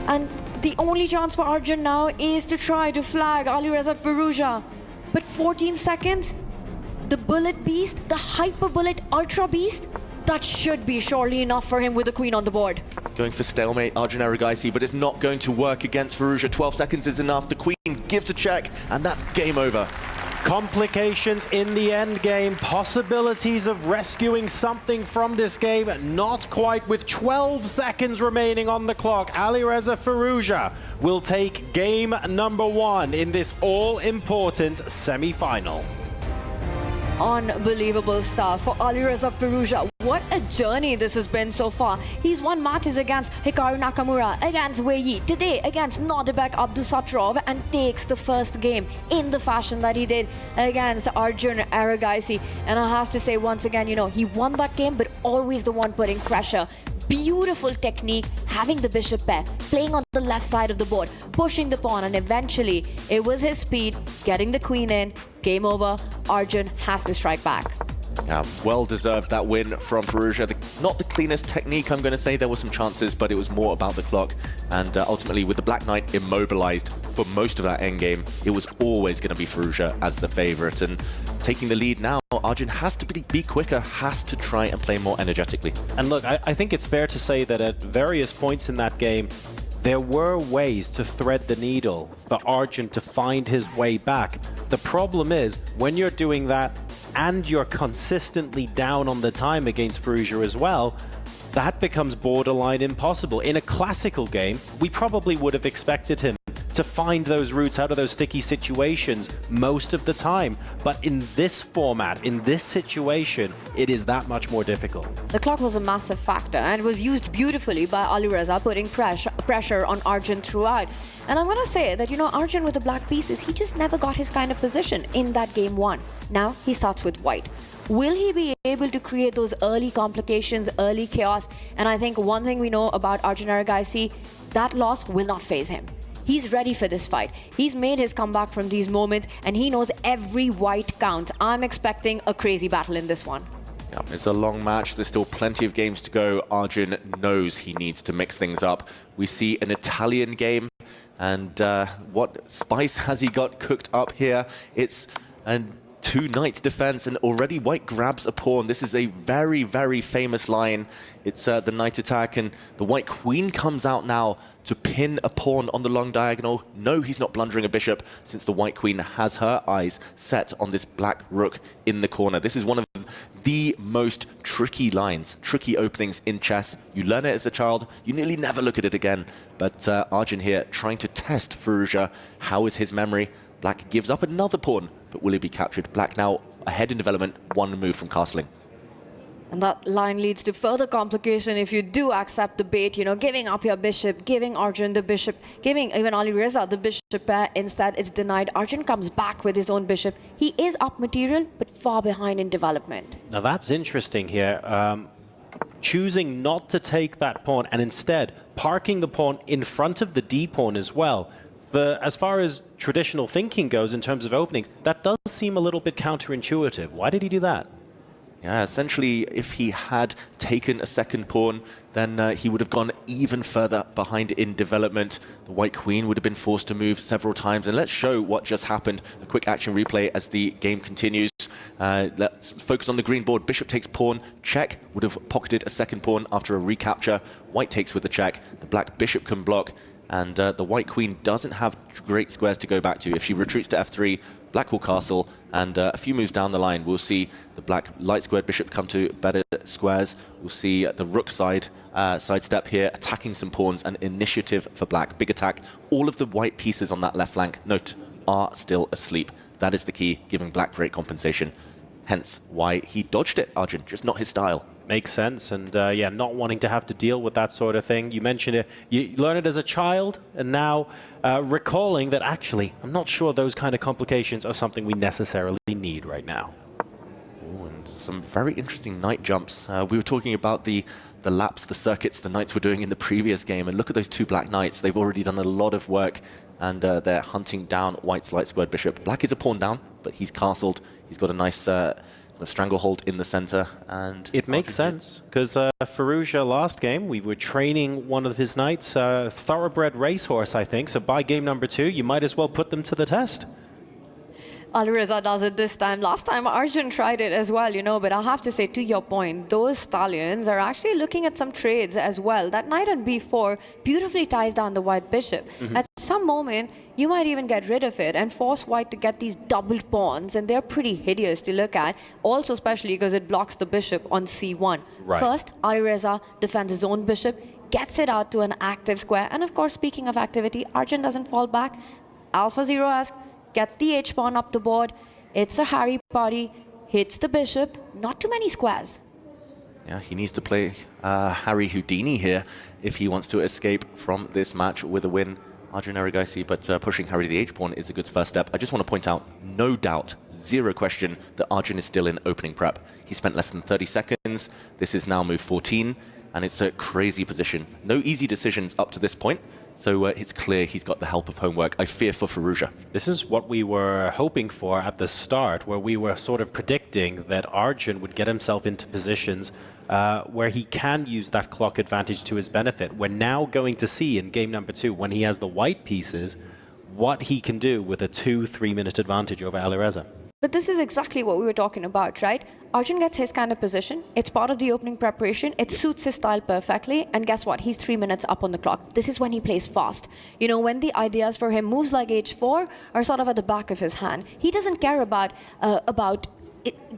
And the only chance for Arjun now is to try to flag Ali Reza Farouja. But 14 seconds, the bullet beast, the hyper bullet ultra beast, that should be surely enough for him with the queen on the board. Going for stalemate, Arjun Erigaisi, but it's not going to work against Farouja. 12 seconds is enough. The queen gives a check, and that's game over. Complications in the end game, possibilities of rescuing something from this game, not quite. With 12 seconds remaining on the clock, Ali Reza Farouja will take game number 1 in this all-important semi-final. Unbelievable stuff for Ali Reza Farouja. What a journey this has been so far. He's won matches against Hikaru Nakamura, against Wei Yi, today against Nordebek Abdusatrov, and takes the first game in the fashion that he did against Arjun Erigaisi. And I have to say once again, you know, he won that game, but always the one putting pressure. Beautiful technique, having the bishop pair, playing on the left side of the board, pushing the pawn, and eventually it was his speed, getting the queen in. Game over. Arjun has to strike back. Yeah, well deserved that win from Farouja. Not the cleanest technique, I'm going to say. There were some chances, but it was more about the clock. And ultimately, with the Black Knight immobilized for most of that endgame, it was always going to be Farouja as the favorite. And taking the lead now, Arjun has to be quicker, has to try and play more energetically. And look, I think it's fair to say that at various points in that game, there were ways to thread the needle for Arjun to find his way back. The problem is, when you're doing that and you're consistently down on the time against Farouja as well, that becomes borderline impossible. In a classical game, we probably would have expected him to find those routes out of those sticky situations most of the time. But in this format, in this situation, it is that much more difficult. The clock was a massive factor and was used beautifully by Ali Reza, putting pressure on Arjun throughout. And I'm going to say that, you know, Arjun with the black pieces, he just never got his kind of position in that game 1. Now he starts with white. Will he be able to create those early complications, early chaos? And I think one thing we know about Arjun Erigaisi, that loss will not faze him. He's ready for this fight. He's made his comeback from these moments, and he knows every white counts. I'm expecting a crazy battle in this one. Yeah, it's a long match. There's still plenty of games to go. Arjun knows he needs to mix things up. We see an Italian game, and what spice has he got cooked up here? It's an 2 knights defense, and already white grabs a pawn. This is a very, very famous line. It's the knight attack, and the white queen comes out now to pin a pawn on the long diagonal. No, he's not blundering a bishop, since the white queen has her eyes set on this black rook in the corner. This is one of the most tricky lines, tricky openings in chess. You learn it as a child, you nearly never look at it again. But Arjun here trying to test Farouja. How is his memory? Black gives up another pawn, but will he be captured? Black now ahead in development, 1 move from castling. And that line leads to further complication if you do accept the bait, you know, giving up your bishop, giving Arjun the bishop, giving even Alireza the bishop pair. Instead, it's denied. Arjun comes back with his own bishop. He is up material, but far behind in development. Now that's interesting here. Choosing not to take that pawn and instead parking the pawn in front of the D pawn as well. As far as traditional thinking goes in terms of openings, that does seem a little bit counterintuitive. Why did he do that? Yeah, essentially, if he had taken a second pawn, then he would have gone even further behind in development. The white queen would have been forced to move several times. And let's show what just happened. A quick action replay as the game continues. Let's focus on the green board. Bishop takes pawn, check, would have pocketed a second pawn after a recapture. White takes with the check. The black bishop can block. And the white queen doesn't have great squares to go back to. If she retreats to f3, black will castle, and a few moves down the line, we'll see the black light-squared bishop come to better squares. We'll see the rook sidestep here, attacking some pawns, and initiative for black. Big attack. All of the white pieces on that left flank, note, are still asleep. That is the key, giving black great compensation. Hence why he dodged it, Arjun, just not his style. Makes sense, and yeah, not wanting to have to deal with that sort of thing. You mentioned it, you learn it as a child, and now recalling that actually, I'm not sure those kind of complications are something we necessarily need right now. Ooh, and some very interesting knight jumps. We were talking about the laps, the circuits the knights were doing in the previous game, and look at those two black knights. They've already done a lot of work, and they're hunting down white's light squared bishop. Black is a pawn down, but he's castled. He's got a nice stranglehold in the center, and it makes sense because Fallujah last game we were training one of his knights, thoroughbred racehorse, I think. So by game number 2, you might as well put them to the test. Alireza does it this time. Last time Arjun tried it as well, you know, but I have to say, to your point, those stallions are actually looking at some trades as well. That knight on b4 beautifully ties down the white bishop. At some moment, you might even get rid of it and force white to get these doubled pawns, and they're pretty hideous to look at, also especially because it blocks the bishop on c1. Right. First, Alireza defends his own bishop, gets it out to an active square, and of course, speaking of activity, Arjun doesn't fall back. Alpha Zero asks, get the h-pawn up the board. It's a Harry party. Hits the bishop. Not too many squares. yeah, he needs to play Harry Houdini here if he wants to escape from this match with a win. Arjun Erigaisi, but pushing Harry to the h-pawn is a good first step. I just want to point out, no doubt, zero question, that Arjun is still in opening prep. He spent less than 30 seconds. This is now move 14, and it's a crazy position. No easy decisions up to this point. So it's clear he's got the help of homework. I fear for Fallujah. This is what we were hoping for at the start, where we were sort of predicting that Arjun would get himself into positions where he can use that clock advantage to his benefit. We're now going to see in game number 2, when he has the white pieces, what he can do with a 2-3 minute advantage over Alireza. But this is exactly what we were talking about, right? Arjun gets his kind of position. It's part of the opening preparation. It suits his style perfectly. And guess what? He's 3 minutes up on the clock. This is when he plays fast. You know, when the ideas for him, moves like h4, are sort of at the back of his hand. He doesn't care about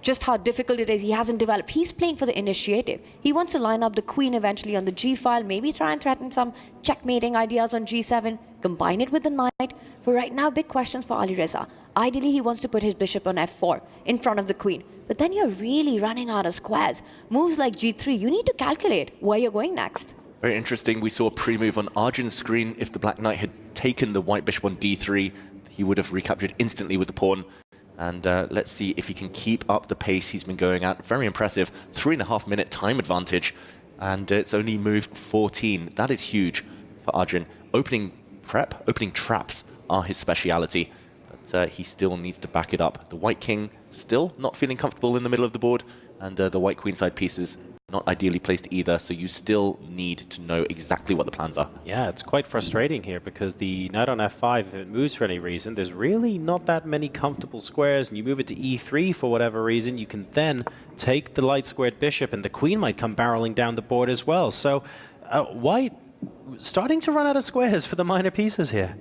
just how difficult it is. He hasn't developed. He's playing for the initiative. He wants to line up the queen eventually on the g file, maybe try and threaten some checkmating ideas on g7, combine it with the knight. For right now, big questions for Alireza. Ideally, he wants to put his bishop on f4 in front of the queen. But then you're really running out of squares. Moves like g3, you need to calculate where you're going next. Very interesting. We saw a pre-move on Arjun's screen. If the black knight had taken the white bishop on d3, he would have recaptured instantly with the pawn. And let's see if he can keep up the pace he's been going at. Very impressive. 3.5 minute time advantage. And it's only move 14. That is huge for Arjun. Opening prep, opening traps are his speciality. But he still needs to back it up. The white king still not feeling comfortable in the middle of the board. And the white queenside pieces not ideally placed either, so you still need to know exactly what the plans are. Yeah, it's quite frustrating here because the knight on f5, if it moves for any reason, there's really not that many comfortable squares, and you move it to e3 for whatever reason, you can then take the light squared bishop, and the queen might come barreling down the board as well. So white starting to run out of squares for the minor pieces here.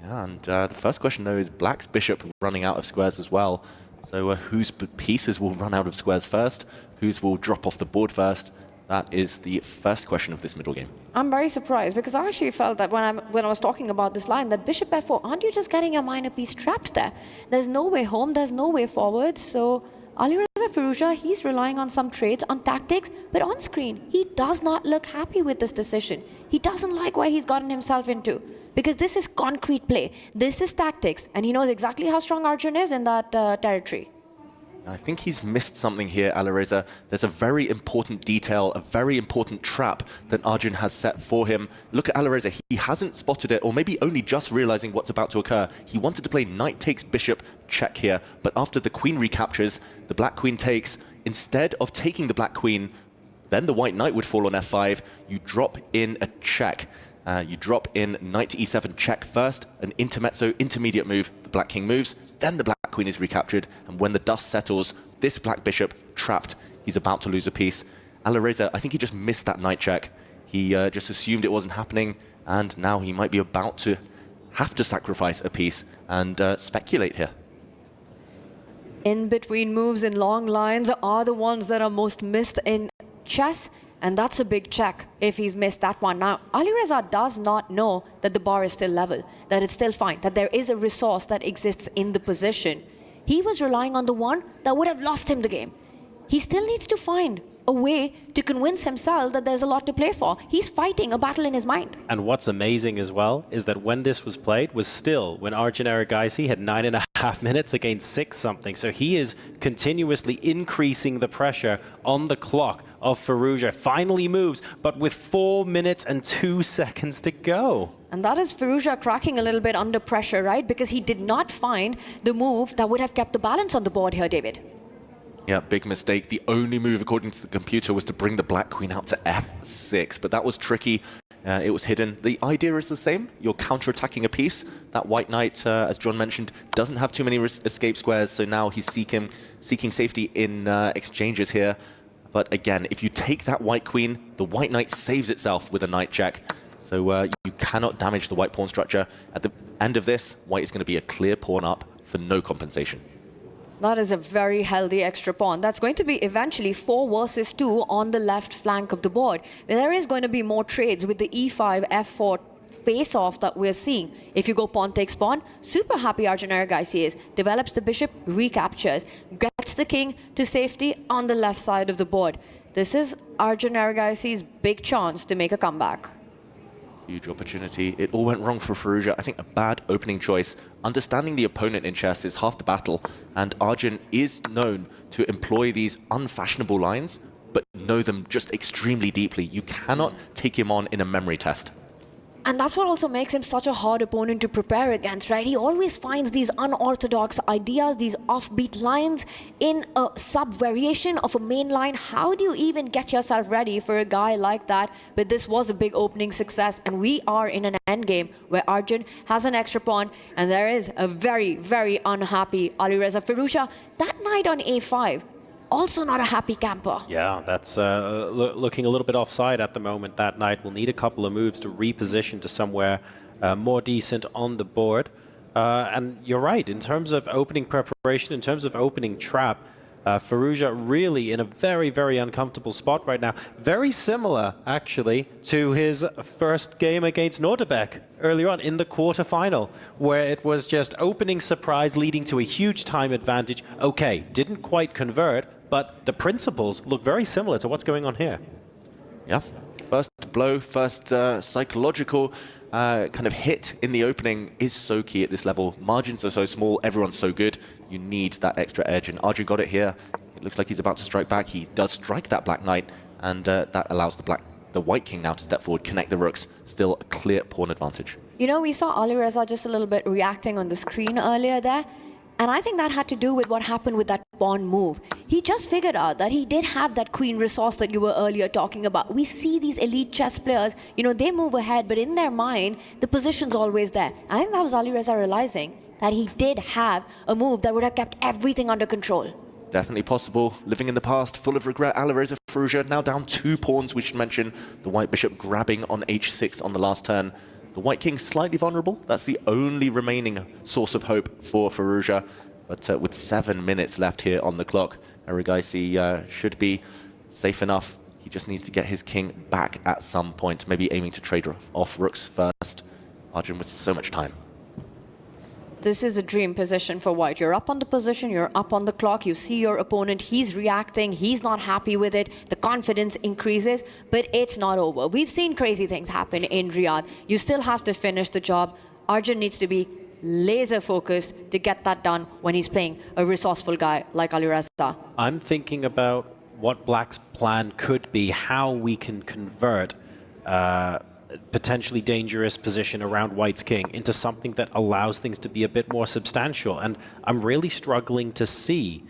Yeah, and the first question, though, is black's bishop running out of squares as well. So whose pieces will run out of squares first? Whose will drop off the board first? That is the first question of this middle game. I'm very surprised because I actually felt that when I was talking about this line, that bishop f4, aren't you just getting a minor piece trapped there? There's no way home, there's no way forward. So Alireza Firouzja, he's relying on some traits, on tactics, but on screen, he does not look happy with this decision. He doesn't like what he's gotten himself into. Because this is concrete play, this is tactics, and he knows exactly how strong Arjun is in that territory. I think he's missed something here, Alireza. There's a very important detail, a very important trap that Arjun has set for him. Look at Alireza, he hasn't spotted it, or maybe only just realizing what's about to occur. He wanted to play knight takes bishop check here, but after the queen recaptures, the black queen takes. Instead of taking the black queen, then the white knight would fall on f5. You drop in a check. You drop in knight to e7 check first, an intermezzo, intermediate move, the black king moves, then the black queen is recaptured, and when the dust settles, this black bishop trapped, he's about to lose a piece. Alireza, I think he just missed that knight check. He just assumed it wasn't happening, and now he might be about to have to sacrifice a piece and speculate here. In between moves in long lines are the ones that are most missed in chess. And that's a big check if he's missed that one. Now, Alireza does not know that the bar is still level, that it's still fine, that there is a resource that exists in the position. He was relying on the one that would have lost him the game. He still needs to find a way to convince himself that there's a lot to play for. He's fighting a battle in his mind. And what's amazing as well is that when this was played was still when Arjun Erigaisi had 9.5 minutes against 6 something. So he is continuously increasing the pressure on the clock of Firouzja. Finally moves, but with 4 minutes and 2 seconds to go. And that is Firouzja cracking a little bit under pressure, right? Because he did not find the move that would have kept the balance on the board here, David. Yeah, big mistake. The only move, according to the computer, was to bring the black queen out to f6, but that was tricky. It was hidden. The idea is the same. You're counter-attacking a piece. That white knight, as John mentioned, doesn't have too many escape squares, so now he's seeking safety in exchanges here. But again, if you take that white queen, the white knight saves itself with a knight check. So you cannot damage the white pawn structure. At the end of this, white is going to be a clear pawn up for no compensation. That is a very healthy extra pawn. That's going to be eventually 4 versus 2 on the left flank of the board. There is going to be more trades with the e5, f4 face-off that we're seeing. If you go pawn takes pawn, super happy Arjun Erigaisi is. Develops the bishop, recaptures, gets the king to safety on the left side of the board. This is Arjun Erigaisi's big chance to make a comeback. Huge opportunity. It all went wrong for Firouzja. I think a bad opening choice. Understanding the opponent in chess is half the battle, and Arjun is known to employ these unfashionable lines, but know them just extremely deeply. You cannot take him on in a memory test. And that's what also makes him such a hard opponent to prepare against, right? He always finds these unorthodox ideas, these offbeat lines in a sub-variation of a main line. How do you even get yourself ready for a guy like that? But this was a big opening success, and we are in an endgame where Arjun has an extra pawn, and there is a very, very unhappy Alireza Firouzja. That knight on a5, also not a happy camper. Yeah, that's looking a little bit offside at the moment. That knight will need a couple of moves to reposition to somewhere more decent on the board. And you're right, in terms of opening preparation, in terms of opening trap, Firouzja really in a very, very uncomfortable spot right now. Very similar, actually, to his first game against Nordebek earlier on in the quarterfinal, where it was just opening surprise leading to a huge time advantage. Okay, didn't quite convert, but the principles look very similar to what's going on here. Yeah, first blow, first psychological kind of hit in the opening is so key at this level. Margins are so small, everyone's so good. You need that extra edge, and Arjun got it here. It looks like he's about to strike back. He does strike that black knight, and that allows the white king now to step forward, connect the rooks. Still a clear pawn advantage. You know, we saw Alireza just a little bit reacting on the screen earlier there. And I think that had to do with what happened with that pawn move. He just figured out that he did have that queen resource that you were earlier talking about. We see these elite chess players, you know, they move ahead, but in their mind, the position's always there. And I think that was Alireza realizing that he did have a move that would have kept everything under control. Definitely possible. Living in the past, full of regret. Alireza Firouzja now down 2 pawns, we should mention. The white bishop grabbing on h6 on the last turn. The white king slightly vulnerable. That's the only remaining source of hope for Firouzja. But with 7 minutes left here on the clock, Erigaisi should be safe enough. He just needs to get his king back at some point, maybe aiming to trade off rooks first. Arjun with so much time. this is a dream position for white. You're up on the position, you're up on the clock, you see your opponent, he's reacting, he's not happy with it, the confidence increases, but it's not over. We've seen crazy things happen in Riyadh. You still have to finish the job. Arjun needs to be laser focused to get that done when he's playing a resourceful guy like Alireza. I'm thinking about what Black's plan could be, how we can convert potentially dangerous position around White's king into something that allows things to be a bit more substantial. And I'm really struggling to see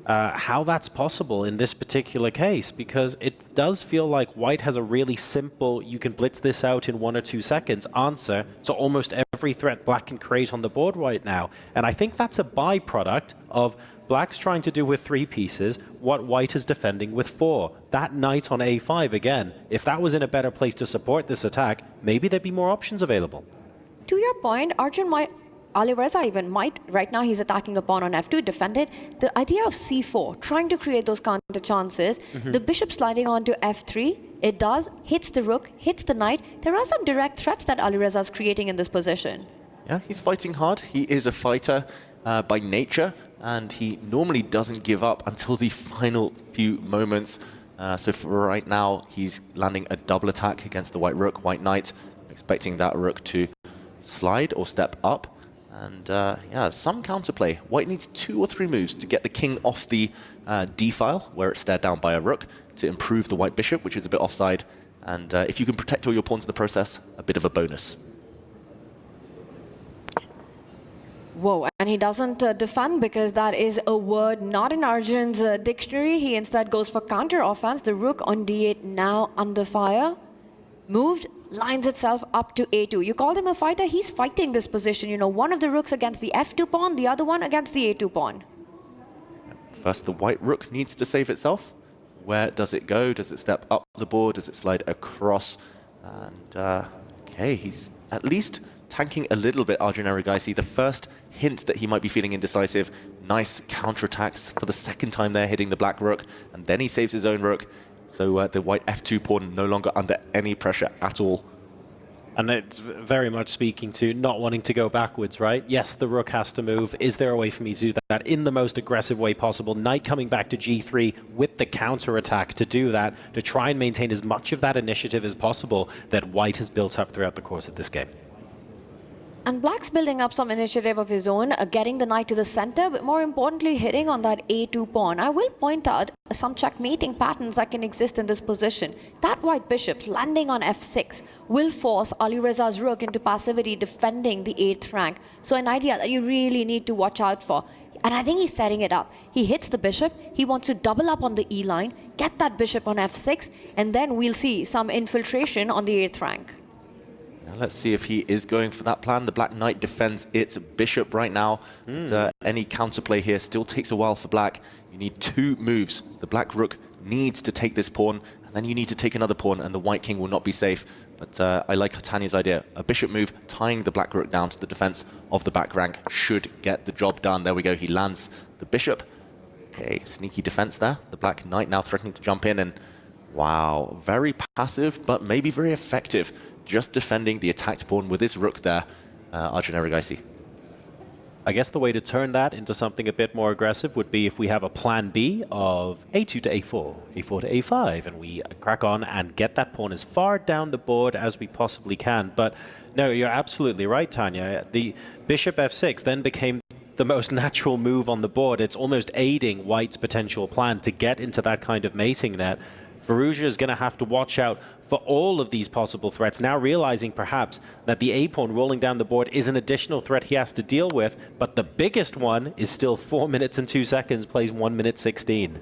how that's possible in this particular case, because it does feel like White has a really simple, you can blitz this out in 1 or 2 seconds answer to almost every threat Black can create on the board right now. And I think that's a byproduct of Black's trying to do with 3 pieces what White is defending with 4. That knight on a5 again, if that was in a better place to support this attack, maybe there'd be more options available. To your point, Arjun might, Alireza even might, right now he's attacking a pawn on f2, defended. The idea of c4, trying to create those counter chances, the bishop sliding onto f3, it does, hits the rook, hits the knight. There are some direct threats that Alireza is creating in this position. Yeah, he's fighting hard. He is a fighter by nature, and he normally doesn't give up until the final few moments. So for right now, he's landing a double attack against the white rook, white knight, expecting that rook to slide or step up. And yeah, some counterplay. White needs 2 or 3 moves to get the king off the d file, where it's stared down by a rook, to improve the white bishop, which is a bit offside. And if you can protect all your pawns in the process, a bit of a bonus. Whoa, and he doesn't defend because that is a word not in Arjun's dictionary. He instead goes for counter offense. The rook on d8 now under fire. Moved, lines itself up to a2. You called him a fighter. He's fighting this position. You know, one of the rooks against the f2 pawn, the other one against the a2 pawn. First, the white rook needs to save itself. Where does it go? Does it step up the board? Does it slide across? And okay, he's at least tanking a little bit, Arjun Erigaisi. The first hint that he might be feeling indecisive. Nice counterattacks for the second time there, hitting the black rook. And then he saves his own rook. So the white f2 pawn no longer under any pressure at all. And it's very much speaking to not wanting to go backwards, right? Yes, the rook has to move. Is there a way for me to do that in the most aggressive way possible? Knight coming back to g3 with the counterattack to do that, to try and maintain as much of that initiative as possible that white has built up throughout the course of this game. And Black's building up some initiative of his own, getting the knight to the center, but more importantly, hitting on that a2 pawn. I will point out some checkmating patterns that can exist in this position. That white bishop's landing on f6 will force Alireza's rook into passivity, defending the 8th rank. So an idea that you really need to watch out for. And I think he's setting it up. He hits the bishop, he wants to double up on the e line, get that bishop on f6, and then we'll see some infiltration on the 8th rank. Let's see if he is going for that plan. The black knight defends its bishop right now. But, any counterplay here still takes a while for black. You need 2 moves. The black rook needs to take this pawn, and then you need to take another pawn, and the white king will not be safe. But I like Tanya's idea. A bishop move, tying the black rook down to the defense of the back rank should get the job done. There we go. He lands the bishop. Okay, sneaky defense there. The black knight now threatening to jump in, and wow, very passive, but maybe very effective. Just defending the attacked pawn with his rook there, Arjun Erigaisi. I guess the way to turn that into something a bit more aggressive would be if we have a plan B of a2 to a4, a4 to a5, and we crack on and get that pawn as far down the board as we possibly can. But no, you're absolutely right, Tanya. The bishop f6 then became the most natural move on the board. It's almost aiding white's potential plan to get into that kind of mating net. Firouzja is going to have to watch out for all of these possible threats, now realizing perhaps that the a-pawn rolling down the board is an additional threat he has to deal with, but the biggest one is still 4 minutes and 2 seconds, plays 1 minute 16.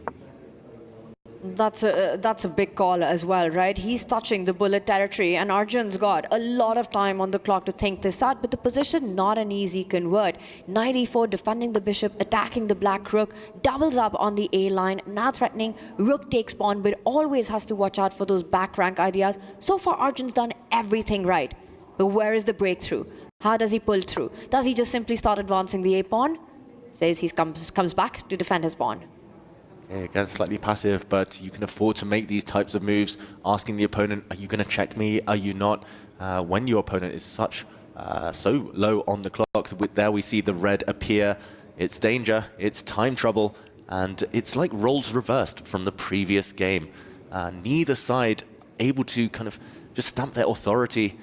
That's a big call as well, right? He's touching the bullet territory, and Arjun's got a lot of time on the clock to think this out, but the position not an easy convert. Knight e4 defending the bishop, attacking the black rook, doubles up on the A line, now threatening rook takes pawn, but always has to watch out for those back rank ideas. So far, Arjun's done everything right, but where is the breakthrough? How does he pull through? Does he just simply start advancing the A pawn? Says he comes back to defend his pawn. Okay, again, slightly passive, but you can afford to make these types of moves, asking the opponent, are you going to check me? Are you not? When your opponent is such so low on the clock. There we see the red appear. It's danger, it's time trouble, and it's like roles reversed from the previous game. Neither side able to kind of just stamp their authority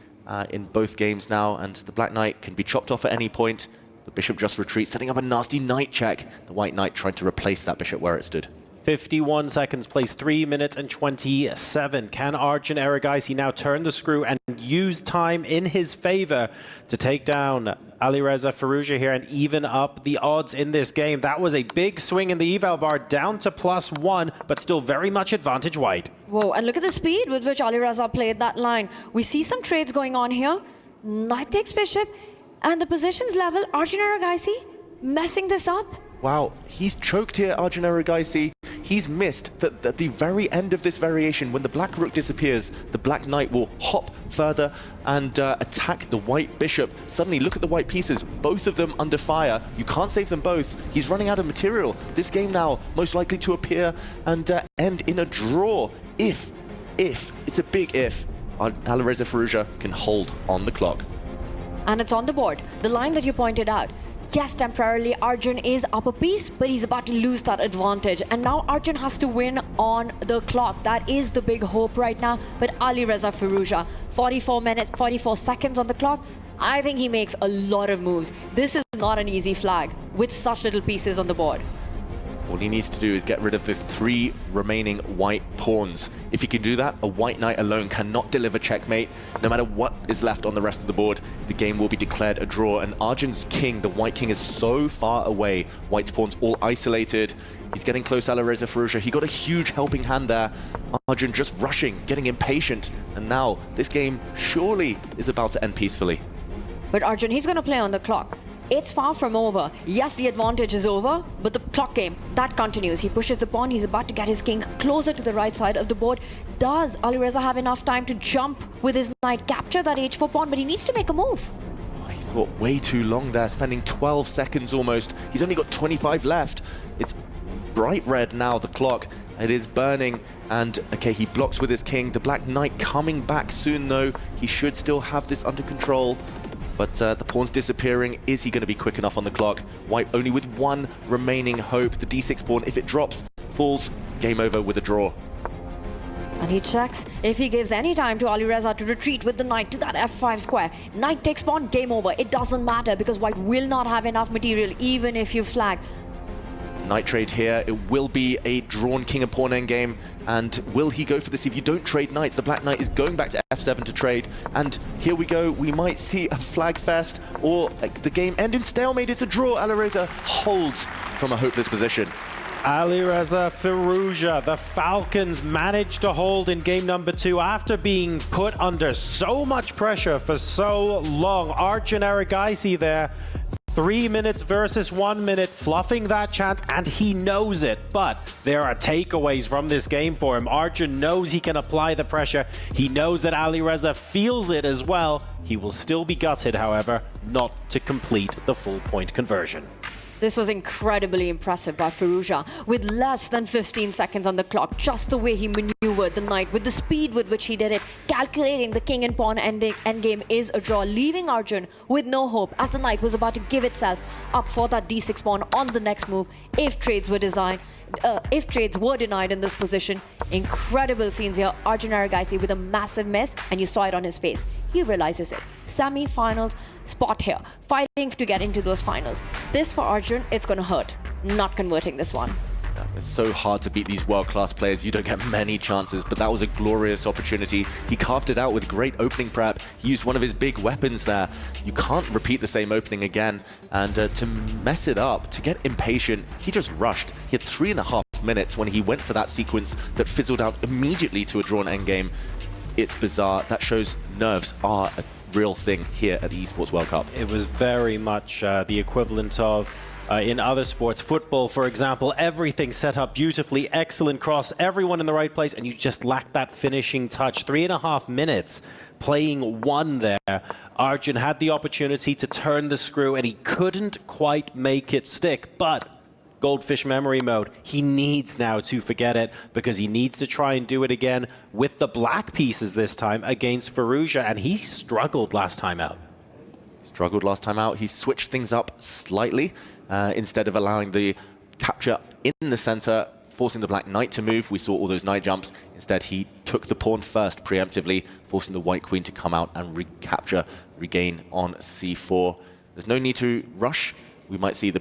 in both games now, and the Black Knight can be chopped off at any point. The Bishop just retreats, setting up a nasty Knight check. The White Knight trying to replace that Bishop where it stood. 51 seconds plays 3 minutes and 27. Can Arjun Erigaisi now turn the screw and use time in his favor to take down Alireza Firouzja here and even up the odds in this game? That was a big swing in the eval bar, down to +1, but still very much advantage White. Whoa, and look at the speed with which Alireza played that line. We see some trades going on here. Knight takes Bishop, and the positions level, Arjun Erigaisi messing this up. Wow, he's choked here, Arjun Erigaisi. He's missed that at the very end of this variation, when the Black Rook disappears, the Black Knight will hop further and attack the White Bishop. Suddenly, look at the white pieces, both of them under fire. You can't save them both. He's running out of material. This game now most likely to appear and end in a draw. If, it's a big if, Alireza Firouzja can hold on the clock. And it's on the board. The line that you pointed out. Yes, temporarily Arjun is up a piece, but he's about to lose that advantage. And now Arjun has to win on the clock. That is the big hope right now. But Alireza Firouzja, 44 seconds on the clock. I think he makes a lot of moves. This is not an easy flag with such little pieces on the board. All he needs to do is get rid of the 3 remaining white pawns. If he can do that, a White Knight alone cannot deliver checkmate. No matter what is left on the rest of the board, the game will be declared a draw. And Arjun's king, the White King, is so far away. White's pawns all isolated. He's getting close, Alireza Firouzja. He got a huge helping hand there. Arjun just rushing, getting impatient. And now this game surely is about to end peacefully. But Arjun, he's going to play on the clock. It's far from over. Yes, the advantage is over, but the clock game, that continues. He pushes the pawn. He's about to get his king closer to the right side of the board. Does Alireza have enough time to jump with his knight, capture that h4 pawn? But he needs to make a move. He thought way too long there, spending 12 seconds almost. He's only got 25 left. It's bright red now, the clock. It is burning, and okay, he blocks with his king. The Black Knight coming back soon, though. He should still have this under control. But the pawn's disappearing. Is he going to be quick enough on the clock? White only with 1 remaining hope. The d6 pawn, if it drops, falls. Game over with a draw. And he checks. If he gives any time to Alireza to retreat with the knight to that f5 square, knight takes pawn, game over. It doesn't matter because White will not have enough material even if you flag. Knight trade here. It will be a drawn king and pawn endgame. And will he go for this? If you don't trade knights, the Black Knight is going back to f7 to trade. And here we go. We might see a flag fest or the game end in stalemate. It's a draw. Alireza holds from a hopeless position. Alireza Firouzja, the Falcons managed to hold in game number 2 after being put under so much pressure for so long. Arjun Erigaisi there, 3 minutes versus 1 minute, fluffing that chance, and he knows it. But there are takeaways from this game for him. Arjun knows he can apply the pressure. He knows that Alireza feels it as well. He will still be gutted, however, not to complete the full point conversion. This was incredibly impressive by Firouzja. With less than 15 seconds on the clock, just the way he maneuvered the knight, with the speed with which he did it, calculating the king and pawn endgame is a draw, leaving Arjun with no hope as the knight was about to give itself up for that d6 pawn on the next move if trades were denied in this position. Incredible scenes here. Arjun Erigaisi with a massive miss, and you saw it on his face. He realizes it. Semi-finals spot here, fighting to get into those finals. This for Arjun, it's going to hurt, not converting this one. It's so hard to beat these world-class players. You don't get many chances, but that was a glorious opportunity. He carved it out with great opening prep. He used one of his big weapons there. You can't repeat the same opening again. And to mess it up, to get impatient, he just rushed. He had 3.5 minutes when he went for that sequence that fizzled out immediately to a drawn endgame. It's bizarre. That shows nerves are a real thing here at the Esports World Cup. It was very much the equivalent of in other sports, football, for example, everything set up beautifully, excellent cross, everyone in the right place, and you just lack that finishing touch. 3.5 minutes playing one there. Arjun had the opportunity to turn the screw, and he couldn't quite make it stick, but Goldfish memory mode, he needs now to forget it because he needs to try and do it again with the black pieces this time against Firouzja, and he struggled last time out. Struggled last time out. He switched things up slightly. Instead of allowing the capture in the center, forcing the Black Knight to move, we saw all those Knight jumps. Instead, he took the pawn first preemptively, forcing the White Queen to come out and recapture, regain on c4. There's no need to rush. We might see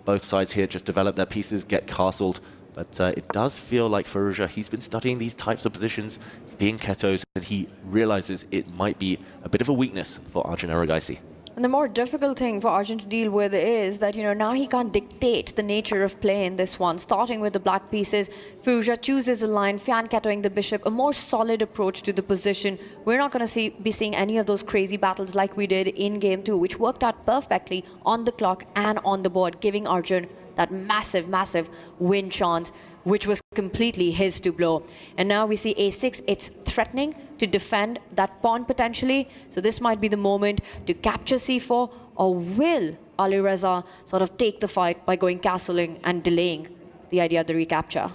both sides here just develop their pieces, get castled. But it does feel like Firouzja, he's been studying these types of positions, being Ketos, and he realizes it might be a bit of a weakness for Arjun Erigaisi. And the more difficult thing for Arjun to deal with is that, now he can't dictate the nature of play in this one. Starting with the black pieces, Firouzja chooses a line, Fianchettoing the bishop, a more solid approach to the position. We're not going to be seeing any of those crazy battles like we did in Game 2, which worked out perfectly on the clock and on the board, giving Arjun that massive, massive win chance, which was completely his to blow. And now we see a6, it's threatening to defend that pawn potentially. So this might be the moment to capture c4, or will Alireza sort of take the fight by going castling and delaying the idea of the recapture?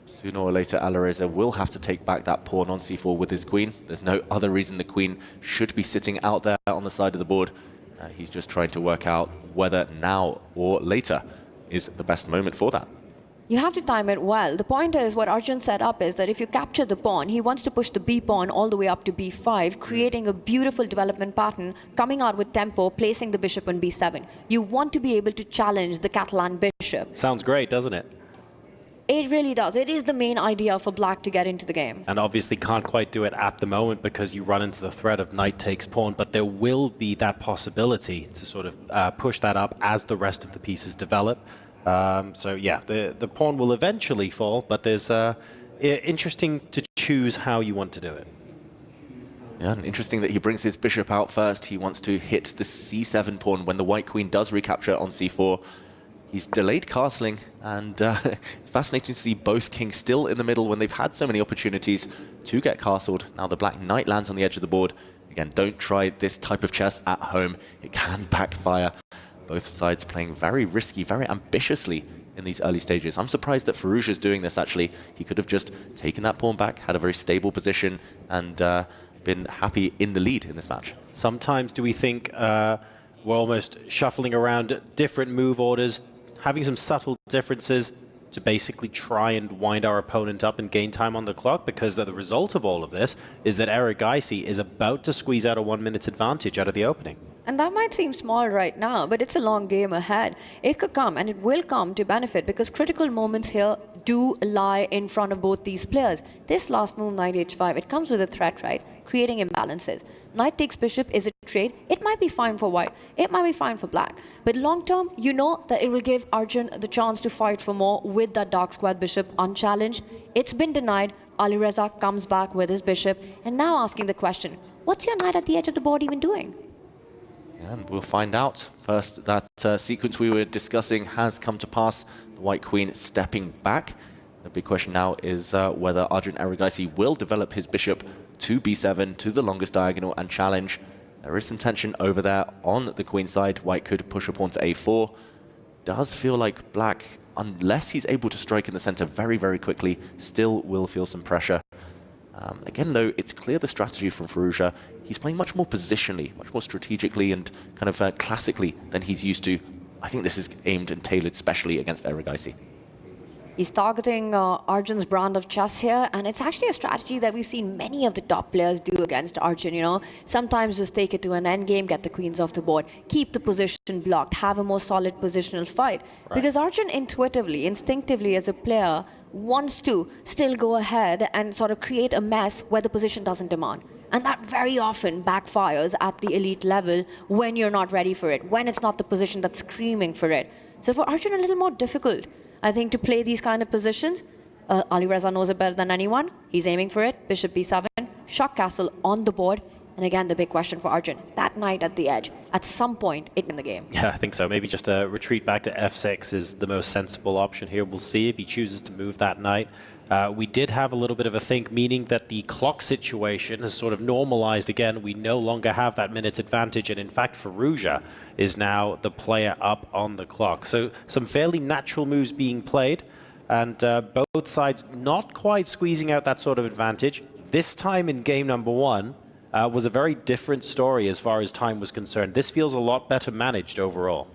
Sooner or later, Alireza will have to take back that pawn on c4 with his queen. There's no other reason the queen should be sitting out there on the side of the board. He's just trying to work out whether now or later is the best moment for that. You have to time it well. The point is, what Arjun set up is that if you capture the pawn, he wants to push the b pawn all the way up to b5, creating a beautiful development pattern, coming out with tempo, placing the bishop on b7. You want to be able to challenge the Catalan bishop. Sounds great, doesn't it? It really does. It is the main idea for black to get into the game. And obviously can't quite do it at the moment because you run into the threat of knight takes pawn, but there will be that possibility to sort of push that up as the rest of the pieces develop. So yeah, the pawn will eventually fall, but there's interesting to choose how you want to do it. Yeah, and interesting that he brings his bishop out first. He wants to hit the c7 pawn when the white queen does recapture on c4. He's delayed castling, and it's fascinating to see both kings still in the middle when they've had so many opportunities to get castled. Now the black knight lands on the edge of the board. Again, don't try this type of chess at home. It can backfire. Both sides playing very risky, very ambitiously in these early stages. I'm surprised that Firouzja is doing this, actually. He could have just taken that pawn back, had a very stable position, and been happy in the lead in this match. Sometimes do we think we're almost shuffling around different move orders, having some subtle differences to basically try and wind our opponent up and gain time on the clock, because the result of all of this is that Erigaisi is about to squeeze out a 1-minute advantage out of the opening. And that might seem small right now, but it's a long game ahead. It could come, and it will come to benefit, because critical moments here do lie in front of both these players. This last move, knight h5, it comes with a threat, right? Creating imbalances. Knight takes bishop is a trade. It might be fine for white. It might be fine for black. But long term, you know that it will give Arjun the chance to fight for more with that dark squared bishop unchallenged. It's been denied. Alireza comes back with his bishop, and now asking the question, what's your knight at the edge of the board even doing? And we'll find out. First, that sequence we were discussing has come to pass. The white queen stepping back. The big question now is whether Arjun Erigaisi will develop his bishop to b7, to the longest diagonal, and challenge. There is some tension over there on the queen side. White could push a pawn to a4. Does feel like black, unless he's able to strike in the center very, very quickly, still will feel some pressure. Again, though, it's clear the strategy from Firouzja. He's playing much more positionally, much more strategically and kind of classically than he's used to. I think this is aimed and tailored specially against Erigaisi. He's targeting Arjun's brand of chess here, and it's actually a strategy that we've seen many of the top players do against Arjun, Sometimes just take it to an endgame, get the queens off the board, keep the position blocked, have a more solid positional fight. Right. Because Arjun intuitively, instinctively as a player, wants to still go ahead and sort of create a mess where the position doesn't demand. And that very often backfires at the elite level when you're not ready for it, when it's not the position that's screaming for it. So for Arjun, a little more difficult, I think, to play these kind of positions. Alireza knows it better than anyone. He's aiming for it. Bishop b7, shock castle on the board. And again, the big question for Arjun, that knight at the edge, at some point in the game. Yeah, I think so. Maybe just a retreat back to f6 is the most sensible option here. We'll see if he chooses to move that knight. We did have a little bit of a think, meaning that the clock situation has sort of normalized again. We no longer have that minute advantage, and in fact, Firouzja is now the player up on the clock. So some fairly natural moves being played, and both sides not quite squeezing out that sort of advantage. This time in game number one, was a very different story as far as time was concerned. This feels a lot better managed overall.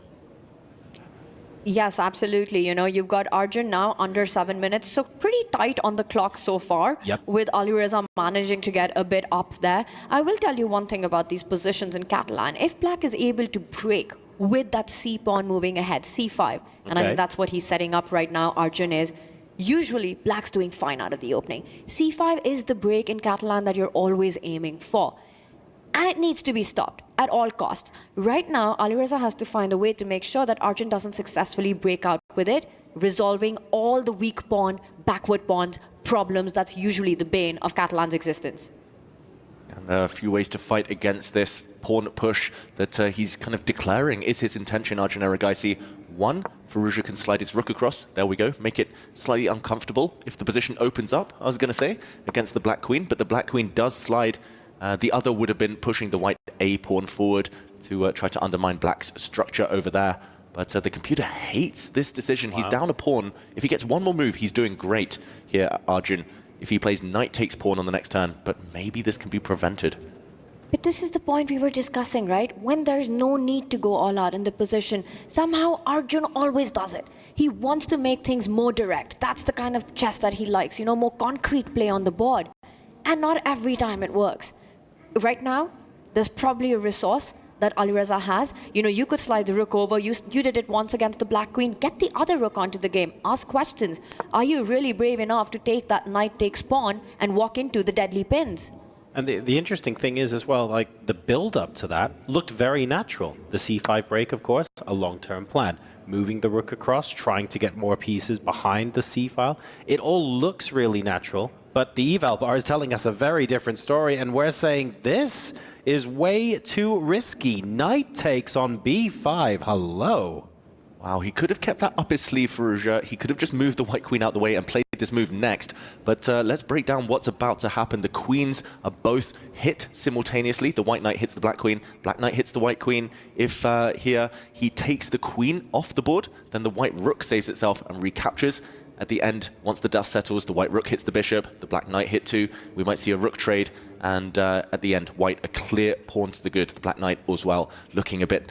Yes, absolutely. You know, you've got Arjun now under 7 minutes, so pretty tight on the clock so far. Yep. With Alireza managing to get a bit up there. I will tell you one thing about these positions in Catalan. If Black is able to break with that C pawn moving ahead, C5, and I think that's what he's setting up right now, Arjun is. Usually, Black's doing fine out of the opening. C5 is the break in Catalan that you're always aiming for. And it needs to be stopped at all costs. Right now, Alireza has to find a way to make sure that Arjun doesn't successfully break out with it, resolving all the weak pawn, backward pawns, problems. That's usually the bane of Catalan's existence. And there are a few ways to fight against this pawn push that he's kind of declaring is his intention, Arjun Erigaisi. One, Firouzja can slide his rook across. There we go. Make it slightly uncomfortable if the position opens up, I was going to say, against the black queen. But the black queen does slide. The other would have been pushing the white A pawn forward to try to undermine black's structure over there. But the computer hates this decision. Wow. He's down a pawn. If he gets one more move, he's doing great here, Arjun. If he plays knight takes pawn on the next turn, but maybe this can be prevented. But this is the point we were discussing, right? When there's no need to go all out in the position, somehow Arjun always does it. He wants to make things more direct. That's the kind of chess that he likes, you know, more concrete play on the board. And not every time it works. Right now, there's probably a resource that Alireza has. You know, you could slide the rook over. You did it once against the black queen. Get the other rook onto the game. Ask questions. Are you really brave enough to take that knight takes pawn and walk into the deadly pins? And the interesting thing is as well, like the build-up to that looked very natural. The c5 break, of course, a long-term plan. Moving the rook across, trying to get more pieces behind the c-file. It all looks really natural, but the eval bar is telling us a very different story, and we're saying this is way too risky. Knight takes on b5. Hello. Wow, he could have kept that up his sleeve, Firouzja. He could have just moved the white queen out the way and played this move next. But let's break down what's about to happen. The queens are both hit simultaneously. The white knight hits the black queen. Black knight hits the white queen. If here he takes the queen off the board, then the white rook saves itself and recaptures. At the end, once the dust settles, the white rook hits the bishop. The black knight hit too. We might see a rook trade. And at the end, white a clear pawn to the good. The black knight as well, looking a bit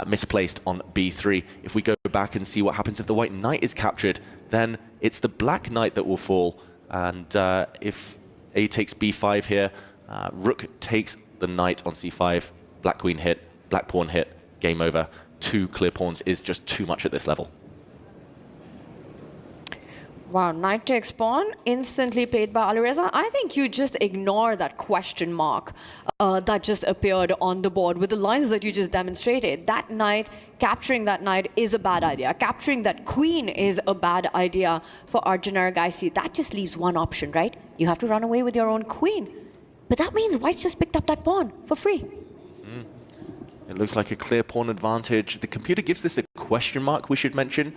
misplaced on b3. If we go back and see what happens if the white knight is captured, then it's the black knight that will fall. And if a takes b5 here, rook takes the knight on c5, black queen hit, black pawn hit, game over. 2 clear pawns is just too much at this level. Wow, knight takes pawn, instantly played by Alireza. I think you just ignore that question mark that just appeared on the board with the lines that you just demonstrated. That knight, capturing that knight is a bad idea. Capturing that queen is a bad idea for Arjun Erigaisi. That just leaves one option, right? You have to run away with your own queen. But that means White's just picked up that pawn for free. It looks like a clear pawn advantage. The computer gives this a question mark, we should mention.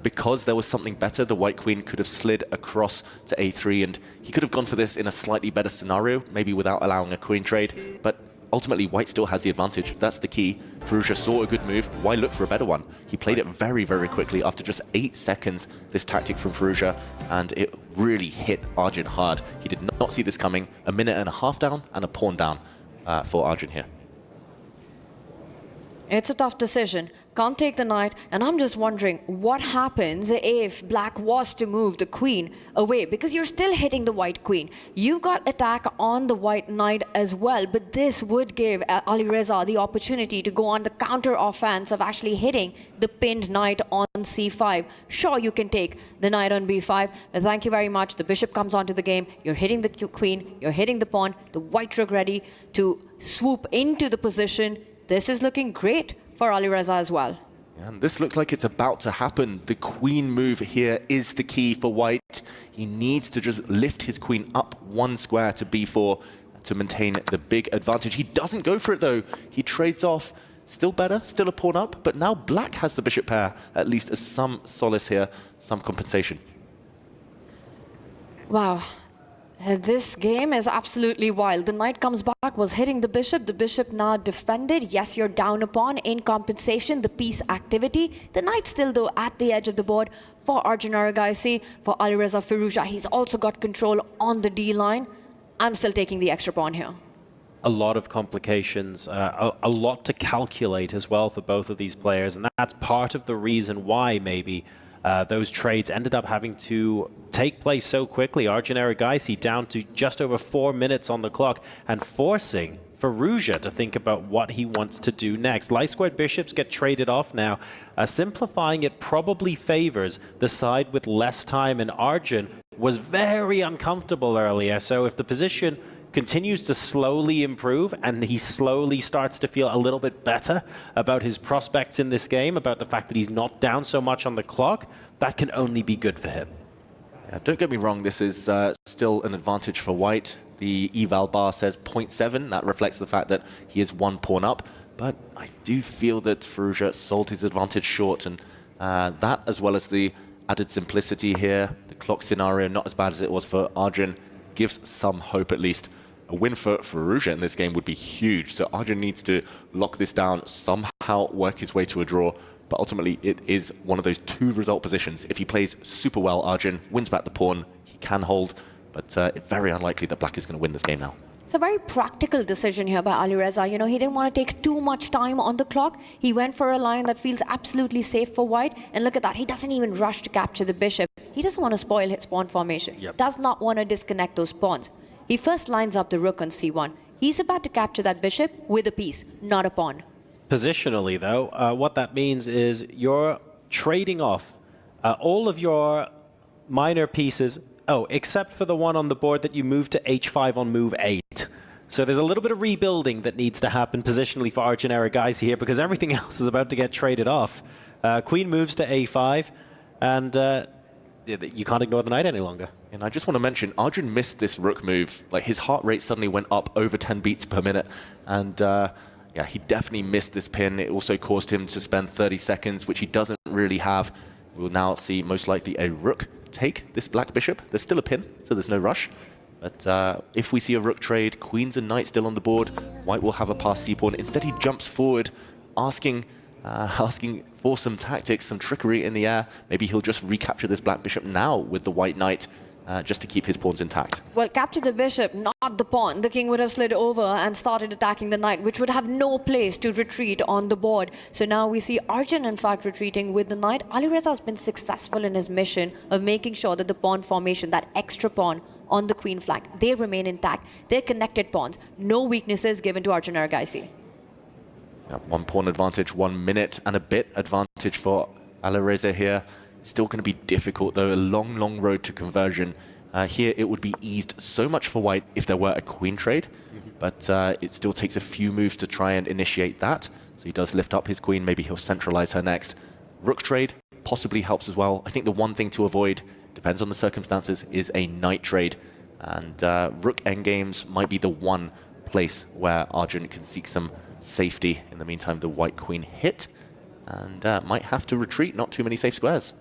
Because there was something better, the white queen could have slid across to a3, and he could have gone for this in a slightly better scenario, maybe without allowing a queen trade. But ultimately, white still has the advantage. That's the key. Firouzja saw a good move. Why look for a better one? He played it very, very quickly after just 8 seconds, this tactic from Firouzja, and it really hit Arjun hard. He did not see this coming. A minute and a half down and a pawn down for Arjun here. It's a tough decision. Can't take the knight, and I'm just wondering what happens if black was to move the queen away, because you're still hitting the white queen. You've got attack on the white knight as well, but this would give Alireza the opportunity to go on the counter offense of actually hitting the pinned knight on c5. Sure, you can take the knight on b5, but thank you very much. The bishop comes onto the game. You're hitting the queen, you're hitting the pawn, the white rook ready to swoop into the position. This is looking great for Alireza as well. And this looks like it's about to happen. The queen move here is the key for white. He needs to just lift his queen up 1 square to b4 to maintain the big advantage. He doesn't go for it though. He trades off. Still better, still a pawn up, but now black has the bishop pair, at least as some solace here, some compensation. Wow. This game is absolutely wild. The knight comes back, was hitting the bishop now defended. Yes, you're down a pawn in compensation, the piece activity. The knight still though at the edge of the board for Arjun Erigaisi, for Alireza Firouzja. He's also got control on the D line. I'm still taking the extra pawn here. a lot of complications, a lot to calculate as well for both of these players, and that's part of the reason why maybe those trades ended up having to take place so quickly. Arjun Erigaisi down to just over 4 minutes on the clock and forcing Firouzja to think about what he wants to do next. Light Squared Bishops get traded off now. Simplifying it probably favors the side with less time, and Arjun was very uncomfortable earlier, so if the position continues to slowly improve and he slowly starts to feel a little bit better about his prospects in this game, about the fact that he's not down so much on the clock, that can only be good for him. Yeah, don't get me wrong, this is still an advantage for White. The eval bar says 0.7. That reflects the fact that he is 1 pawn up. But I do feel that Firouzja sold his advantage short, and that, as well as the added simplicity here, the clock scenario not as bad as it was for Arjun, gives some hope at least. A win for Firouzja in this game would be huge, so Arjun needs to lock this down, somehow work his way to a draw, but ultimately it is one of those 2 result positions. If he plays super well, Arjun wins back the pawn, he can hold, but very unlikely that Black is going to win this game now. It's a very practical decision here by Alireza. You know, he didn't want to take too much time on the clock. He went for a line that feels absolutely safe for White. And look at that. He doesn't even rush to capture the bishop. He doesn't want to spoil his pawn formation. Yep. Does not want to disconnect those pawns. He first lines up the rook on c1. He's about to capture that bishop with a piece, not a pawn. Positionally, though, what that means is you're trading off all of your minor pieces, except for the one on the board that you moved to h5 on move 8. So there's a little bit of rebuilding that needs to happen positionally for Arjun Erigaisi here, because everything else is about to get traded off. Queen moves to a5, and you can't ignore the knight any longer. And I just want to mention, Arjun missed this rook move. Like, his heart rate suddenly went up over 10 beats per minute, and yeah, he definitely missed this pin. It also caused him to spend 30 seconds, which he doesn't really have. We'll now see most likely a rook take this black bishop. There's still a pin, so there's no rush. But if we see a rook trade, queens and knights still on the board, White will have a passed c-pawn. Instead, he jumps forward, asking for some tactics, some trickery in the air. Maybe he'll just recapture this black bishop now with the white knight, just to keep his pawns intact. Well, capture the bishop, not the pawn. The king would have slid over and started attacking the knight, which would have no place to retreat on the board. So now we see Arjun, in fact, retreating with the knight. Alireza has been successful in his mission of making sure that the pawn formation, that extra pawn on the queen flank, they remain intact. They're connected pawns. No weaknesses given to Arjun Erigaisi. Yeah, 1 pawn advantage, 1 minute and a bit advantage for Alireza here. Still going to be difficult, though. A long, long road to conversion. Here, it would be eased so much for White if there were a queen trade, but it still takes a few moves to try and initiate that. So he does lift up his queen. Maybe he'll centralize her next. Rook trade possibly helps as well. I think the one thing to avoid, depends on the circumstances, is a knight trade. And rook endgames might be the one place where Arjun can seek some safety. In the meantime, the white queen hit, and might have to retreat. Not too many safe squares.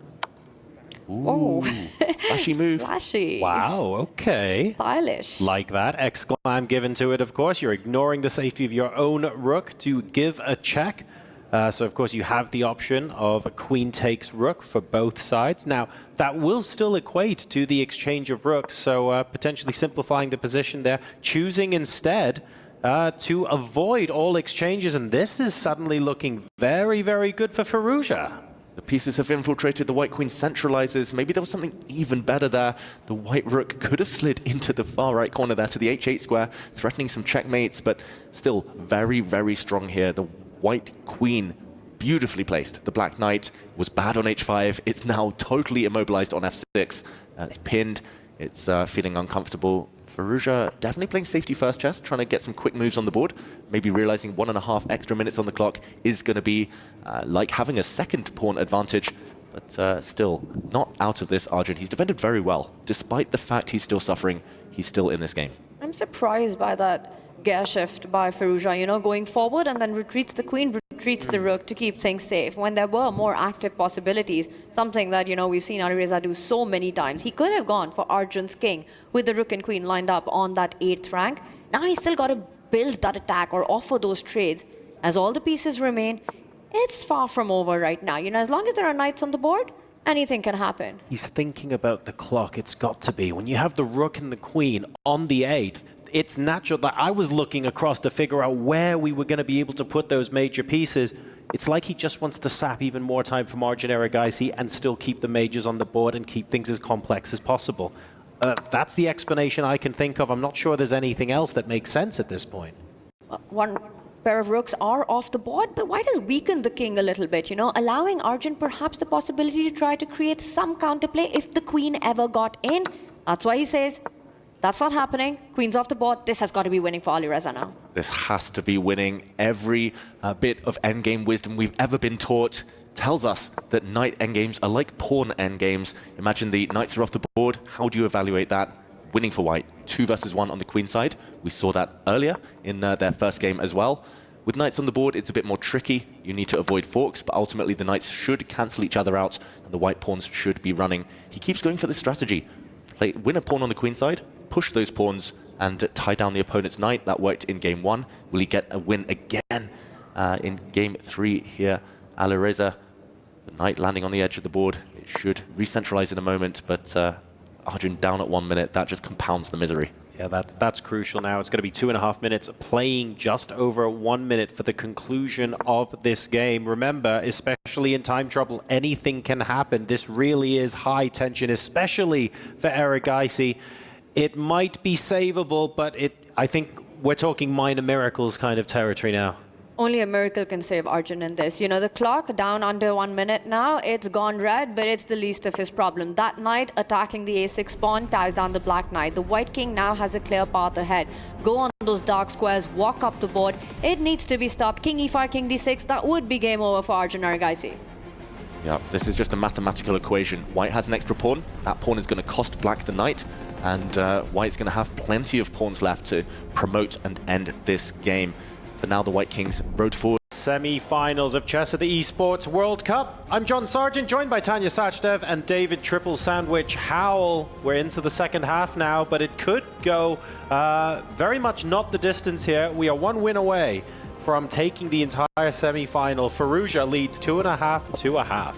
Ooh, Oh, flashy move. flashy. Wow, okay. Stylish. Like that. Exclam given to it, of course. You're ignoring the safety of your own rook to give a check. So, of course, you have the option of a queen takes rook for both sides. Now, that will still equate to the exchange of rooks, so potentially simplifying the position there. Choosing instead to avoid all exchanges, and this is suddenly looking very, very good for Firouzja. The pieces have infiltrated. The white queen centralizes. Maybe there was something even better there. The white rook could have slid into the far right corner there to the h8 square, threatening some checkmates, but still very, very strong here. The white queen, beautifully placed. The black knight was bad on h5. It's now totally immobilized on f6. It's pinned. It's feeling uncomfortable. Firouzja definitely playing safety first chess, trying to get some quick moves on the board. Maybe realizing 1.5 extra minutes on the clock is going to be like having a second pawn advantage. But still, not out of this, Arjun. He's defended very well. Despite the fact he's still suffering, he's still in this game. I'm surprised by that gear shift by Firouzja, you know, going forward and then retreats the queen, retreats the rook to keep things safe, when there were more active possibilities, something that, you know, we've seen Alireza do so many times. He could have gone for Arjun's king with the rook and queen lined up on that 8th rank. Now he's still got to build that attack or offer those trades. As all the pieces remain, it's far from over right now. You know, as long as there are knights on the board, anything can happen. He's thinking about the clock. It's got to be. When you have the rook and the queen on the 8th, it's natural that I was looking across to figure out where we were going to be able to put those major pieces. It's like he just wants to sap even more time from Arjun Erigaisi and still keep the majors on the board and keep things as complex as possible. That's the explanation I can think of. I'm not sure there's anything else that makes sense at this point. One pair of rooks are off the board, but White has weakened the king a little bit, you know, allowing Arjun perhaps the possibility to try to create some counterplay if the queen ever got in. That's why he says, that's not happening. Queen's off the board. This has got to be winning for Alireza now. This has to be winning. Every bit of endgame wisdom we've ever been taught tells us that knight endgames are like pawn endgames. Imagine the knights are off the board. How do you evaluate that? Winning for White. 2 versus 1 on the queen side. We saw that earlier in their first game as well. With knights on the board, it's a bit more tricky. You need to avoid forks, but ultimately the knights should cancel each other out, and the white pawns should be running. He keeps going for this strategy. Win a pawn on the queen side, push those pawns, and tie down the opponent's knight. That worked in game 1. Will he get a win again in game 3 here? Alireza, the knight landing on the edge of the board. It should re-centralize in a moment, but Arjun down at 1 minute. That just compounds the misery. Yeah, that's crucial now. It's going to be 2.5 minutes, playing just over 1 minute for the conclusion of this game. Remember, especially in time trouble, anything can happen. This really is high tension, especially for Erigaisi. It might be savable, but I think we're talking minor miracles kind of territory now. Only a miracle can save Arjun in this. You know, the clock down under 1 minute now, it's gone red, but it's the least of his problem. That knight attacking the a6 pawn ties down the black knight. The white king now has a clear path ahead. Go on those dark squares, walk up the board. It needs to be stopped. King e5, king d6, that would be game over for Arjun Erigaisi. Yeah, this is just a mathematical equation. White has an extra pawn. That pawn is going to cost black the knight, and White's going to have plenty of pawns left to promote and end this game. For now, the White Kings rode forward. Semi-finals of chess at the Esports World Cup. I'm John Sargent, joined by Tanya Sachdev and David Triple Sandwich Howell. We're into the second half now, but it could go very much not the distance here. We are 1 win away from taking the entire semi-final. Firouzja leads 2.5 to 1/2.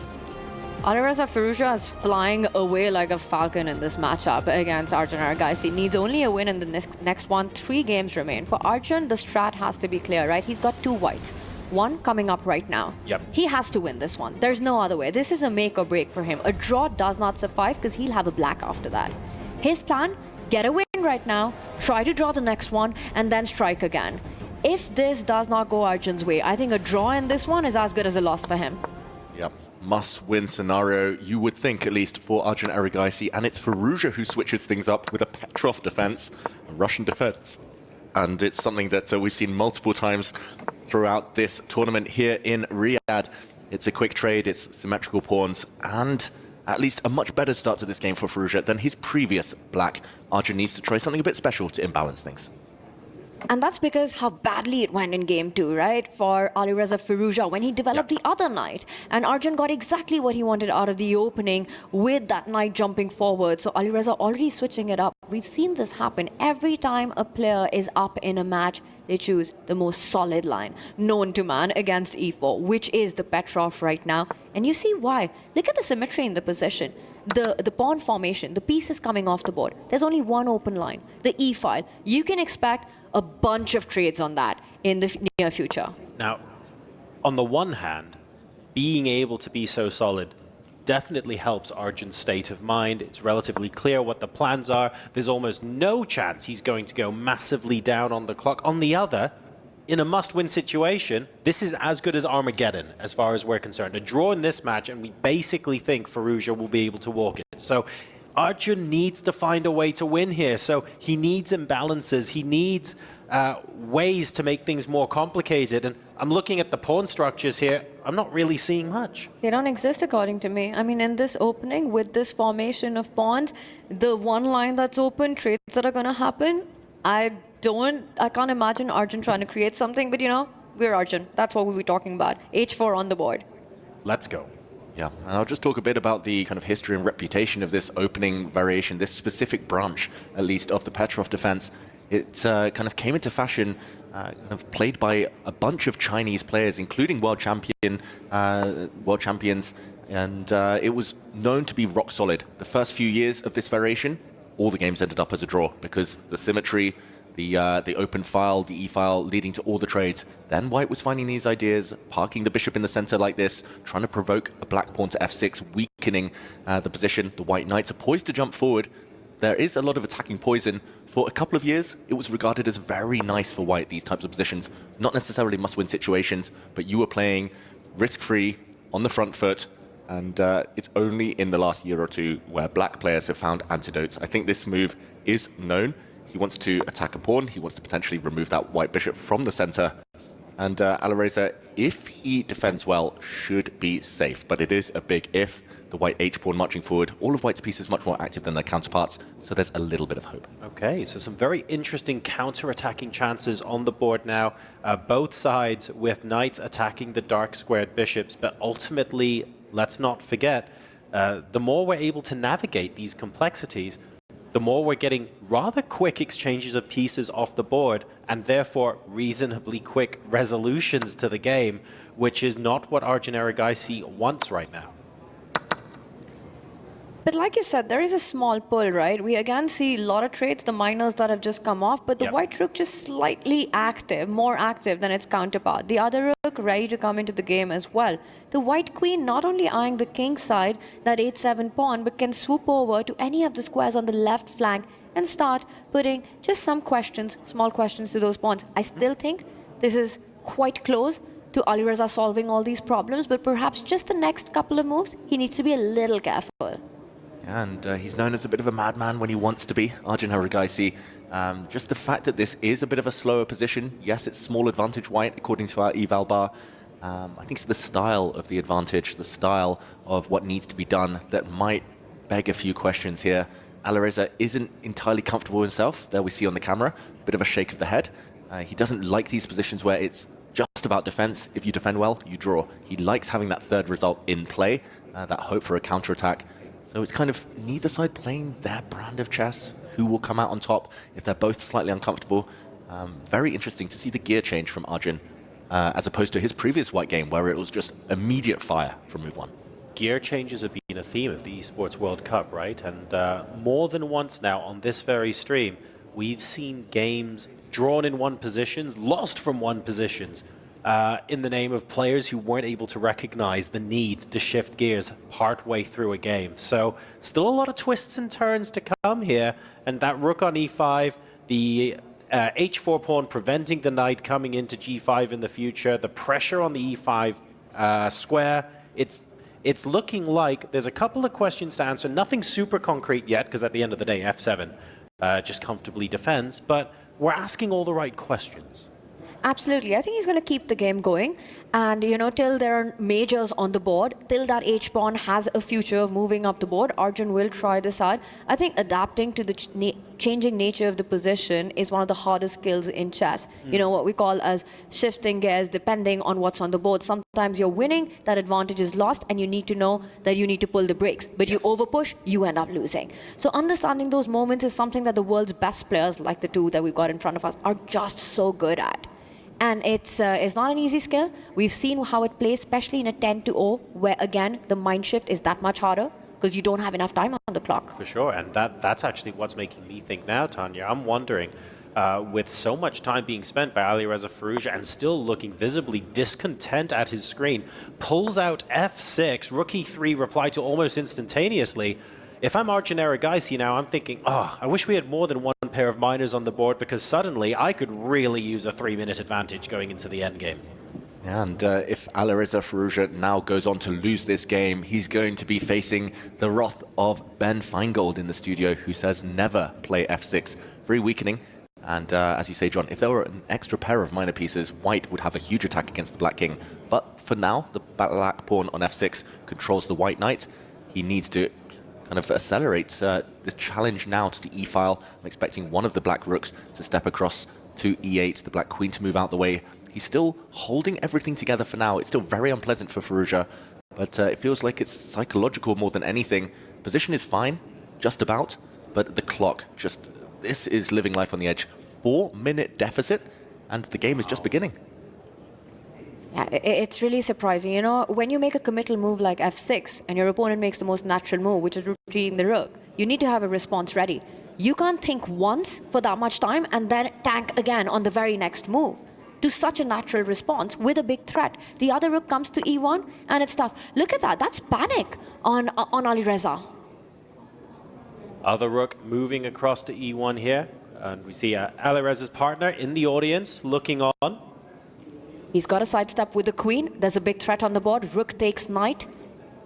Alireza Firouzja is flying away like a falcon in this matchup against Arjun Erigaisi. Needs only a win in the next one. 3 games remain. For Arjun, the strat has to be clear, right? He's got 2 whites. 1 coming up right now. Yep. He has to win this one. There's no other way. This is a make or break for him. A draw does not suffice because he'll have a black after that. His plan, get a win right now, try to draw the next one, and then strike again. If this does not go Arjun's way, I think a draw in this one is as good as a loss for him. Yep. Must-win scenario, you would think, at least, for Arjun Erigaisi. And it's Firouzja who switches things up with a Petrov defense, a Russian defense. And it's something that we've seen multiple times throughout this tournament here in Riyadh. It's a quick trade, it's symmetrical pawns, and at least a much better start to this game for Firouzja than his previous black. Arjun needs to try something a bit special to imbalance things. And that's because how badly it went in game 2, right? For Alireza Firouzja when he developed the other knight. And Arjun got exactly what he wanted out of the opening with that knight jumping forward. So Alireza already switching it up. We've seen this happen. Every time a player is up in a match, they choose the most solid line known to man against e4, which is the Petrov right now. And you see why. Look at the symmetry in the position. The pawn formation, the pieces coming off the board. There's only one open line, the e file. You can expect a bunch of trades on that in the near future. Now, on the one hand, being able to be so solid definitely helps Arjun's state of mind. It's relatively clear what the plans are. There's almost no chance he's going to go massively down on the clock. On the other, in a must-win situation, this is as good as Armageddon as far as we're concerned. A draw in this match, and we basically think Firouzja will be able to walk it. So Arjun needs to find a way to win here. So he needs imbalances. He needs ways to make things more complicated. And I'm looking at the pawn structures here. I'm not really seeing much. They don't exist according to me. I mean, in this opening, with this formation of pawns, the one line that's open, trades that are going to happen, I can't imagine Arjun trying to create something, but you know, we're Arjun. That's what we'll be talking about. H4 on the board. Let's go. Yeah, and I'll just talk a bit about the kind of history and reputation of this opening variation, this specific branch, at least, of the Petrov defense. It kind of came into fashion, kind of played by a bunch of Chinese players, including world champions, and it was known to be rock solid. The first few years of this variation, all the games ended up as a draw because the symmetry, the open file, the e-file leading to all the trades. Then white was finding these ideas, parking the bishop in the center like this, trying to provoke a black pawn to f6, weakening the position. The white knights are poised to jump forward. There is a lot of attacking poison. For a couple of years, it was regarded as very nice for white, these types of positions. Not necessarily must-win situations, but you were playing risk-free, on the front foot, and it's only in the last year or two where black players have found antidotes. I think this move is known. He wants to attack a pawn. He wants to potentially remove that white bishop from the center. And Alireza, if he defends well, should be safe. But it is a big if. The white h-pawn marching forward. All of white's pieces much more active than their counterparts, so there's a little bit of hope. Okay, so some very interesting counter-attacking chances on the board now. Both sides with knights attacking the dark squared bishops, but ultimately, let's not forget, the more we're able to navigate these complexities, the more we're getting rather quick exchanges of pieces off the board, and therefore reasonably quick resolutions to the game, which is not what Arjun Erigaisi wants right now. But like you said, there is a small pull, right? We again see a lot of trades, the minors that have just come off, but the white rook just slightly active, more active than its counterpart. The other rook ready to come into the game as well. The white queen not only eyeing the king side, that h7 pawn, but can swoop over to any of the squares on the left flank and start putting just some questions, small questions to those pawns. I still think this is quite close to Alireza solving all these problems, but perhaps just the next couple of moves, he needs to be a little careful. And he's known as a bit of a madman when he wants to be, Arjun Erigaisi. Just the fact that this is a bit of a slower position. Yes, it's small advantage white, according to our eval bar. I think it's the style of the advantage, the style of what needs to be done that might beg a few questions here. Alireza isn't entirely comfortable himself. There we see on the camera, a bit of a shake of the head. He doesn't like these positions where it's just about defense. If you defend well, you draw. He likes having that third result in play, that hope for a counterattack. So it's kind of neither side playing their brand of chess. Who will come out on top if they're both slightly uncomfortable? Very interesting to see the gear change from Arjun, as opposed to his previous white game where it was just immediate fire from move one. Gear changes have been a theme of the Esports World Cup, right? And more than once now on this very stream, we've seen games drawn in one positions, lost from one positions, in the name of players who weren't able to recognize the need to shift gears partway through a game. So still a lot of twists and turns to come here. And that rook on e5, the h4 pawn preventing the knight coming into g5 in the future, the pressure on the e5 square, it's looking like there's a couple of questions to answer. Nothing super concrete yet, because at the end of the day, f7 just comfortably defends. But we're asking all the right questions. Absolutely. I think he's going to keep the game going. And, you know, till there are majors on the board, till that H-pawn has a future of moving up the board, Arjun will try this out. I think adapting to the changing nature of the position is one of the hardest skills in chess. You know, what we call as shifting gears depending on what's on the board. Sometimes you're winning, that advantage is lost, and you need to know that you need to pull the brakes. But you overpush, you end up losing. So understanding those moments is something that the world's best players, like the two that we've got in front of us, are just so good at. And it's not an easy skill. We've seen how it plays, especially in a 10-0, where, again, the mind shift is that much harder because you don't have enough time on the clock. For sure, and that's actually what's making me think now, Tanya. I'm wondering, with so much time being spent by Alireza Firouzja and still looking visibly discontent at his screen, pulls out f6, rook e3 reply to almost instantaneously. If I'm Arjun Erigaisi now, I'm thinking, oh, I wish we had more than one pair of minors on the board because suddenly I could really use a 3-minute advantage going into the endgame. And if Alireza Firouzja now goes on to lose this game, he's going to be facing the wrath of Ben Feingold in the studio, who says never play f6. Very weakening. And as you say, John, if there were an extra pair of minor pieces, white would have a huge attack against the black king. But for now, the black pawn on f6 controls the white knight. He needs to kind of accelerate the challenge now to the e-file. I'm expecting one of the black rooks to step across to e8, the black queen to move out the way. He's still holding everything together for now. It's still very unpleasant for Firouzja, but it feels like it's psychological more than anything. Position is fine, just about, but the clock just, this is living life on the edge. 4-minute deficit, and the game is just beginning. Yeah, it's really surprising. You know, when you make a committal move like f6 and your opponent makes the most natural move, which is retreating the rook, you need to have a response ready. You can't think once for that much time and then tank again on the very next move. To such a natural response with a big threat. The other rook comes to e1 and it's tough. Look at that, that's panic on Alireza. Other rook moving across to e1 here. And we see Alireza's partner in the audience looking on. He's got a sidestep with the queen. There's a big threat on the board. Rook takes knight.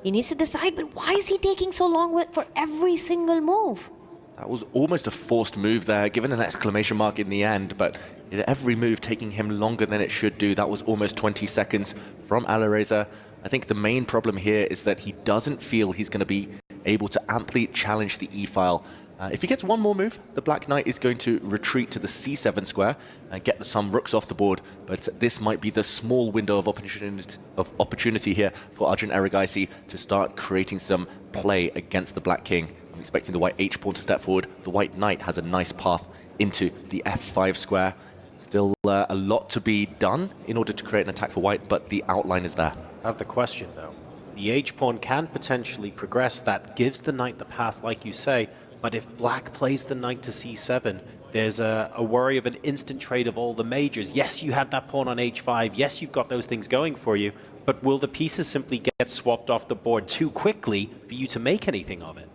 He needs to decide, but why is he taking so long for every single move? That was almost a forced move there, given an exclamation mark in the end, but every move taking him longer than it should do. That was almost 20 seconds from Alireza. I think the main problem here is that he doesn't feel he's going to be able to amply challenge the e-file. If he gets one more move, the Black Knight is going to retreat to the c7 square and get some rooks off the board, but this might be the small window of opportunity here for Arjun Erigaisi to start creating some play against the Black King. I'm expecting the white h-pawn to step forward. The white knight has a nice path into the f5 square. Still a lot to be done in order to create an attack for white, but the outline is there. I have the question, though. The h-pawn can potentially progress. That gives the knight the path, like you say, but if black plays the knight to c7, there's a worry of an instant trade of all the majors. Yes, you had that pawn on h5. Yes, you've got those things going for you, but will the pieces simply get swapped off the board too quickly for you to make anything of it?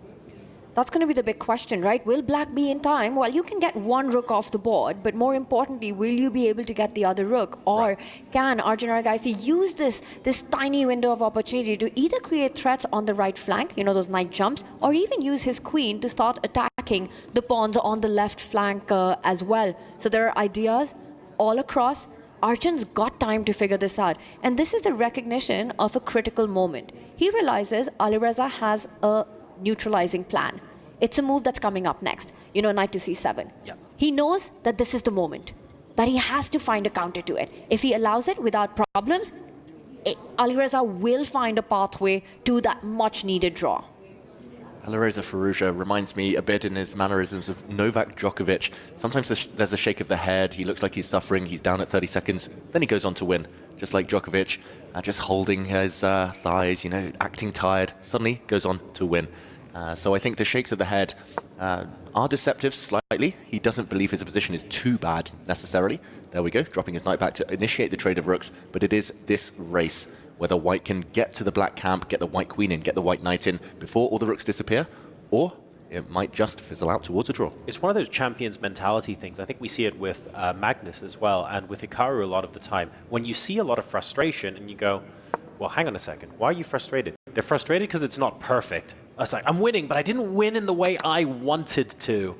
That's going to be the big question, right? Will black be in time? Well, you can get one rook off the board, but more importantly, will you be able to get the other rook? Or can Arjun Erigaisi use this tiny window of opportunity to either create threats on the right flank, you know, those knight jumps, or even use his queen to start attacking the pawns on the left flank as well. So there are ideas all across. Arjun's got time to figure this out. And this is the recognition of a critical moment. He realizes Alireza has a neutralizing plan. It's a move that's coming up next. You know, knight to c7. Yeah. He knows that this is the moment, that he has to find a counter to it. If he allows it without problems, Alireza will find a pathway to that much needed draw. Alireza Firouzja reminds me a bit in his mannerisms of Novak Djokovic. Sometimes there's a shake of the head, he looks like he's suffering, he's down at 30 seconds, then he goes on to win. Just like Djokovic, just holding his thighs, you know, acting tired, suddenly goes on to win. So I think the shakes of the head are deceptive slightly. He doesn't believe his position is too bad necessarily. There we go, dropping his knight back to initiate the trade of rooks, but it is this race whether white can get to the black camp, get the white queen in, get the white knight in before all the rooks disappear, or it might just fizzle out towards a draw. It's one of those champions mentality things. I think we see it with Magnus as well, and with Hikaru a lot of the time. When you see a lot of frustration and you go, well, hang on a second, why are you frustrated? They're frustrated because it's not perfect. It's like, I'm winning, but I didn't win in the way I wanted to.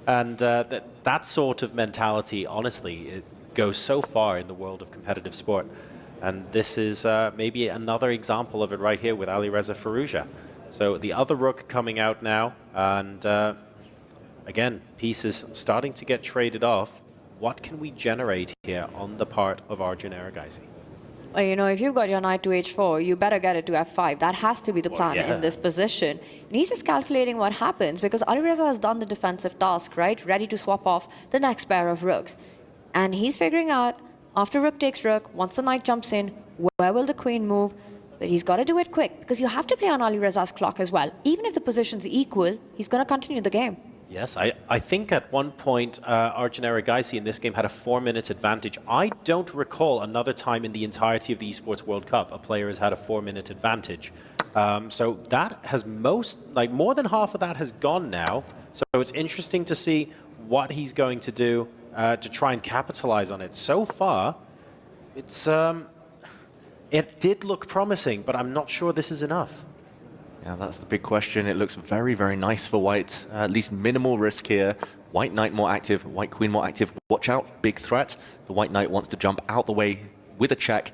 And that sort of mentality, honestly, it goes so far in the world of competitive sport. And this is maybe another example of it right here with Alireza Firouzja. So the other rook coming out now, and again, pieces starting to get traded off. What can we generate here on the part of Arjun Erigaisi? Well, you know, if you've got your knight to h4, you better get it to f5. That has to be the plan in this position. And he's just calculating what happens because Alireza has done the defensive task, right? Ready to swap off the next pair of rooks. And he's figuring out, after rook takes rook, once the knight jumps in, where will the queen move? But he's got to do it quick because you have to play on Alireza's clock as well. Even if the position's equal, he's going to continue the game. Yes, I think at one point Arjun Erigaisi in this game had a 4-minute advantage. I don't recall another time in the entirety of the Esports World Cup a player has had a 4-minute advantage. So that has more than half of that has gone now. So it's interesting to see what he's going to do to try and capitalize on it. So far, it's it did look promising, but I'm not sure this is enough. Yeah, that's the big question. It looks very, very nice for white. At least minimal risk here. White knight more active, white queen more active. Watch out, big threat. The white knight wants to jump out the way with a check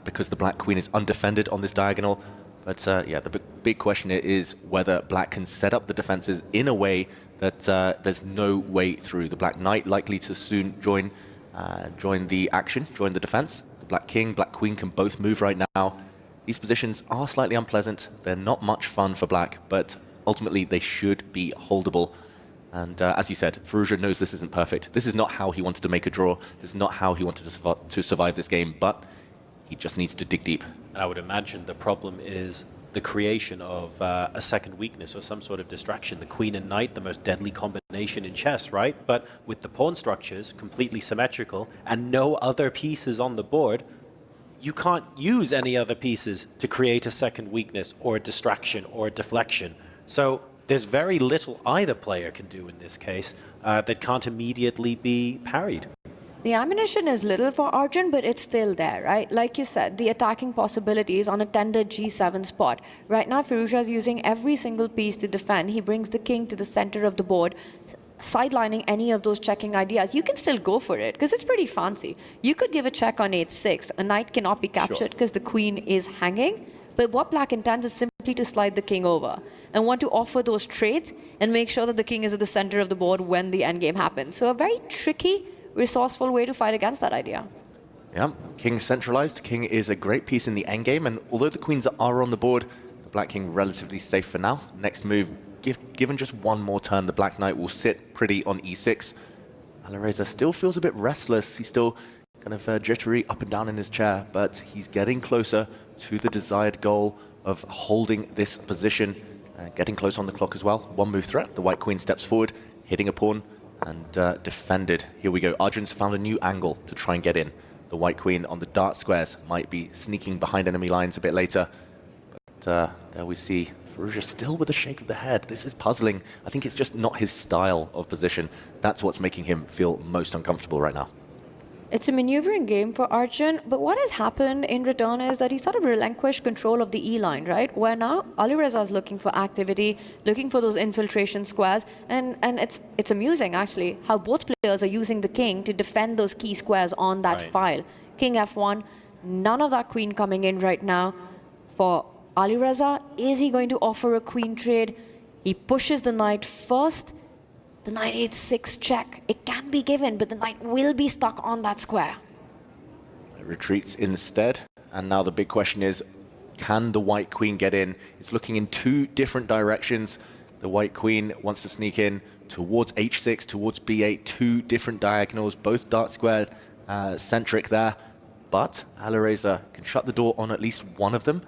because the black queen is undefended on this diagonal. But yeah, the big question is whether black can set up the defenses in a way that there's no way through. The black knight likely to soon join the action, join the defense. The black king, black queen can both move right now. These positions are slightly unpleasant. They're not much fun for black, but ultimately they should be holdable. And as you said, Firouzja knows this isn't perfect. This is not how he wanted to make a draw. This is not how he wanted to survive this game, but he just needs to dig deep. And I would imagine the problem is the creation of a second weakness or some sort of distraction. The queen and knight, the most deadly combination in chess, right? But with the pawn structures completely symmetrical and no other pieces on the board, you can't use any other pieces to create a second weakness or a distraction or a deflection. So there's very little either player can do in this case that can't immediately be parried. The ammunition is little for Arjun, but it's still there, right? Like you said, the attacking possibilities on a tender G7 spot. Right now, Firouzja is using every single piece to defend. He brings the king to the center of the board, sidelining any of those checking ideas. You can still go for it, because it's pretty fancy. You could give a check on h6. A knight cannot be captured because the queen is hanging. But what black intends is simply to slide the king over and want to offer those trades and make sure that the king is at the center of the board when the endgame happens. So a very tricky, resourceful way to fight against that idea. Yeah, king centralized. King is a great piece in the endgame, and although the queens are on the board, the black king relatively safe for now. Next move, given just one more turn, the black knight will sit pretty on e6. Alireza still feels a bit restless. He's still kind of jittery up and down in his chair, but he's getting closer to the desired goal of holding this position, getting close on the clock as well. One move threat, the white queen steps forward, hitting a pawn, and defended. Here we go. Arjun's found a new angle to try and get in. The white queen on the dark squares might be sneaking behind enemy lines a bit later. But there we see Firouzja still with a shake of the head. This is puzzling. I think it's just not his style of position. That's what's making him feel most uncomfortable right now. It's a maneuvering game for Arjun, but what has happened in return is that he sort of relinquished control of the E-line, right? Where now Alireza is looking for activity, looking for those infiltration squares, and it's amusing, actually, how both players are using the king to defend those key squares on that file. King F1, none of that queen coming in right now for Alireza. Is he going to offer a queen trade? He pushes the knight first. The knight h6 check. It can be given, but the knight will be stuck on that square. It retreats instead. And now the big question is, can the white queen get in? It's looking in two different directions. The white queen wants to sneak in towards h6, towards b8, two different diagonals, both dark square centric there. But Alireza can shut the door on at least one of them.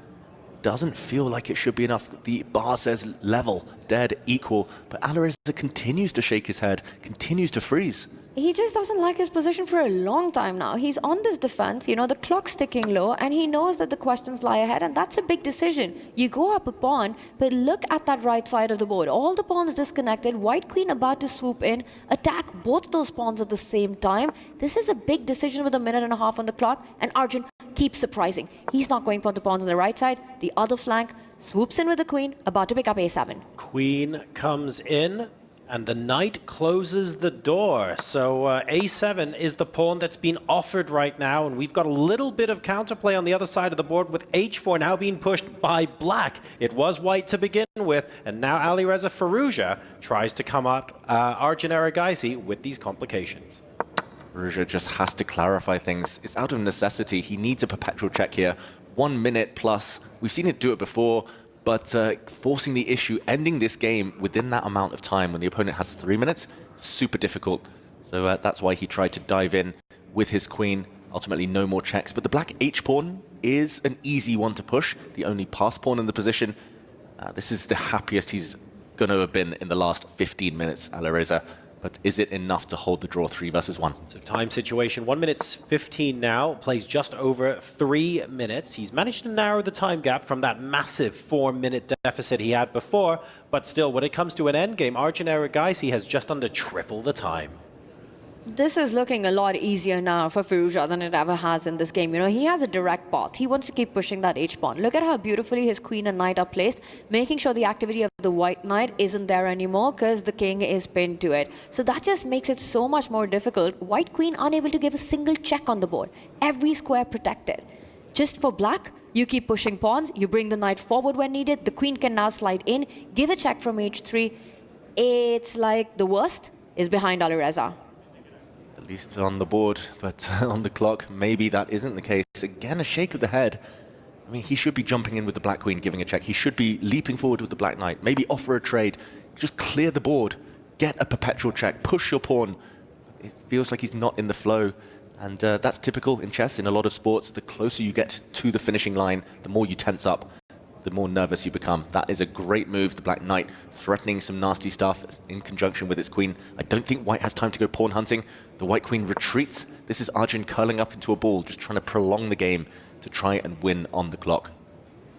Doesn't feel like it should be enough. The bar says level, dead, equal, but Alireza continues to shake his head, continues to freeze. He just doesn't like his position for a long time now. He's on this defense, you know, the clock's ticking low, and he knows that the questions lie ahead, and that's a big decision. You go up a pawn, but look at that right side of the board. All the pawns disconnected, white queen about to swoop in, attack both those pawns at the same time. This is a big decision with a minute and a half on the clock, and Arjun keeps surprising. He's not going for the pawns on the right side. The other flank swoops in with the queen, about to pick up a7. Queen comes in, and the knight closes the door. So a7 is the pawn that's been offered right now, and we've got a little bit of counterplay on the other side of the board with h4 now being pushed by black. It was white to begin with, and now Alireza Firouzja tries to come up Arjun Erigaisi with these complications. Firouzja just has to clarify things. It's out of necessity. He needs a perpetual check here. 1 minute plus. We've seen it do it before. But forcing the issue, ending this game within that amount of time when the opponent has 3 minutes, super difficult. So that's why he tried to dive in with his queen. Ultimately, no more checks. But the black h-pawn is an easy one to push. The only pass pawn in the position. This is the happiest he's going to have been in the last 15 minutes, Alireza. But is it enough to hold the draw 3 versus 1? So time situation, 1 minute 15 now, plays just over 3 minutes. He's managed to narrow the time gap from that massive 4-minute deficit he had before, but still, when it comes to an endgame, Arjun Erigaisi has just under triple the time. This is looking a lot easier now for Firouzja than it ever has in this game. You know, he has a direct path. He wants to keep pushing that h-pawn. Look at how beautifully his queen and knight are placed, making sure the activity of the white knight isn't there anymore because the king is pinned to it. So that just makes it so much more difficult. White queen unable to give a single check on the board. Every square protected. Just for black, you keep pushing pawns, you bring the knight forward when needed, the queen can now slide in, give a check from h3. It's like the worst is behind Alireza. At least on the board, but on the clock, maybe that isn't the case. Again, a shake of the head. I mean, he should be jumping in with the black queen, giving a check. He should be leaping forward with the black knight. Maybe offer a trade. Just clear the board. Get a perpetual check. Push your pawn. It feels like he's not in the flow. And that's typical in chess, in a lot of sports. The closer you get to the finishing line, the more you tense up. the more nervous you become. That is a great move. The Black Knight threatening some nasty stuff in conjunction with its queen. I don't think white has time to go pawn hunting. The white queen retreats. This is Arjun curling up into a ball, just trying to prolong the game to try and win on the clock.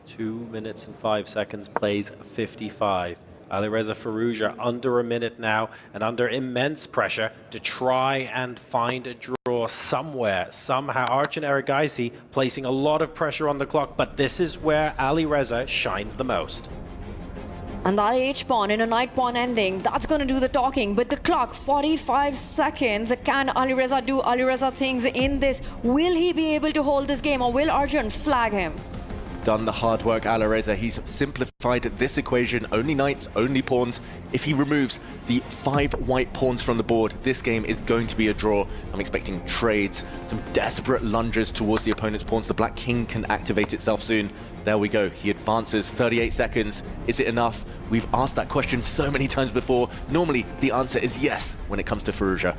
2 minutes and 5 seconds, plays 55. Alireza Firouzja under a minute now and under immense pressure to try and find a draw somewhere, somehow. Arjun Erigaisi placing a lot of pressure on the clock, but this is where Alireza shines the most. And that H-pawn in a knight pawn ending, that's going to do the talking. But the clock, 45 seconds. Can Alireza do Alireza things in this? Will he be able to hold this game, or will Arjun flag him? Done the hard work, Alireza. He's simplified this equation. Only knights, only pawns. If he removes the 5 white pawns from the board, this game is going to be a draw. I'm expecting trades, some desperate lunges towards the opponent's pawns. The Black King can activate itself soon. There we go. He advances. 38 seconds. Is it enough? We've asked that question so many times before. Normally, the answer is yes when it comes to Firouzja.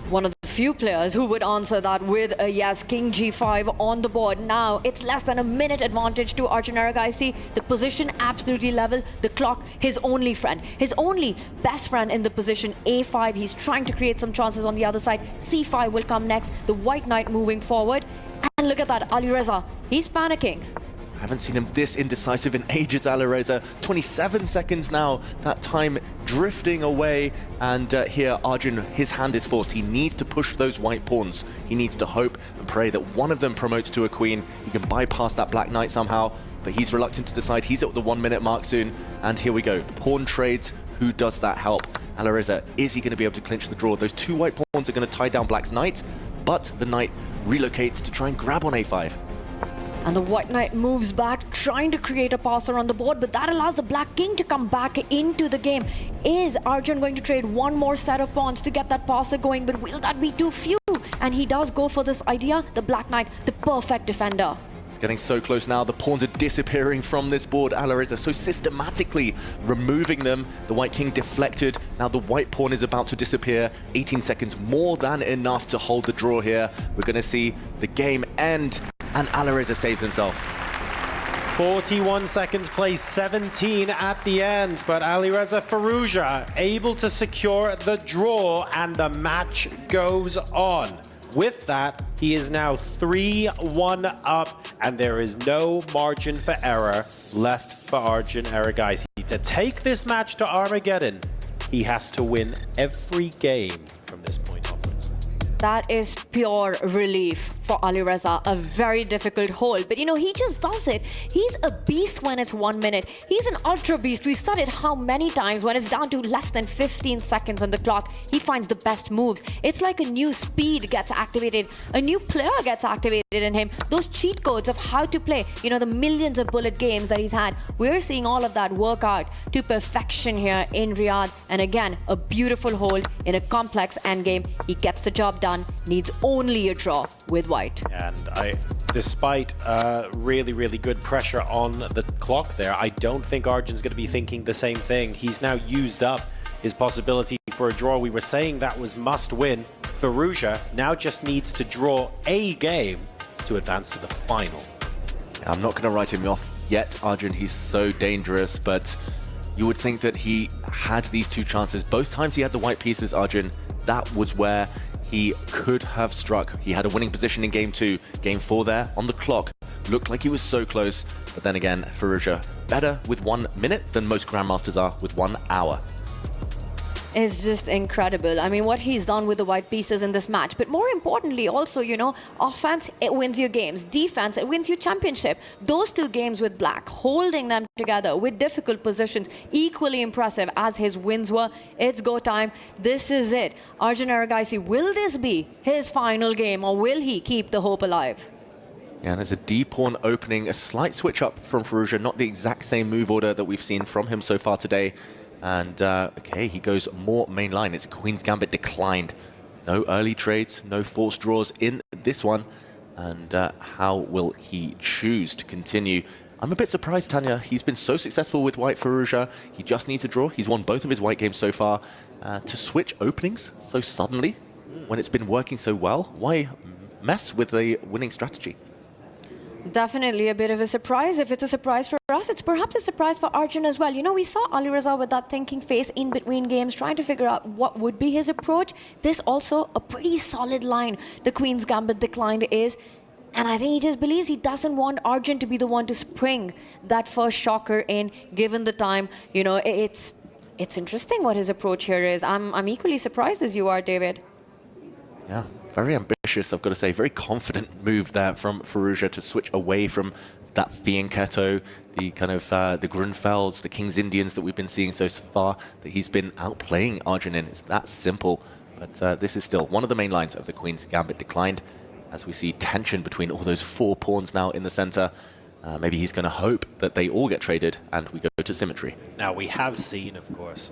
One of the few players who would answer that with a yes. King G5 on the board. Now it's less than a minute advantage to Arjun Erigaisi. The position absolutely level. The clock, his only friend, his only best friend in the position. A5, he's trying to create some chances on the other side. C5 will come next. The white knight moving forward. And look at that, Alireza, he's panicking. I haven't seen him this indecisive in ages, Alireza. 27 seconds now, that time drifting away. And here, Arjun, his hand is forced. He needs to push those white pawns. He needs to hope and pray that one of them promotes to a queen. He can bypass that Black Knight somehow, but he's reluctant to decide. He's at the 1 minute mark soon. And here we go, pawn trades. Who does that help? Alireza, is he going to be able to clinch the draw? Those 2 white pawns are going to tie down Black's knight, but the knight relocates to try and grab on A5. And the white knight moves back, trying to create a passer on the board, but that allows the Black King to come back into the game. Is Arjun going to trade one more set of pawns to get that passer going, but will that be too few? And he does go for this idea, the Black Knight, the perfect defender. It's getting so close now. The pawns are disappearing from this board. Alireza so systematically removing them. The white king deflected. Now the white pawn is about to disappear. 18 seconds, more than enough to hold the draw here. We're going to see the game end, and Alireza saves himself. 41 seconds, plays 17 at the end, but Alireza Firouzja able to secure the draw, and the match goes on. With that, he is now 3-1 up, and there is no margin for error left for Arjun Erigaisi. To take this match to Armageddon, he has to win every game from this point onwards. That is pure relief for Alireza, a very difficult hold. But you know, he just does it. He's a beast when it's 1 minute. He's an ultra beast. We've said it how many times. When it's down to less than 15 seconds on the clock, he finds the best moves. It's like a new speed gets activated. A new player gets activated in him. Those cheat codes of how to play, you know, the millions of bullet games that he's had. We're seeing all of that work out to perfection here in Riyadh. And again, a beautiful hold in a complex endgame. He gets the job done. Needs only a draw with white. And despite really, really good pressure on the clock there, I don't think Arjun's going to be thinking the same thing. He's now used up his possibility for a draw. We were saying that was must win. Firouzja now just needs to draw a game to advance to the final. I'm not going to write him off yet, Arjun. He's so dangerous, but you would think that he had these 2 chances. Both times he had the white pieces, Arjun. That was where he could have struck. He had a winning position in game 2. Game 4 there on the clock. Looked like he was so close. But then again, Firouzja better with 1 minute than most Grandmasters are with 1 hour. Is just incredible. I mean, what he's done with the white pieces in this match. But more importantly, also, you know, offense, it wins your games. Defense, it wins your championship. Those 2 games with Black, holding them together with difficult positions, equally impressive as his wins were. It's go time. This is it. Arjun Erigaisi, will this be his final game, or will he keep the hope alive? Yeah, and there's a D-pawn opening, a slight switch up from Firouzja, not the exact same move order that we've seen from him so far today. And, okay, he goes more main line. It's Queen's Gambit declined. No early trades, no forced draws in this one. And how will he choose to continue? I'm a bit surprised, Tanya. He's been so successful with white Firouzja. He just needs a draw. He's won both of his white games so far. To switch openings so suddenly, when it's been working so well, why mess with the winning strategy? Definitely a bit of a surprise. If it's a surprise for us, it's perhaps a surprise for Arjun as well. You know, we saw Alireza with that thinking face in between games, trying to figure out what would be his approach. This also a pretty solid line. The Queen's Gambit declined is. And I think he just believes he doesn't want Arjun to be the one to spring that first shocker in, given the time. You know, it's interesting what his approach here is. I'm equally surprised as you are, David. Yeah, very ambitious, I've got to say. Very confident move there from Fallujah to switch away from that Fianchetto, the kind of the Grunfelds, the King's Indians that we've been seeing so far, that he's been outplaying Arjun in. It's that simple. But this is still one of the main lines of the Queen's Gambit declined, as we see tension between all those 4 pawns now in the center. Maybe he's going to hope that they all get traded and we go to symmetry. Now, we have seen, of course,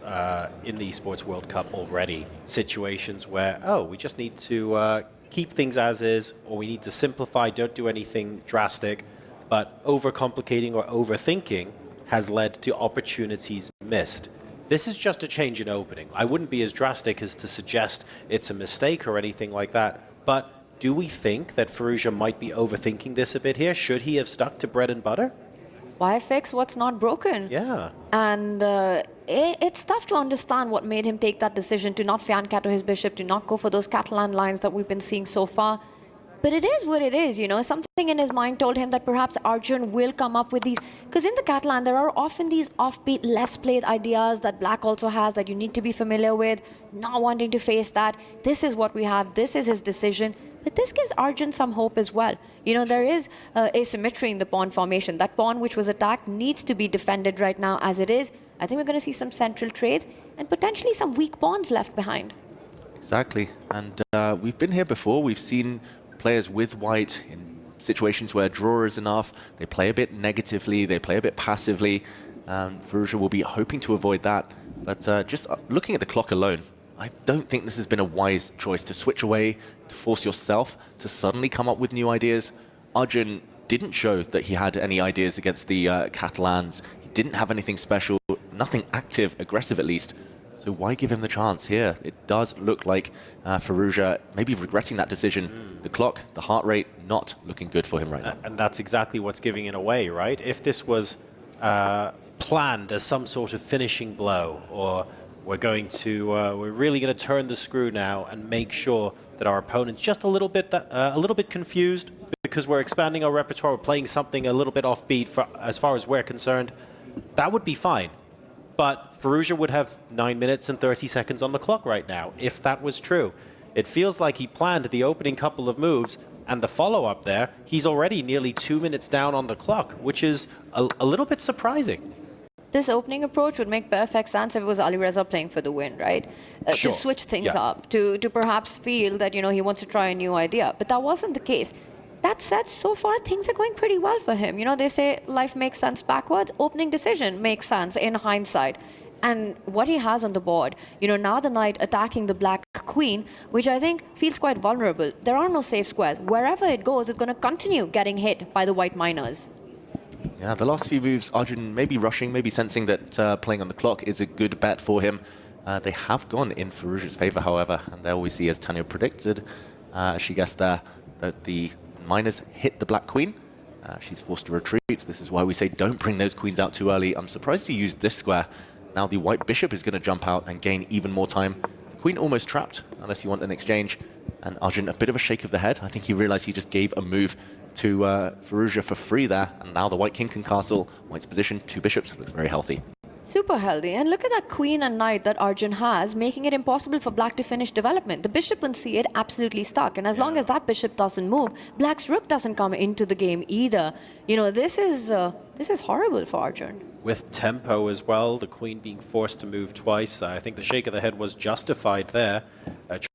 in the Esports World Cup already, situations where, we just need to keep things as is, or we need to simplify, don't do anything drastic. But overcomplicating or overthinking has led to opportunities missed. This is just a change in opening. I wouldn't be as drastic as to suggest it's a mistake or anything like that. But do we think that Fallujah might be overthinking this a bit here? Should he have stuck to bread and butter? Why fix what's not broken? Yeah. And it's tough to understand what made him take that decision to not Fianchetto his bishop, to not go for those Catalan lines that we've been seeing so far. But it is what it is, you know. Something in his mind told him that perhaps Arjun will come up with these. Because in the Catalan, there are often these offbeat, less played ideas that Black also has that you need to be familiar with, not wanting to face that. This is what we have. This is his decision. But this gives Arjun some hope as well. You know, there is asymmetry in the pawn formation. That pawn which was attacked needs to be defended right now as it is. I think we're going to see some central trades and potentially some weak pawns left behind. Exactly. And we've been here before. We've seen players with white in situations where draw is enough. They play a bit negatively. They play a bit passively. Fallujah will be hoping to avoid that. But just looking at the clock alone, I don't think this has been a wise choice to switch away, to force yourself to suddenly come up with new ideas. Arjun didn't show that he had any ideas against the Catalans. He didn't have anything special, nothing active, aggressive at least. So why give him the chance here? It does look like Fallujah maybe regretting that decision. The clock, the heart rate, not looking good for him right now. And that's exactly what's giving it away, right? If this was planned as some sort of finishing blow, or we're really going to turn the screw now and make sure that our opponent's just a little bit confused because we're expanding our repertoire, we're playing something a little bit offbeat as far as we're concerned, that would be fine. But Fallujah would have 9 minutes and 30 seconds on the clock right now, if that was true. It feels like he planned the opening couple of moves, and the follow-up there, he's already nearly 2 minutes down on the clock, which is a little bit surprising. This opening approach would make perfect sense if it was Alireza playing for the win, right? Sure. To switch things up, to perhaps feel that, you know, he wants to try a new idea. But that wasn't the case. That said, so far, things are going pretty well for him. You know, they say life makes sense backwards. Opening decision makes sense in hindsight. And what he has on the board, you know, now the knight attacking the black queen, which I think feels quite vulnerable. There are no safe squares. Wherever it goes, it's going to continue getting hit by the white miners. Yeah, the last few moves, Arjun maybe rushing, maybe sensing that playing on the clock is a good bet for him. They have gone in Fallujah's favor, however, and there we see, as Tanya predicted, she guessed there that the miners hit the black queen. She's forced to retreat. This is why we say don't bring those queens out too early. I'm surprised he used this square. Now the white bishop is going to jump out and gain even more time. The queen almost trapped, unless you want an exchange. And Arjun, a bit of a shake of the head. I think he realized he just gave a move to Fallujah for free there. And now the white king can castle. White's position, 2 bishops, looks very healthy. Super healthy. And look at that queen and knight that Arjun has, making it impossible for black to finish development. The bishop can see it absolutely stuck. And as long as that bishop doesn't move, black's rook doesn't come into the game either. You know, this is horrible for Arjun. With tempo as well, the queen being forced to move twice, I think the shake of the head was justified there.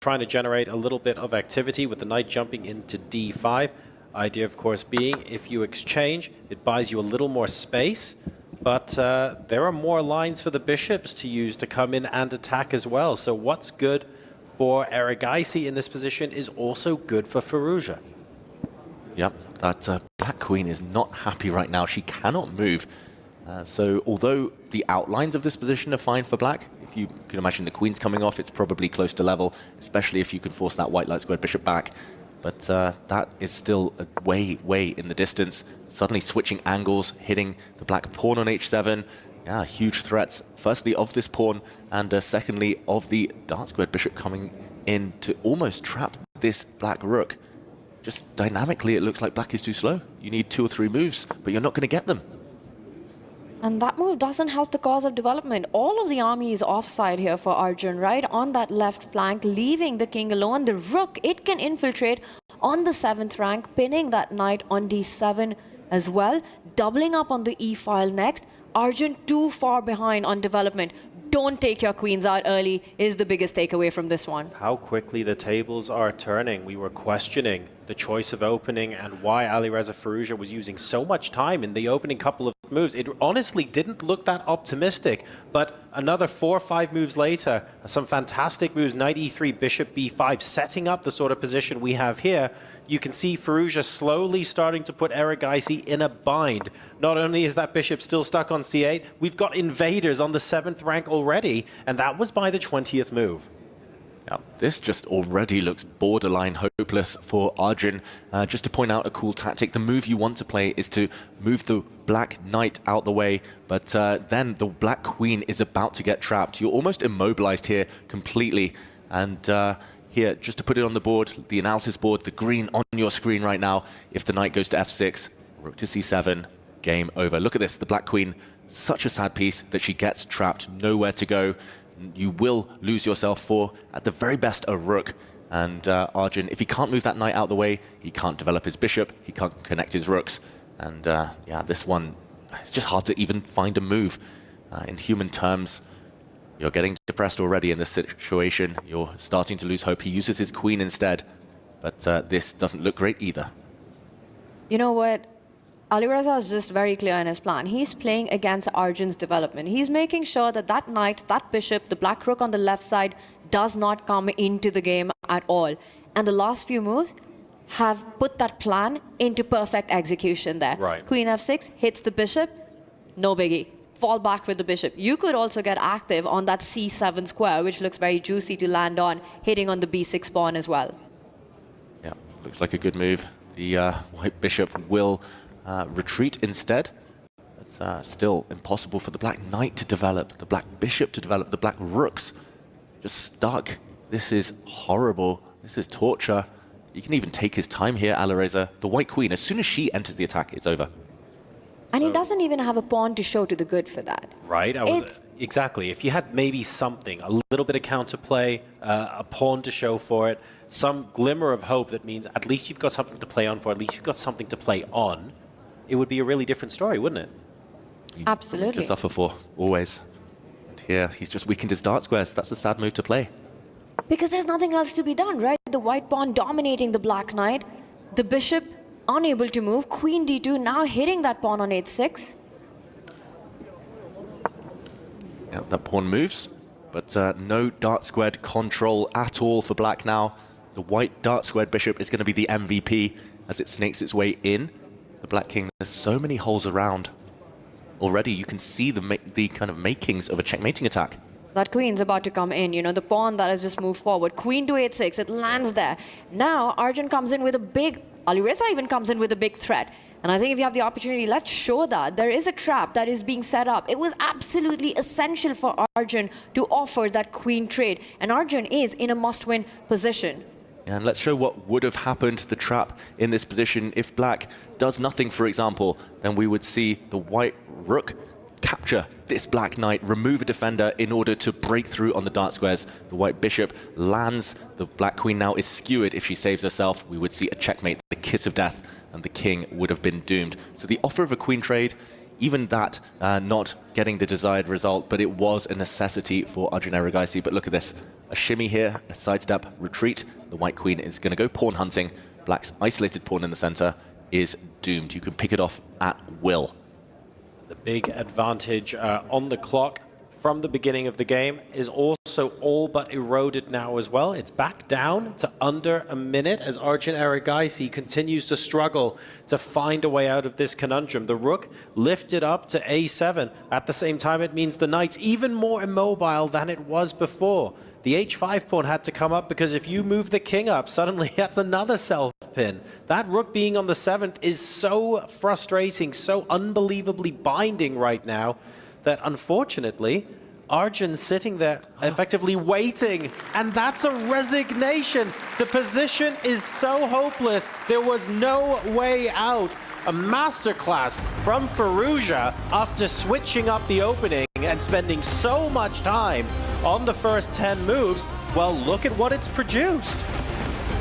Trying to generate a little bit of activity with the knight jumping into d5. Idea, of course, being if you exchange, it buys you a little more space. But there are more lines for the bishops to use to come in and attack as well. So what's good for Erigaisi in this position is also good for Fallujah. Yep, that black queen is not happy right now. She cannot move. So although the outlines of this position are fine for black, if you can imagine the queen's coming off, it's probably close to level, especially if you can force that white light squared bishop back. but that is still way in the distance. Suddenly switching angles, hitting the black pawn on h7. Yeah, huge threats, firstly of this pawn, and secondly of the dark squared bishop coming in to almost trap this black rook. Just dynamically, it looks like black is too slow. You need 2 or 3 moves, but you're not going to get them. And that move doesn't help the cause of development. All of the army is offside here for Arjun, right? On that left flank, leaving the king alone. The rook, it can infiltrate on the 7th rank, pinning that knight on d7 as well. Doubling up on the e-file next. Arjun too far behind on development. Don't take your queens out early is the biggest takeaway from this one. How quickly the tables are turning. We were questioning the choice of opening and why Alireza Firouzja was using so much time in the opening couple of moves. It honestly didn't look that optimistic, but another 4 or 5 moves later, some fantastic moves, knight e3, bishop b5, setting up the sort of position we have here. You can see Firouzja slowly starting to put Erigaisi in a bind. Not only is that bishop still stuck on c8, we've got invaders on the 7th rank already, and that was by the 20th move. Yeah, this just already looks borderline hopeless for Arjun. Just to point out a cool tactic, the move you want to play is to move the black knight out the way, but then the black queen is about to get trapped. You're almost immobilized here completely, and here, just to put it on the board, the analysis board, the green on your screen right now, if the knight goes to f6, rook to c7, game over. Look at this, the black queen, such a sad piece that she gets trapped, nowhere to go. You will lose yourself for, at the very best, a rook. And Arjun, if he can't move that knight out the way, he can't develop his bishop, he can't connect his rooks. And yeah, this one, it's just hard to even find a move. In human terms, you're getting depressed already in this situation. You're starting to lose hope. He uses his queen instead, but this doesn't look great either. You know what? Alireza is just very clear in his plan. He's playing against Arjun's development. He's making sure that that knight, that bishop, the black rook on the left side does not come into the game at all. And the last few moves have put that plan into perfect execution there. Right. Queen f6 hits the bishop, no biggie. Fall back with the bishop. You could also get active on that c7 square, which looks very juicy to land on, hitting on the b6 pawn as well. Yeah, looks like a good move. The white bishop will retreat instead. But still impossible for the black knight to develop, the black bishop to develop, the black rooks just stuck. This is horrible. This is torture. You can even take his time here, Alireza. The white queen, as soon as she enters the attack, it's over. And he doesn't even have a pawn to show to the good for that. Right, exactly. If you had maybe something, a little bit of counterplay, a pawn to show for it, some glimmer of hope that means at least you've got something to play on for, at least you've got something to play on, it would be a really different story, wouldn't it? Absolutely. To suffer for, always. And here, he's just weakened his dark squares. That's a sad move to play. Because there's nothing else to be done, right? The white pawn dominating the black knight, the bishop unable to move, queen d2 now hitting that pawn on h6. Yeah, that pawn moves, but no dark squared control at all for black now. The white dark squared bishop is going to be the MVP as it snakes its way in. The black king, there's so many holes around. Already you can see the kind of makings of a checkmating attack. That queen's about to come in, you know, the pawn that has just moved forward. Queen to h6, it lands there. Now Arjun comes in with a big, Alireza even comes in with a big threat. And I think if you have the opportunity, let's show that. There is a trap that is being set up. It was absolutely essential for Arjun to offer that queen trade. And Arjun is in a must-win position. And let's show what would have happened to the trap in this position. If black does nothing, for example, then we would see the white rook capture this black knight, remove a defender in order to break through on the dark squares. The white bishop lands. The black queen now is skewered. If she saves herself, we would see a checkmate, the kiss of death, and the king would have been doomed. So the offer of a queen trade, even that not getting the desired result, but it was a necessity for Arjun Erigaisi. But look at this, a shimmy here, a sidestep, retreat. The white queen is going to go pawn hunting. Black's isolated pawn in the center is doomed. You can pick it off at will. The big advantage on the clock from the beginning of the game is also all but eroded now as well. It's back down to under a minute as Arjun Erigaisi continues to struggle to find a way out of this conundrum. The rook lifted up to a7. At the same time, it means the knight's even more immobile than it was before. The h5 pawn had to come up because if you move the king up, suddenly that's another self-pin. That rook being on the 7th is so frustrating, so unbelievably binding right now that unfortunately, Arjun's sitting there effectively waiting, and that's a resignation. The position is so hopeless. There was no way out. A masterclass from Firouzja after switching up the opening and spending so much time on the first 10 moves. Well, look at what it's produced.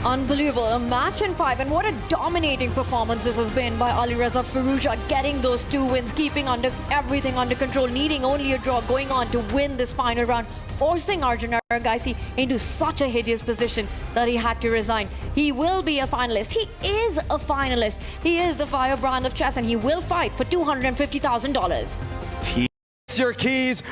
Unbelievable, a match in 5, and what a dominating performance this has been by Alireza Firouzja, getting those 2 wins, keeping everything under control, needing only a draw, going on to win this final round, forcing Arjun Aragaisi into such a hideous position that he had to resign. He will be a finalist. He is a finalist. He is the firebrand of chess, and he will fight for $250,000. Tease your keys.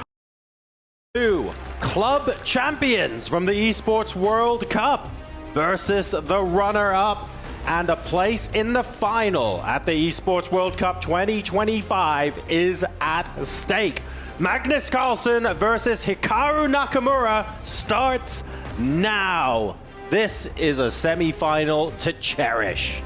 2 club champions from the Esports World Cup versus the runner-up, and a place in the final at the Esports World Cup 2025 is at stake. Magnus Carlsen versus Hikaru Nakamura starts now. This is a semi-final to cherish.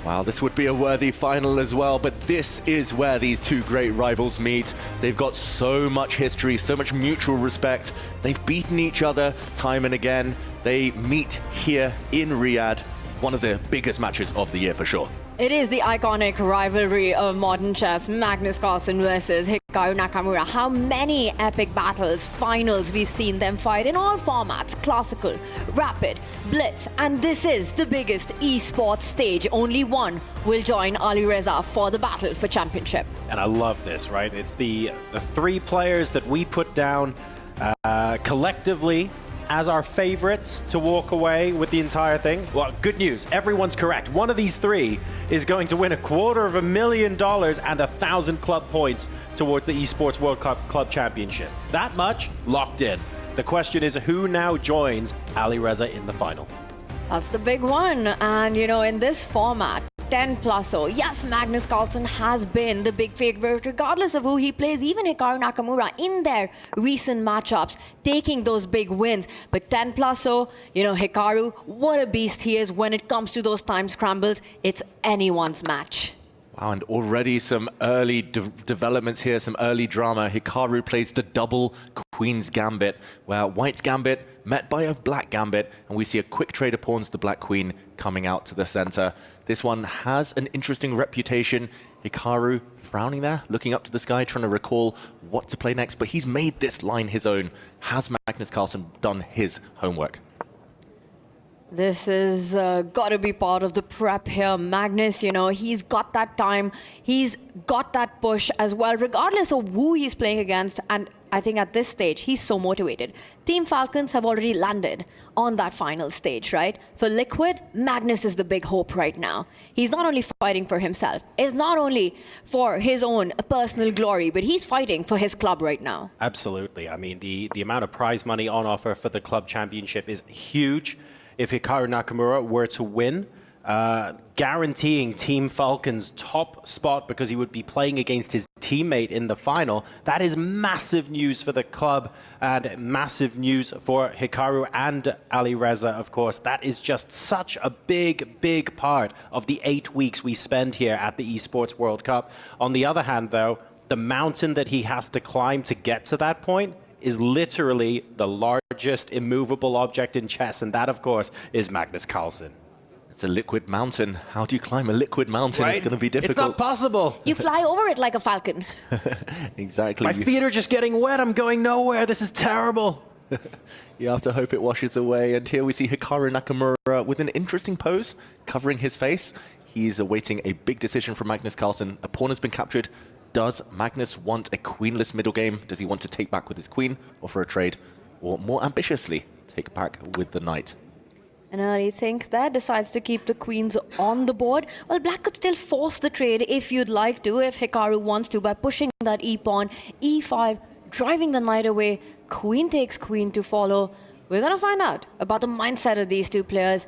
Wow, this would be a worthy final as well, but this is where these two great rivals meet. They've got so much history, so much mutual respect. They've beaten each other time and again. They meet here in Riyadh, one of the biggest matches of the year for sure. It is the iconic rivalry of modern chess, Magnus Carlsen versus Hikaru Nakamura. How many epic battles, finals we've seen them fight in all formats, classical, rapid, blitz, and this is the biggest esports stage. Only one will join Alireza for the battle for championship. And I love this, right? It's the 3 players that we put down collectively as our favorites to walk away with the entire thing. Well, good news, everyone's correct. One of these 3 is going to win $250,000 and 1,000 club points towards the Esports World Cup Club Championship. That much locked in. The question is who now joins Alireza in the final? That's the big one. And you know, in this format, 10+0. Yes, Magnus Carlsen has been the big favorite regardless of who he plays. Even Hikaru Nakamura in their recent matchups taking those big wins. But 10+0, you know, Hikaru, what a beast he is when it comes to those time scrambles. It's anyone's match. Wow, and already some early developments here, some early drama. Hikaru plays the double Queen's Gambit, where White's Gambit met by a Black Gambit, and we see a quick trade of pawns, the Black Queen coming out to the center. This one has an interesting reputation. Hikaru frowning there, looking up to the sky, trying to recall what to play next, but he's made this line his own. Has Magnus Carlsen done his homework? This is got to be part of the prep here. Magnus, you know, he's got that time. He's got that push as well, regardless of who he's playing against. And I think at this stage, he's so motivated. Team Falcons have already landed on that final stage, right? For Liquid, Magnus is the big hope right now. He's not only fighting for himself, it's not only for his own personal glory, but he's fighting for his club right now. Absolutely. I mean, the amount of prize money on offer for the club championship is huge. If Hikaru Nakamura were to win, guaranteeing Team Falcon's top spot because he would be playing against his teammate in the final. That is massive news for the club and massive news for Hikaru and Alireza, of course. That is just such a big part of the 8 weeks we spend here at the Esports World Cup. On the other hand, though, the mountain that he has to climb to get to that point is literally the largest immovable object in chess, and that, of course, is Magnus Carlsen. It's a liquid mountain. How do you climb a liquid mountain? Right? It's going to be difficult. It's not possible. You fly over it like a falcon. Exactly. My feet are just getting wet. I'm going nowhere. This is terrible. You have to hope it washes away. And here we see Hikaru Nakamura with an interesting pose, covering his face. He's awaiting a big decision from Magnus Carlsen. A pawn has been captured. Does Magnus want a queenless middle game? Does he want to take back with his queen, or for a trade, or more ambitiously, take back with the knight? An early think there, decides to keep the queens on the board. Well, Black could still force the trade if you'd like to, if Hikaru wants to, by pushing that e-pawn, e5, driving the knight away, queen takes queen to follow. We're going to find out about the mindset of these two players.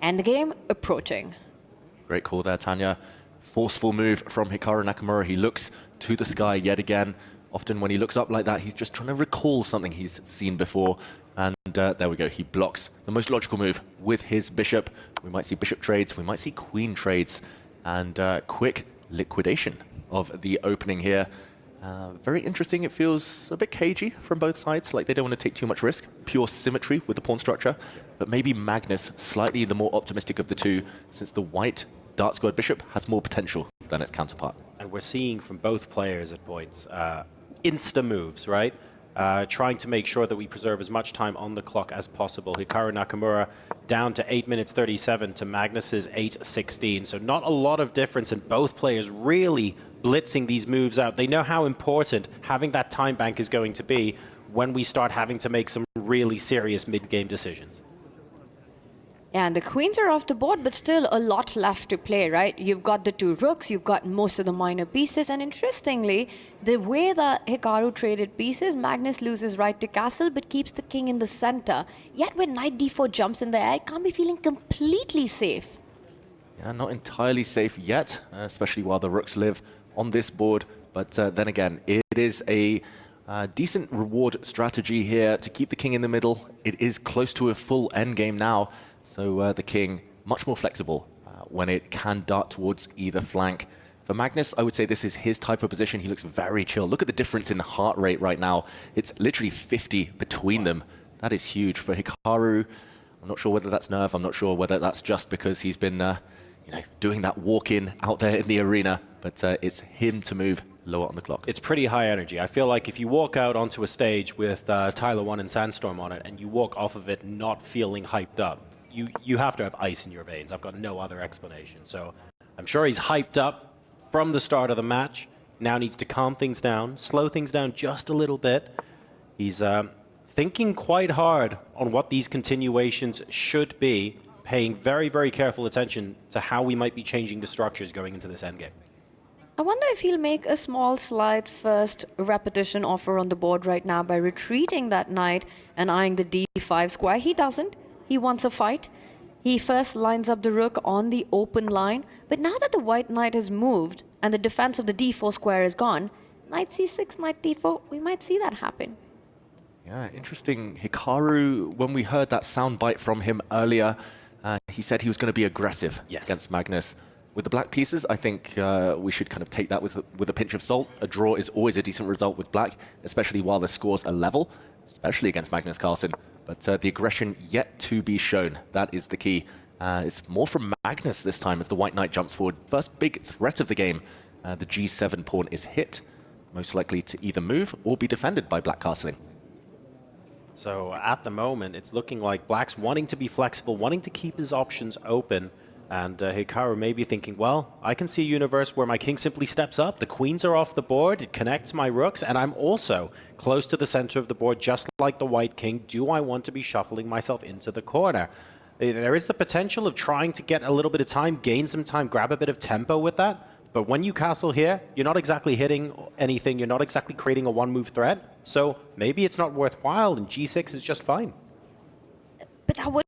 Endgame approaching. Great call there, Tanya. Forceful move from Hikaru Nakamura. He looks to the sky yet again. Often when he looks up like that, he's just trying to recall something he's seen before. And there we go. He blocks the most logical move with his bishop. We might see bishop trades. We might see queen trades. And quick liquidation of the opening here. Very interesting. It feels a bit cagey from both sides, like they don't want to take too much risk. Pure symmetry with the pawn structure. But maybe Magnus, slightly the more optimistic of the two, since the white Dark Squared bishop has more potential than its counterpart. And we're seeing from both players at points insta moves, right? Trying to make sure that we preserve as much time on the clock as possible. Hikaru Nakamura down to 8 minutes 37 to Magnus's 8:16. So not a lot of difference, and both players really blitzing these moves out. They know how important having that time bank is going to be when we start having to make some really serious mid-game decisions. And the queens are off the board, but still a lot left to play, right? You've got the 2 rooks, you've got most of the minor pieces, and interestingly, the way that Hikaru traded pieces, Magnus loses right to castle, but keeps the king in the center. Yet when knight d4 jumps in the air, it can't be feeling completely safe. Yeah, not entirely safe yet, especially while the rooks live on this board. But then again, it is a decent reward strategy here to keep the king in the middle. It is close to a full endgame now. So the king, much more flexible when it can dart towards either flank. For Magnus, I would say this is his type of position. He looks very chill. Look at the difference in heart rate right now. It's literally 50 between them. That is huge. For Hikaru, I'm not sure whether that's nerve. I'm not sure whether that's just because he's been doing that walk-in out there in the arena. But it's him to move lower on the clock. It's pretty high energy. I feel like if you walk out onto a stage with Tyler 1 and Sandstorm on it, and you walk off of it not feeling hyped up, you have to have ice in your veins. I've got no other explanation. So I'm sure he's hyped up from the start of the match. Now needs to calm things down, slow things down just a little bit. He's thinking quite hard on what these continuations should be, paying very, very careful attention to how we might be changing the structures going into this endgame. I wonder if he'll make a small slight first repetition offer on the board right now by retreating that knight and eyeing the d5 square. He doesn't. He wants a fight. He first lines up the rook on the open line. But now that the white knight has moved and the defense of the d4 square is gone, knight c6, knight d4, we might see that happen. Yeah, interesting. Hikaru, when we heard that soundbite from him earlier, he said he was going to be aggressive against Magnus. With the black pieces, I think we should kind of take that with a pinch of salt. A draw is always a decent result with black, especially while the scores are level, especially against Magnus Carlsen. But the aggression yet to be shown, that is the key. It's more from Magnus this time as the white knight jumps forward. First big threat of the game. The g7 pawn is hit, most likely to either move or be defended by black castling. So at the moment, it's looking like black's wanting to be flexible, wanting to keep his options open. And Hikaru may be thinking, well, I can see a universe where my king simply steps up, the queens are off the board, it connects my rooks, and I'm also close to the center of the board, just like the white king. Do I want to be shuffling myself into the corner? There is the potential of trying to get a little bit of time, gain some time, grab a bit of tempo with that. But when you castle here, you're not exactly hitting anything, you're not exactly creating a one-move threat. So maybe it's not worthwhile, and g6 is just fine. But that would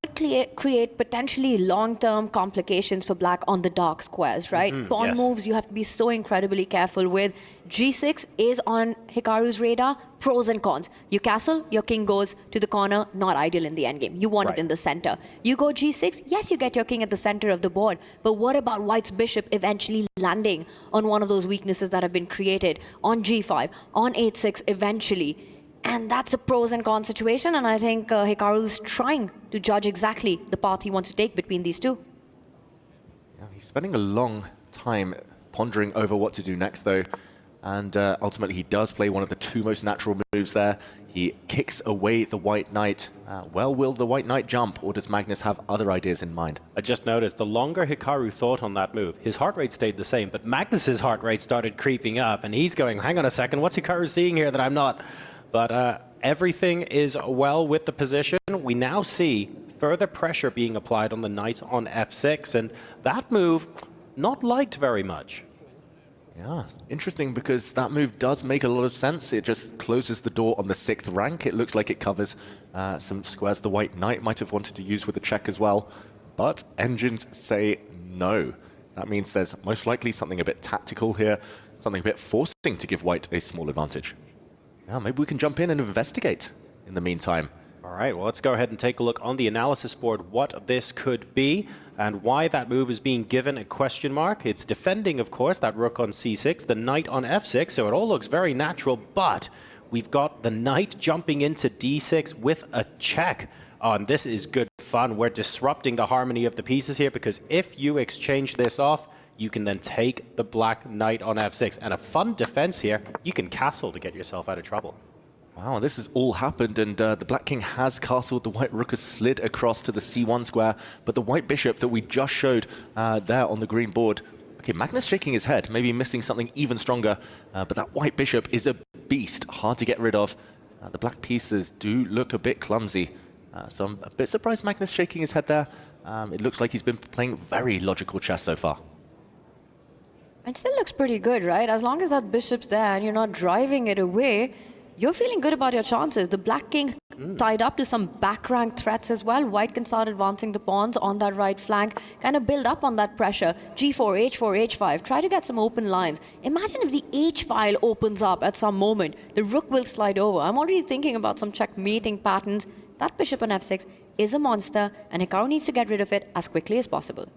create potentially long-term complications for black on the dark squares, right? Pawn moves you have to be so incredibly careful with. G6 is on Hikaru's radar. Pros and cons. You castle, your king goes to the corner, not ideal in the endgame. You want it in the center. You go G6, yes, you get your king at the center of the board. But what about white's bishop eventually landing on one of those weaknesses that have been created on G5, on 8-6 eventually? And that's a pros and cons situation, and I think Hikaru's trying to judge exactly the path he wants to take between these two. Yeah, he's spending a long time pondering over what to do next, though. And ultimately, he does play one of the two most natural moves there. He kicks away the white knight. Well, will the white knight jump, or does Magnus have other ideas in mind? I just noticed the longer Hikaru thought on that move, his heart rate stayed the same, but Magnus's heart rate started creeping up, and he's going, hang on a second, what's Hikaru seeing here that I'm not? But everything is well with the position. We now see further pressure being applied on the knight on f6, and that move not liked very much. Yeah, interesting, because that move does make a lot of sense. It just closes the door on the 6th rank. It looks like it covers some squares the white knight might have wanted to use with a check as well. But engines say no. That means there's most likely something a bit tactical here, something a bit forcing to give white a small advantage. Yeah, maybe we can jump in and investigate in the meantime. All All right, well, let's go ahead and take a look on the analysis board what this could be and why that move is being given a question mark. It's defending, of course, that rook on c6, the knight on f6, so it all looks very natural, but we've got the knight jumping into d6 with a check. And this is good fun. We're disrupting the harmony of the pieces here because if you exchange this off, you can then take the black knight on f6. And a fun defense here, you can castle to get yourself out of trouble. Wow, this has all happened, and the Black King has castled. The White Rook has slid across to the c1 square, but the White Bishop that we just showed there on the green board. Okay, Magnus shaking his head, maybe missing something even stronger, but that White Bishop is a beast, hard to get rid of. The black pieces do look a bit clumsy, so I'm a bit surprised Magnus shaking his head there. It looks like he's been playing very logical chess so far. It still looks pretty good, right? As long as that bishop's there and you're not driving it away, you're feeling good about your chances. The Black King tied up to some back rank threats as well. White can start advancing the pawns on that right flank, kind of build up on that pressure. G4, H4, H5, try to get some open lines. Imagine if the H file opens up at some moment. The rook will slide over. I'm already thinking about some checkmating patterns. That bishop on f6 is a monster, and Hikaru needs to get rid of it as quickly as possible.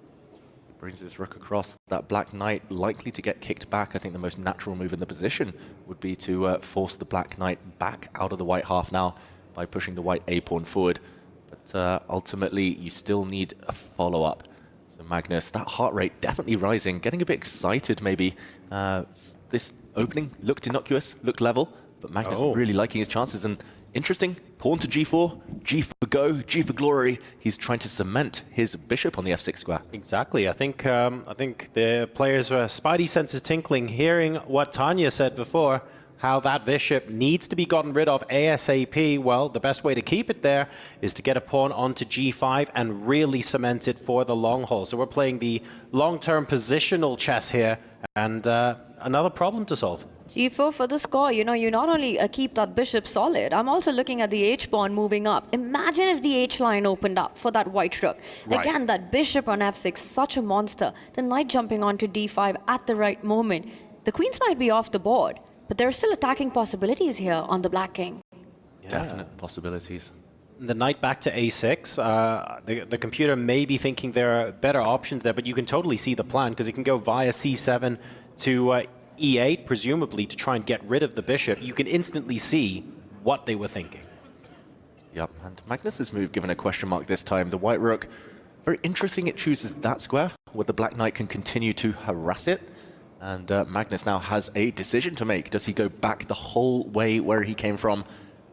Brings his rook across. That black knight likely to get kicked back. I think the most natural move in the position would be to force the black knight back out of the white half now by pushing the white a-pawn forward. But ultimately, you still need a follow-up. So Magnus, that heart rate definitely rising, getting a bit excited maybe. This opening looked innocuous, looked level, but Magnus really liking his chances. And interesting, pawn to g4, g for go, g for glory. He's trying to cement his bishop on the f6 square. Exactly. I think the players' spidey senses tinkling, hearing what Tanya said before, how that bishop needs to be gotten rid of ASAP. Well, the best way to keep it there is to get a pawn onto g5 and really cement it for the long haul. So we're playing the long-term positional chess here, and another problem to solve. G4 for the score. You know, you not only keep that bishop solid, I'm also looking at the H-pawn moving up. Imagine if the H-line opened up for that white rook. Right. Again, that bishop on f6, such a monster. The knight jumping onto d5 at the right moment. The queens might be off the board, but there are still attacking possibilities here on the Black King. Yeah. Definite possibilities. The knight back to a6. The computer may be thinking there are better options there, but you can totally see the plan because it can go via c7 to e8, presumably, to try and get rid of the bishop. You can instantly see what they were thinking. Yep, and Magnus's move given a question mark this time. The white rook, very interesting, it chooses that square where the black knight can continue to harass it. And Magnus now has a decision to make. Does he go back the whole way where he came from?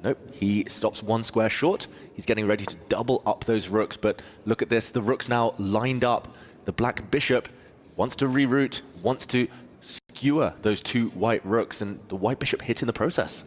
Nope, he stops one square short. He's getting ready to double up those rooks, but look at this, the rook's now lined up. The black bishop wants to reroute, wants to skewer those two white rooks, and the white bishop hit in the process.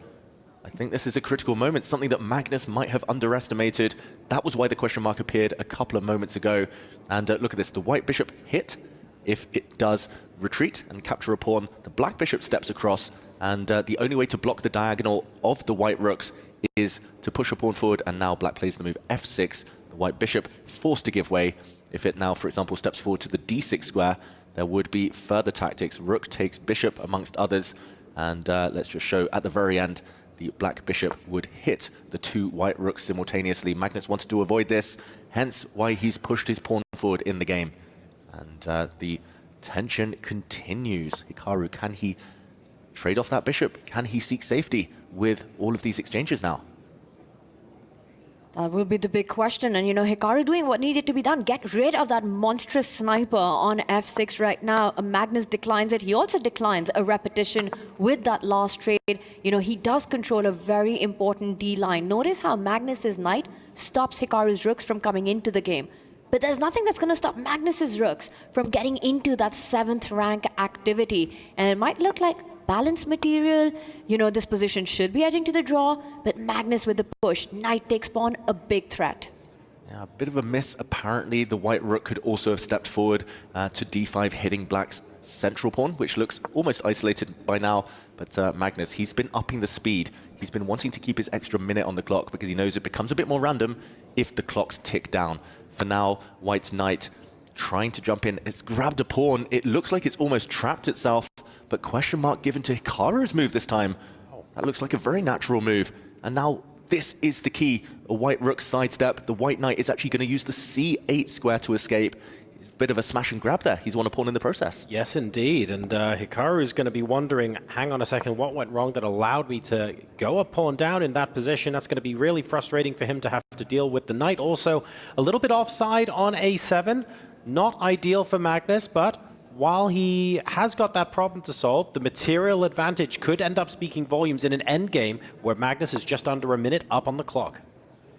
I think this is a critical moment, something that Magnus might have underestimated. That was why the question mark appeared a couple of moments ago. And look at this, the white bishop hit. If it does retreat and capture a pawn, the black bishop steps across, and the only way to block the diagonal of the white rooks is to push a pawn forward, and now black plays the move f6. The white bishop forced to give way. If it now, for example, steps forward to the d6 square, there would be further tactics. Rook takes bishop amongst others, and let's just show at the very end, the black bishop would hit the two white rooks simultaneously. Magnus wanted to avoid this, hence why he's pushed his pawn forward in the game. And the tension continues. Hikaru, can he trade off that bishop? Can he seek safety with all of these exchanges now? That will be the big question. And, you know, Hikaru doing what needed to be done. Get rid of that monstrous sniper on f6 right now. Magnus declines it. He also declines a repetition with that last trade. You know, he does control a very important D-line. Notice how Magnus's knight stops Hikaru's rooks from coming into the game. But there's nothing that's going to stop Magnus's rooks from getting into that 7th rank activity. And it might look like balanced material. You know, this position should be edging to the draw, but Magnus with the push. Knight takes pawn, a big threat. Yeah, a bit of a miss. Apparently, the white rook could also have stepped forward to d5, hitting black's central pawn, which looks almost isolated by now. But Magnus, he's been upping the speed. He's been wanting to keep his extra minute on the clock because he knows it becomes a bit more random if the clocks tick down. For now, white's knight trying to jump in. It's grabbed a pawn. It looks like it's almost trapped itself, but question mark given to Hikaru's move this time. That looks like a very natural move. And now This is the key. A white rook sidestep. The white knight is actually going to use the c8 square to escape. Bit of a smash and grab there. He's won a pawn in the process. Yes, indeed. And Hikaru is going to be wondering, hang on a second, what went wrong that allowed me to go a pawn down in that position? That's going to be really frustrating for him to have to deal with. The knight also a little bit offside on a7. Not ideal for Magnus, but while he has got that problem to solve, the material advantage could end up speaking volumes in an endgame where Magnus is just under a minute up on the clock.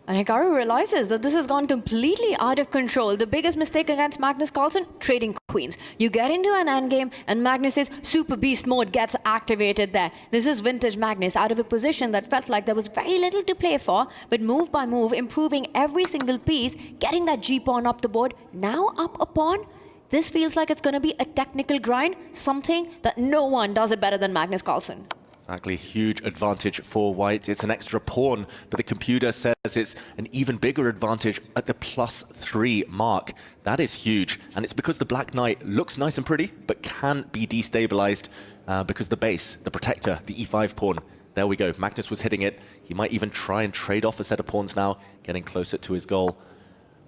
And Hikaru realizes that this has gone completely out of control. The biggest mistake against Magnus Carlsen, trading queens. You get into an endgame and Magnus's super beast mode gets activated there. This is vintage Magnus out of a position that felt like there was very little to play for, but move by move, improving every single piece, getting that G-pawn up the board, now up a pawn. This feels like it's going to be a technical grind, something that no one does it better than Magnus Carlsen. Exactly, huge advantage for white. It's an extra pawn, but the computer says it's an even bigger advantage at the +3 mark. That is huge, and it's because the black knight looks nice and pretty, but can be destabilized because the base, the protector, the e5 pawn. There we go, Magnus was hitting it. He might even try and trade off a set of pawns now, getting closer to his goal.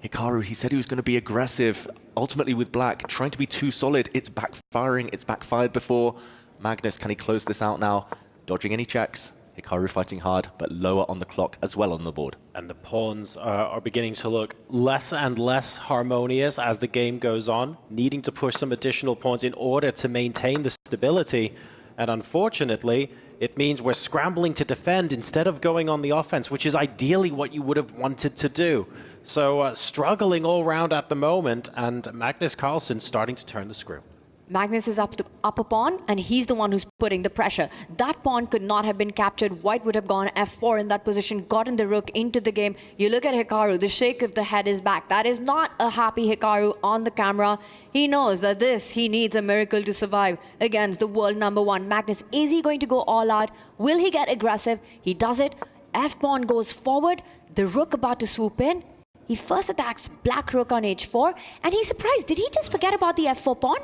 Hikaru, he said he was going to be aggressive, ultimately with black, trying to be too solid. It's backfiring, it's backfired before. Magnus, can he close this out now? Dodging any checks. Hikaru fighting hard, but lower on the clock as well on the board. And the pawns are beginning to look less and less harmonious as the game goes on, needing to push some additional pawns in order to maintain the stability. And unfortunately, it means we're scrambling to defend instead of going on the offense, which is ideally what you would have wanted to do. So struggling all round at the moment, and Magnus Carlsen starting to turn the screw. Magnus is up a pawn, and he's the one who's putting the pressure. That pawn could not have been captured. White would have gone f4 in that position, gotten the rook into the game. You look at Hikaru, the shake of the head is back. That is not a happy Hikaru on the camera. He knows that he needs a miracle to survive against the world #1. Magnus, is he going to go all out? Will he get aggressive? He does it. F-pawn goes forward. The rook about to swoop in. He first attacks black rook on h4, and he's surprised. Did he just forget about the f4 pawn?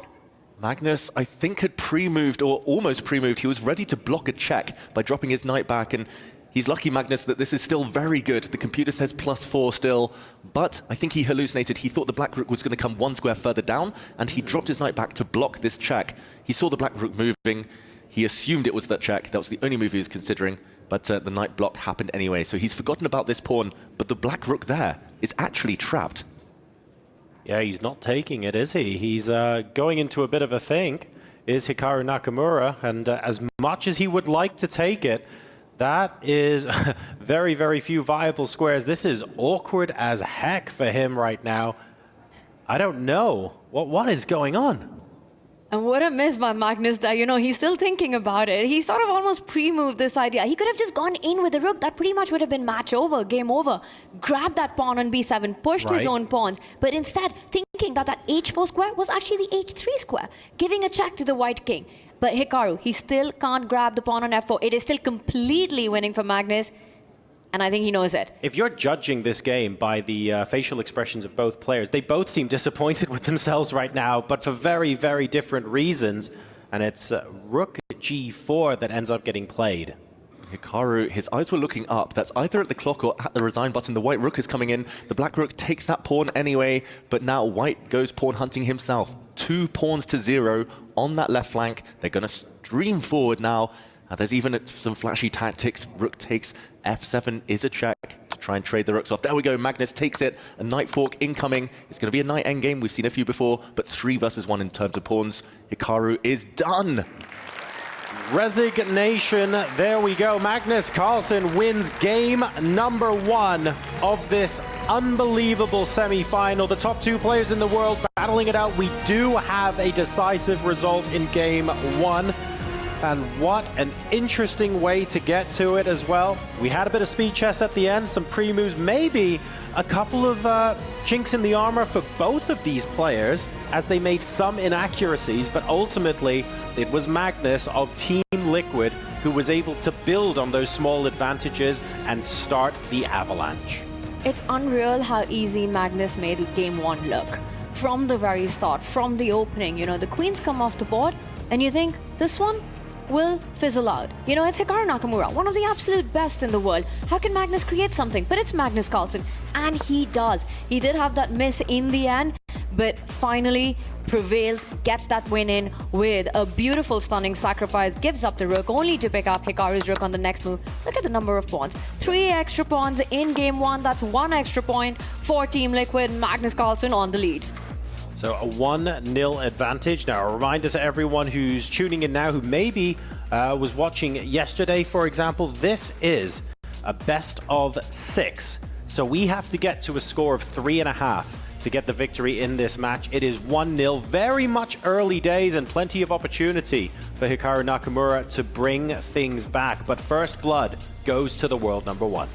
Magnus, I think, had pre-moved, or almost pre-moved. He was ready to block a check by dropping his knight back, and he's lucky, Magnus, that this is still very good. The computer says +4 still, but I think he hallucinated. He thought the black rook was going to come one square further down, and he dropped his knight back to block this check. He saw the black rook moving. He assumed it was that check. That was the only move he was considering, but the knight block happened anyway, so he's forgotten about this pawn, but the black rook there is actually trapped. Yeah, he's not taking it, is he? He's going into a bit of a think, is Hikaru Nakamura, and as much as he would like to take it, that is very, very few viable squares. This is awkward as heck for him right now. I don't know. What is going on? And what a miss by Magnus there. You know, he's still thinking about it. He sort of almost pre-moved this idea. He could have just gone in with the rook. That pretty much would have been match over, game over. Grabbed that pawn on b7, pushed his own pawns. But instead, thinking that that h4 square was actually the h3 square, giving a check to the white king. But Hikaru, he still can't grab the pawn on f4. It is still completely winning for Magnus. And I think he knows it. If you're judging this game by the facial expressions of both players, they both seem disappointed with themselves right now, but for very, very different reasons. And it's rook g4 that ends up getting played. Hikaru, his eyes were looking up. That's either at the clock or at the resign button. The white rook is coming in. The black rook takes that pawn anyway, but now white goes pawn hunting himself. 2 pawns to 0 on that left flank. They're going to stream forward now. There's even some flashy tactics. Rook takes f7 is a check to try and trade the rooks off. There we go. Magnus takes it. A knight fork incoming. It's going to be a knight endgame. We've seen a few before, but 3 versus 1 in terms of pawns. Hikaru is done. Resignation. There we go. Magnus Carlsen wins game #1 of this unbelievable semi-final. The top 2 players in the world battling it out. We do have a decisive result in game 1. And what an interesting way to get to it as well. We had a bit of speed chess at the end, some pre-moves, maybe a couple of chinks in the armor for both of these players as they made some inaccuracies, but ultimately it was Magnus of Team Liquid who was able to build on those small advantages and start the avalanche. It's unreal how easy Magnus made game 1 look. From the very start, from the opening, you know, the queens come off the board and you think, this one, will fizzle out. You know, it's Hikaru Nakamura, one of the absolute best in the world. How can Magnus create something? But it's Magnus Carlsen, and he does. He did have that miss in the end, but finally prevails, get that win in with a beautiful stunning sacrifice, gives up the rook only to pick up Hikaru's rook on the next move. Look at the number of pawns. 3 extra pawns in game 1, that's 1 extra point for Team Liquid. Magnus Carlsen on the lead. So a 1-0 advantage. Now, a reminder to everyone who's tuning in now, who maybe was watching yesterday, for example, this is a best of 6. So we have to get to a score of 3.5 to get the victory in this match. It is 1-0, very much early days and plenty of opportunity for Hikaru Nakamura to bring things back. But first blood goes to the world number 1.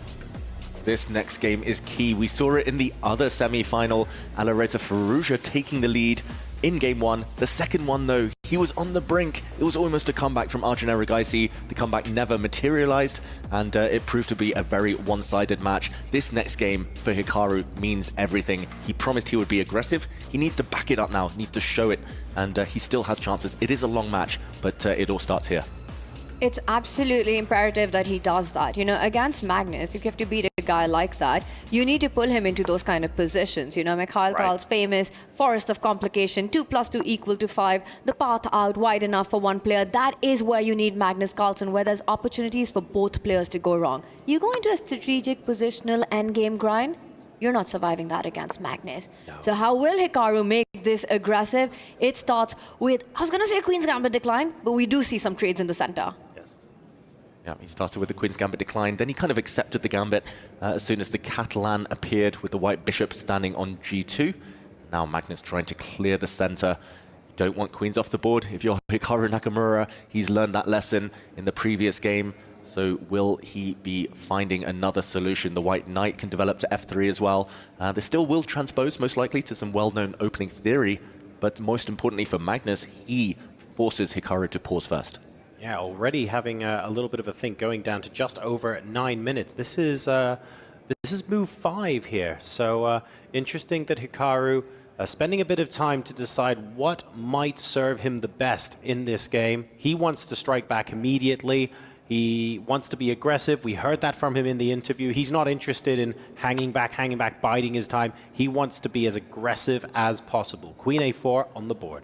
This next game is key. We saw it in the other semi-final. Alireza Firouzja taking the lead in game 1. The second one, though, he was on the brink. It was almost a comeback from Arjun Erigaisi. The comeback never materialized, and it proved to be a very one-sided match. This next game for Hikaru means everything. He promised he would be aggressive. He needs to back it up now, needs to show it, and he still has chances. It is a long match, but it all starts here. It's absolutely imperative that he does that. You know, against Magnus, if you have to beat a guy like that, you need to pull him into those kind of positions. You know, Mikhail Tal's famous forest of complication, 2 + 2 = 5, the path out wide enough for one player. That is where you need Magnus Carlsen, where there's opportunities for both players to go wrong. You go into a strategic positional endgame grind, you're not surviving that against Magnus. No. So how will Hikaru make this aggressive? It starts with, I was going to say Queen's Gambit decline, but we do see some trades in the center. Yeah, he started with the Queen's Gambit decline, then he kind of accepted the Gambit as soon as the Catalan appeared with the White Bishop standing on G2. Now Magnus trying to clear the center. You don't want queens off the board. If you're Hikaru Nakamura, he's learned that lesson in the previous game. So will he be finding another solution? The White Knight can develop to F3 as well. They still will transpose, most likely, to some well-known opening theory. But most importantly for Magnus, he forces Hikaru to pause first. Yeah, already having a little bit of a think, going down to just over 9 minutes. This is move 5 here. So interesting that Hikaru spending a bit of time to decide what might serve him the best in this game. He wants to strike back immediately. He wants to be aggressive. We heard that from him in the interview. He's not interested in hanging back, biding his time. He wants to be as aggressive as possible. Queen A4 on the board.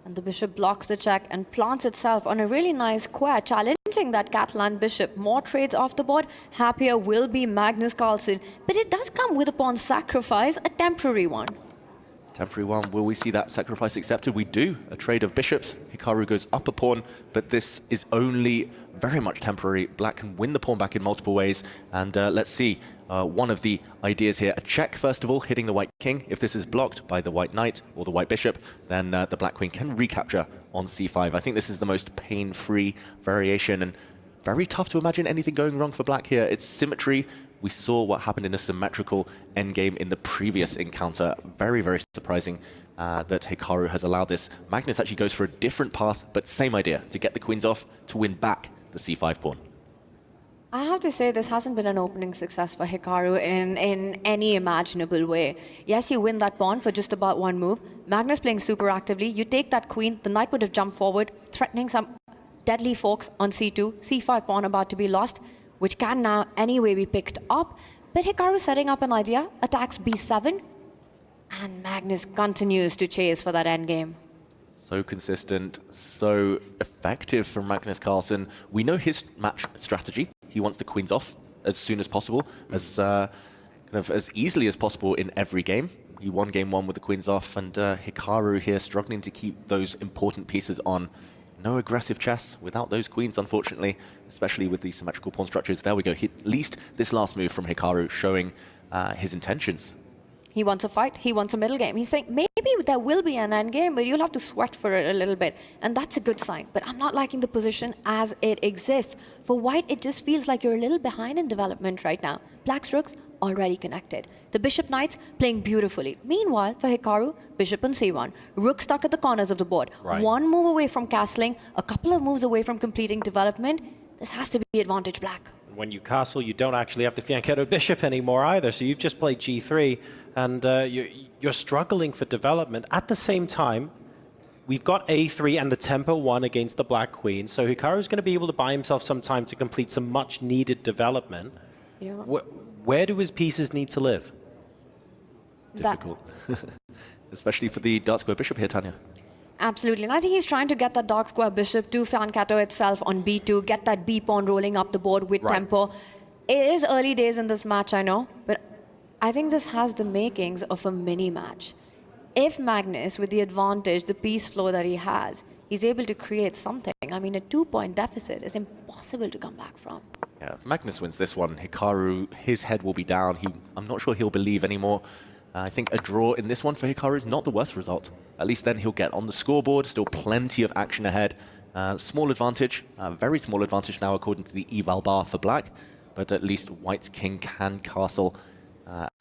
And the bishop blocks the check and plants itself on a really nice square, challenging that Catalan bishop. More trades off the board. Happier will be Magnus Carlsen. But it does come with a pawn sacrifice, a temporary one. Temporary one. Will we see that sacrifice accepted? We do. A trade of bishops. Hikaru goes up a pawn, but this is only very much temporary. Black can win the pawn back in multiple ways. And let's see. One of the ideas here, a check, first of all, hitting the White King. If this is blocked by the White Knight or the White Bishop, then the Black Queen can recapture on C5. I think this is the most pain-free variation, and very tough to imagine anything going wrong for Black here. It's symmetry. We saw what happened in a symmetrical endgame in the previous encounter. Very, very surprising that Hikaru has allowed this. Magnus actually goes for a different path, but same idea, to get the queens off, to win back the C5 pawn. I have to say this hasn't been an opening success for Hikaru in any imaginable way. Yes, you win that pawn for just about one move. Magnus playing super actively. You take that queen, the knight would have jumped forward, threatening some deadly forks on C2. C5 pawn about to be lost, which can now anyway be picked up. But Hikaru setting up an idea, attacks B7, and Magnus continues to chase for that endgame. So consistent, so effective from Magnus Carlsen. We know his match strategy. He wants the queens off as soon as possible, as easily as possible in every game. He won game 1 with the queens off, and Hikaru here struggling to keep those important pieces on. No aggressive chess without those queens, unfortunately, especially with the symmetrical pawn structures. There we go. At least this last move from Hikaru showing his intentions. He wants a fight. He wants a middle game. He's saying maybe there will be an end game, but you'll have to sweat for it a little bit. And that's a good sign. But I'm not liking the position as it exists. For White, it just feels like you're a little behind in development right now. Black's rooks already connected. The bishop knights playing beautifully. Meanwhile, for Hikaru, bishop on C1. Rook stuck at the corners of the board. Right. One move away from castling, a couple of moves away from completing development. This has to be advantage Black. When you castle, you don't actually have the Fianchetto bishop anymore either, so you've just played G3, and you're struggling for development. At the same time, we've got A3 and the tempo 1 against the Black Queen, so Hikaru's going to be able to buy himself some time to complete some much-needed development. You know, Where do his pieces need to live? Difficult. Especially for the Dark Square Bishop here, Tanya. Absolutely, and I think he's trying to get that Dark Square Bishop to Fankato itself on B2, get that B pawn rolling up the board with tempo. It is early days in this match, I know, but I think this has the makings of a mini match. If Magnus, with the advantage, the piece flow that he has, he's able to create something, I mean, a 2-point deficit is impossible to come back from. Yeah, if Magnus wins this one, Hikaru, his head will be down. I'm not sure he'll believe anymore. I think a draw in this one for Hikaru is not the worst result. At least then he'll get on the scoreboard, still plenty of action ahead. Small advantage, very small advantage now according to the eval bar for Black, but at least White's king can castle.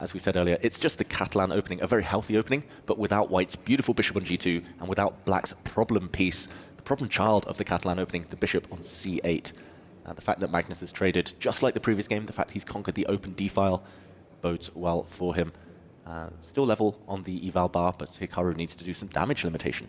As we said earlier, it's just the Catalan opening, a very healthy opening, but without White's beautiful bishop on G2 and without Black's problem piece, the problem child of the Catalan opening, the bishop on C8. The fact that Magnus has traded, just like the previous game, the fact he's conquered the open D-file bodes well for him. Still level on the eval bar, but Hikaru needs to do some damage limitation.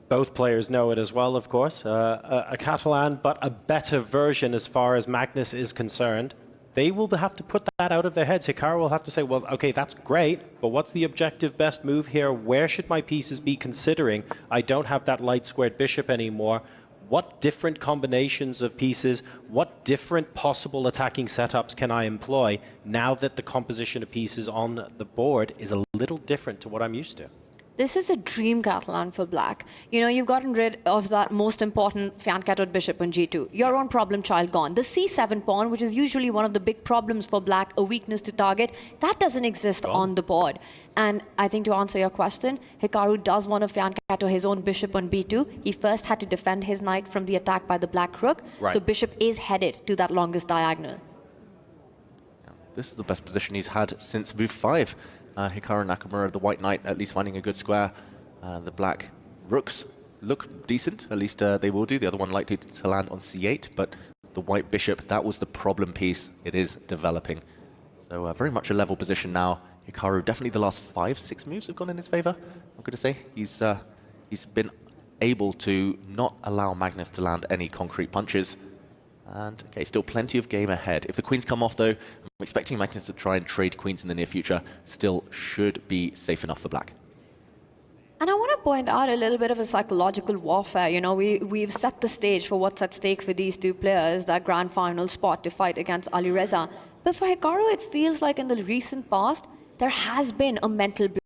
Both players know it as well, of course. A Catalan, but a better version as far as Magnus is concerned. They will have to put that out of their heads. Hikaru will have to say, well, okay, that's great, but what's the objective best move here? Where should my pieces be considering? I don't have that light squared bishop anymore. What different combinations of pieces, what different possible attacking setups can I employ now that the composition of pieces on the board is a little different to what I'm used to? This is a dream Catalan for Black. You know, you've gotten rid of that most important Fankato bishop on G2. Your own problem child gone. The C7 pawn, which is usually one of the big problems for Black, a weakness to target, that doesn't exist on the board. And I think to answer your question, Hikaru does want to Fankato his own bishop on B2. He first had to defend his knight from the attack by the Black rook. Right. So bishop is headed to that longest diagonal. This is the best position he's had since move 5. Hikaru Nakamura, the white knight, at least finding a good square. The black rooks look decent, at least they will do. The other one likely to land on C8, but the white bishop, that was the problem piece. It is developing. So very much a level position now. Hikaru, definitely the last 5-6 moves have gone in his favor. I'm going to say he's been able to not allow Magnus to land any concrete punches. And okay, still plenty of game ahead. If the queens come off though, I'm expecting Magnus to try and trade queens in the near future. Still should be safe enough for Black. And I want to point out a little bit of a psychological warfare. You know, we've set the stage for what's at stake for these two players, that grand final spot to fight against Ali Reza. But for Hikaru, it feels like in the recent past, there has been a mental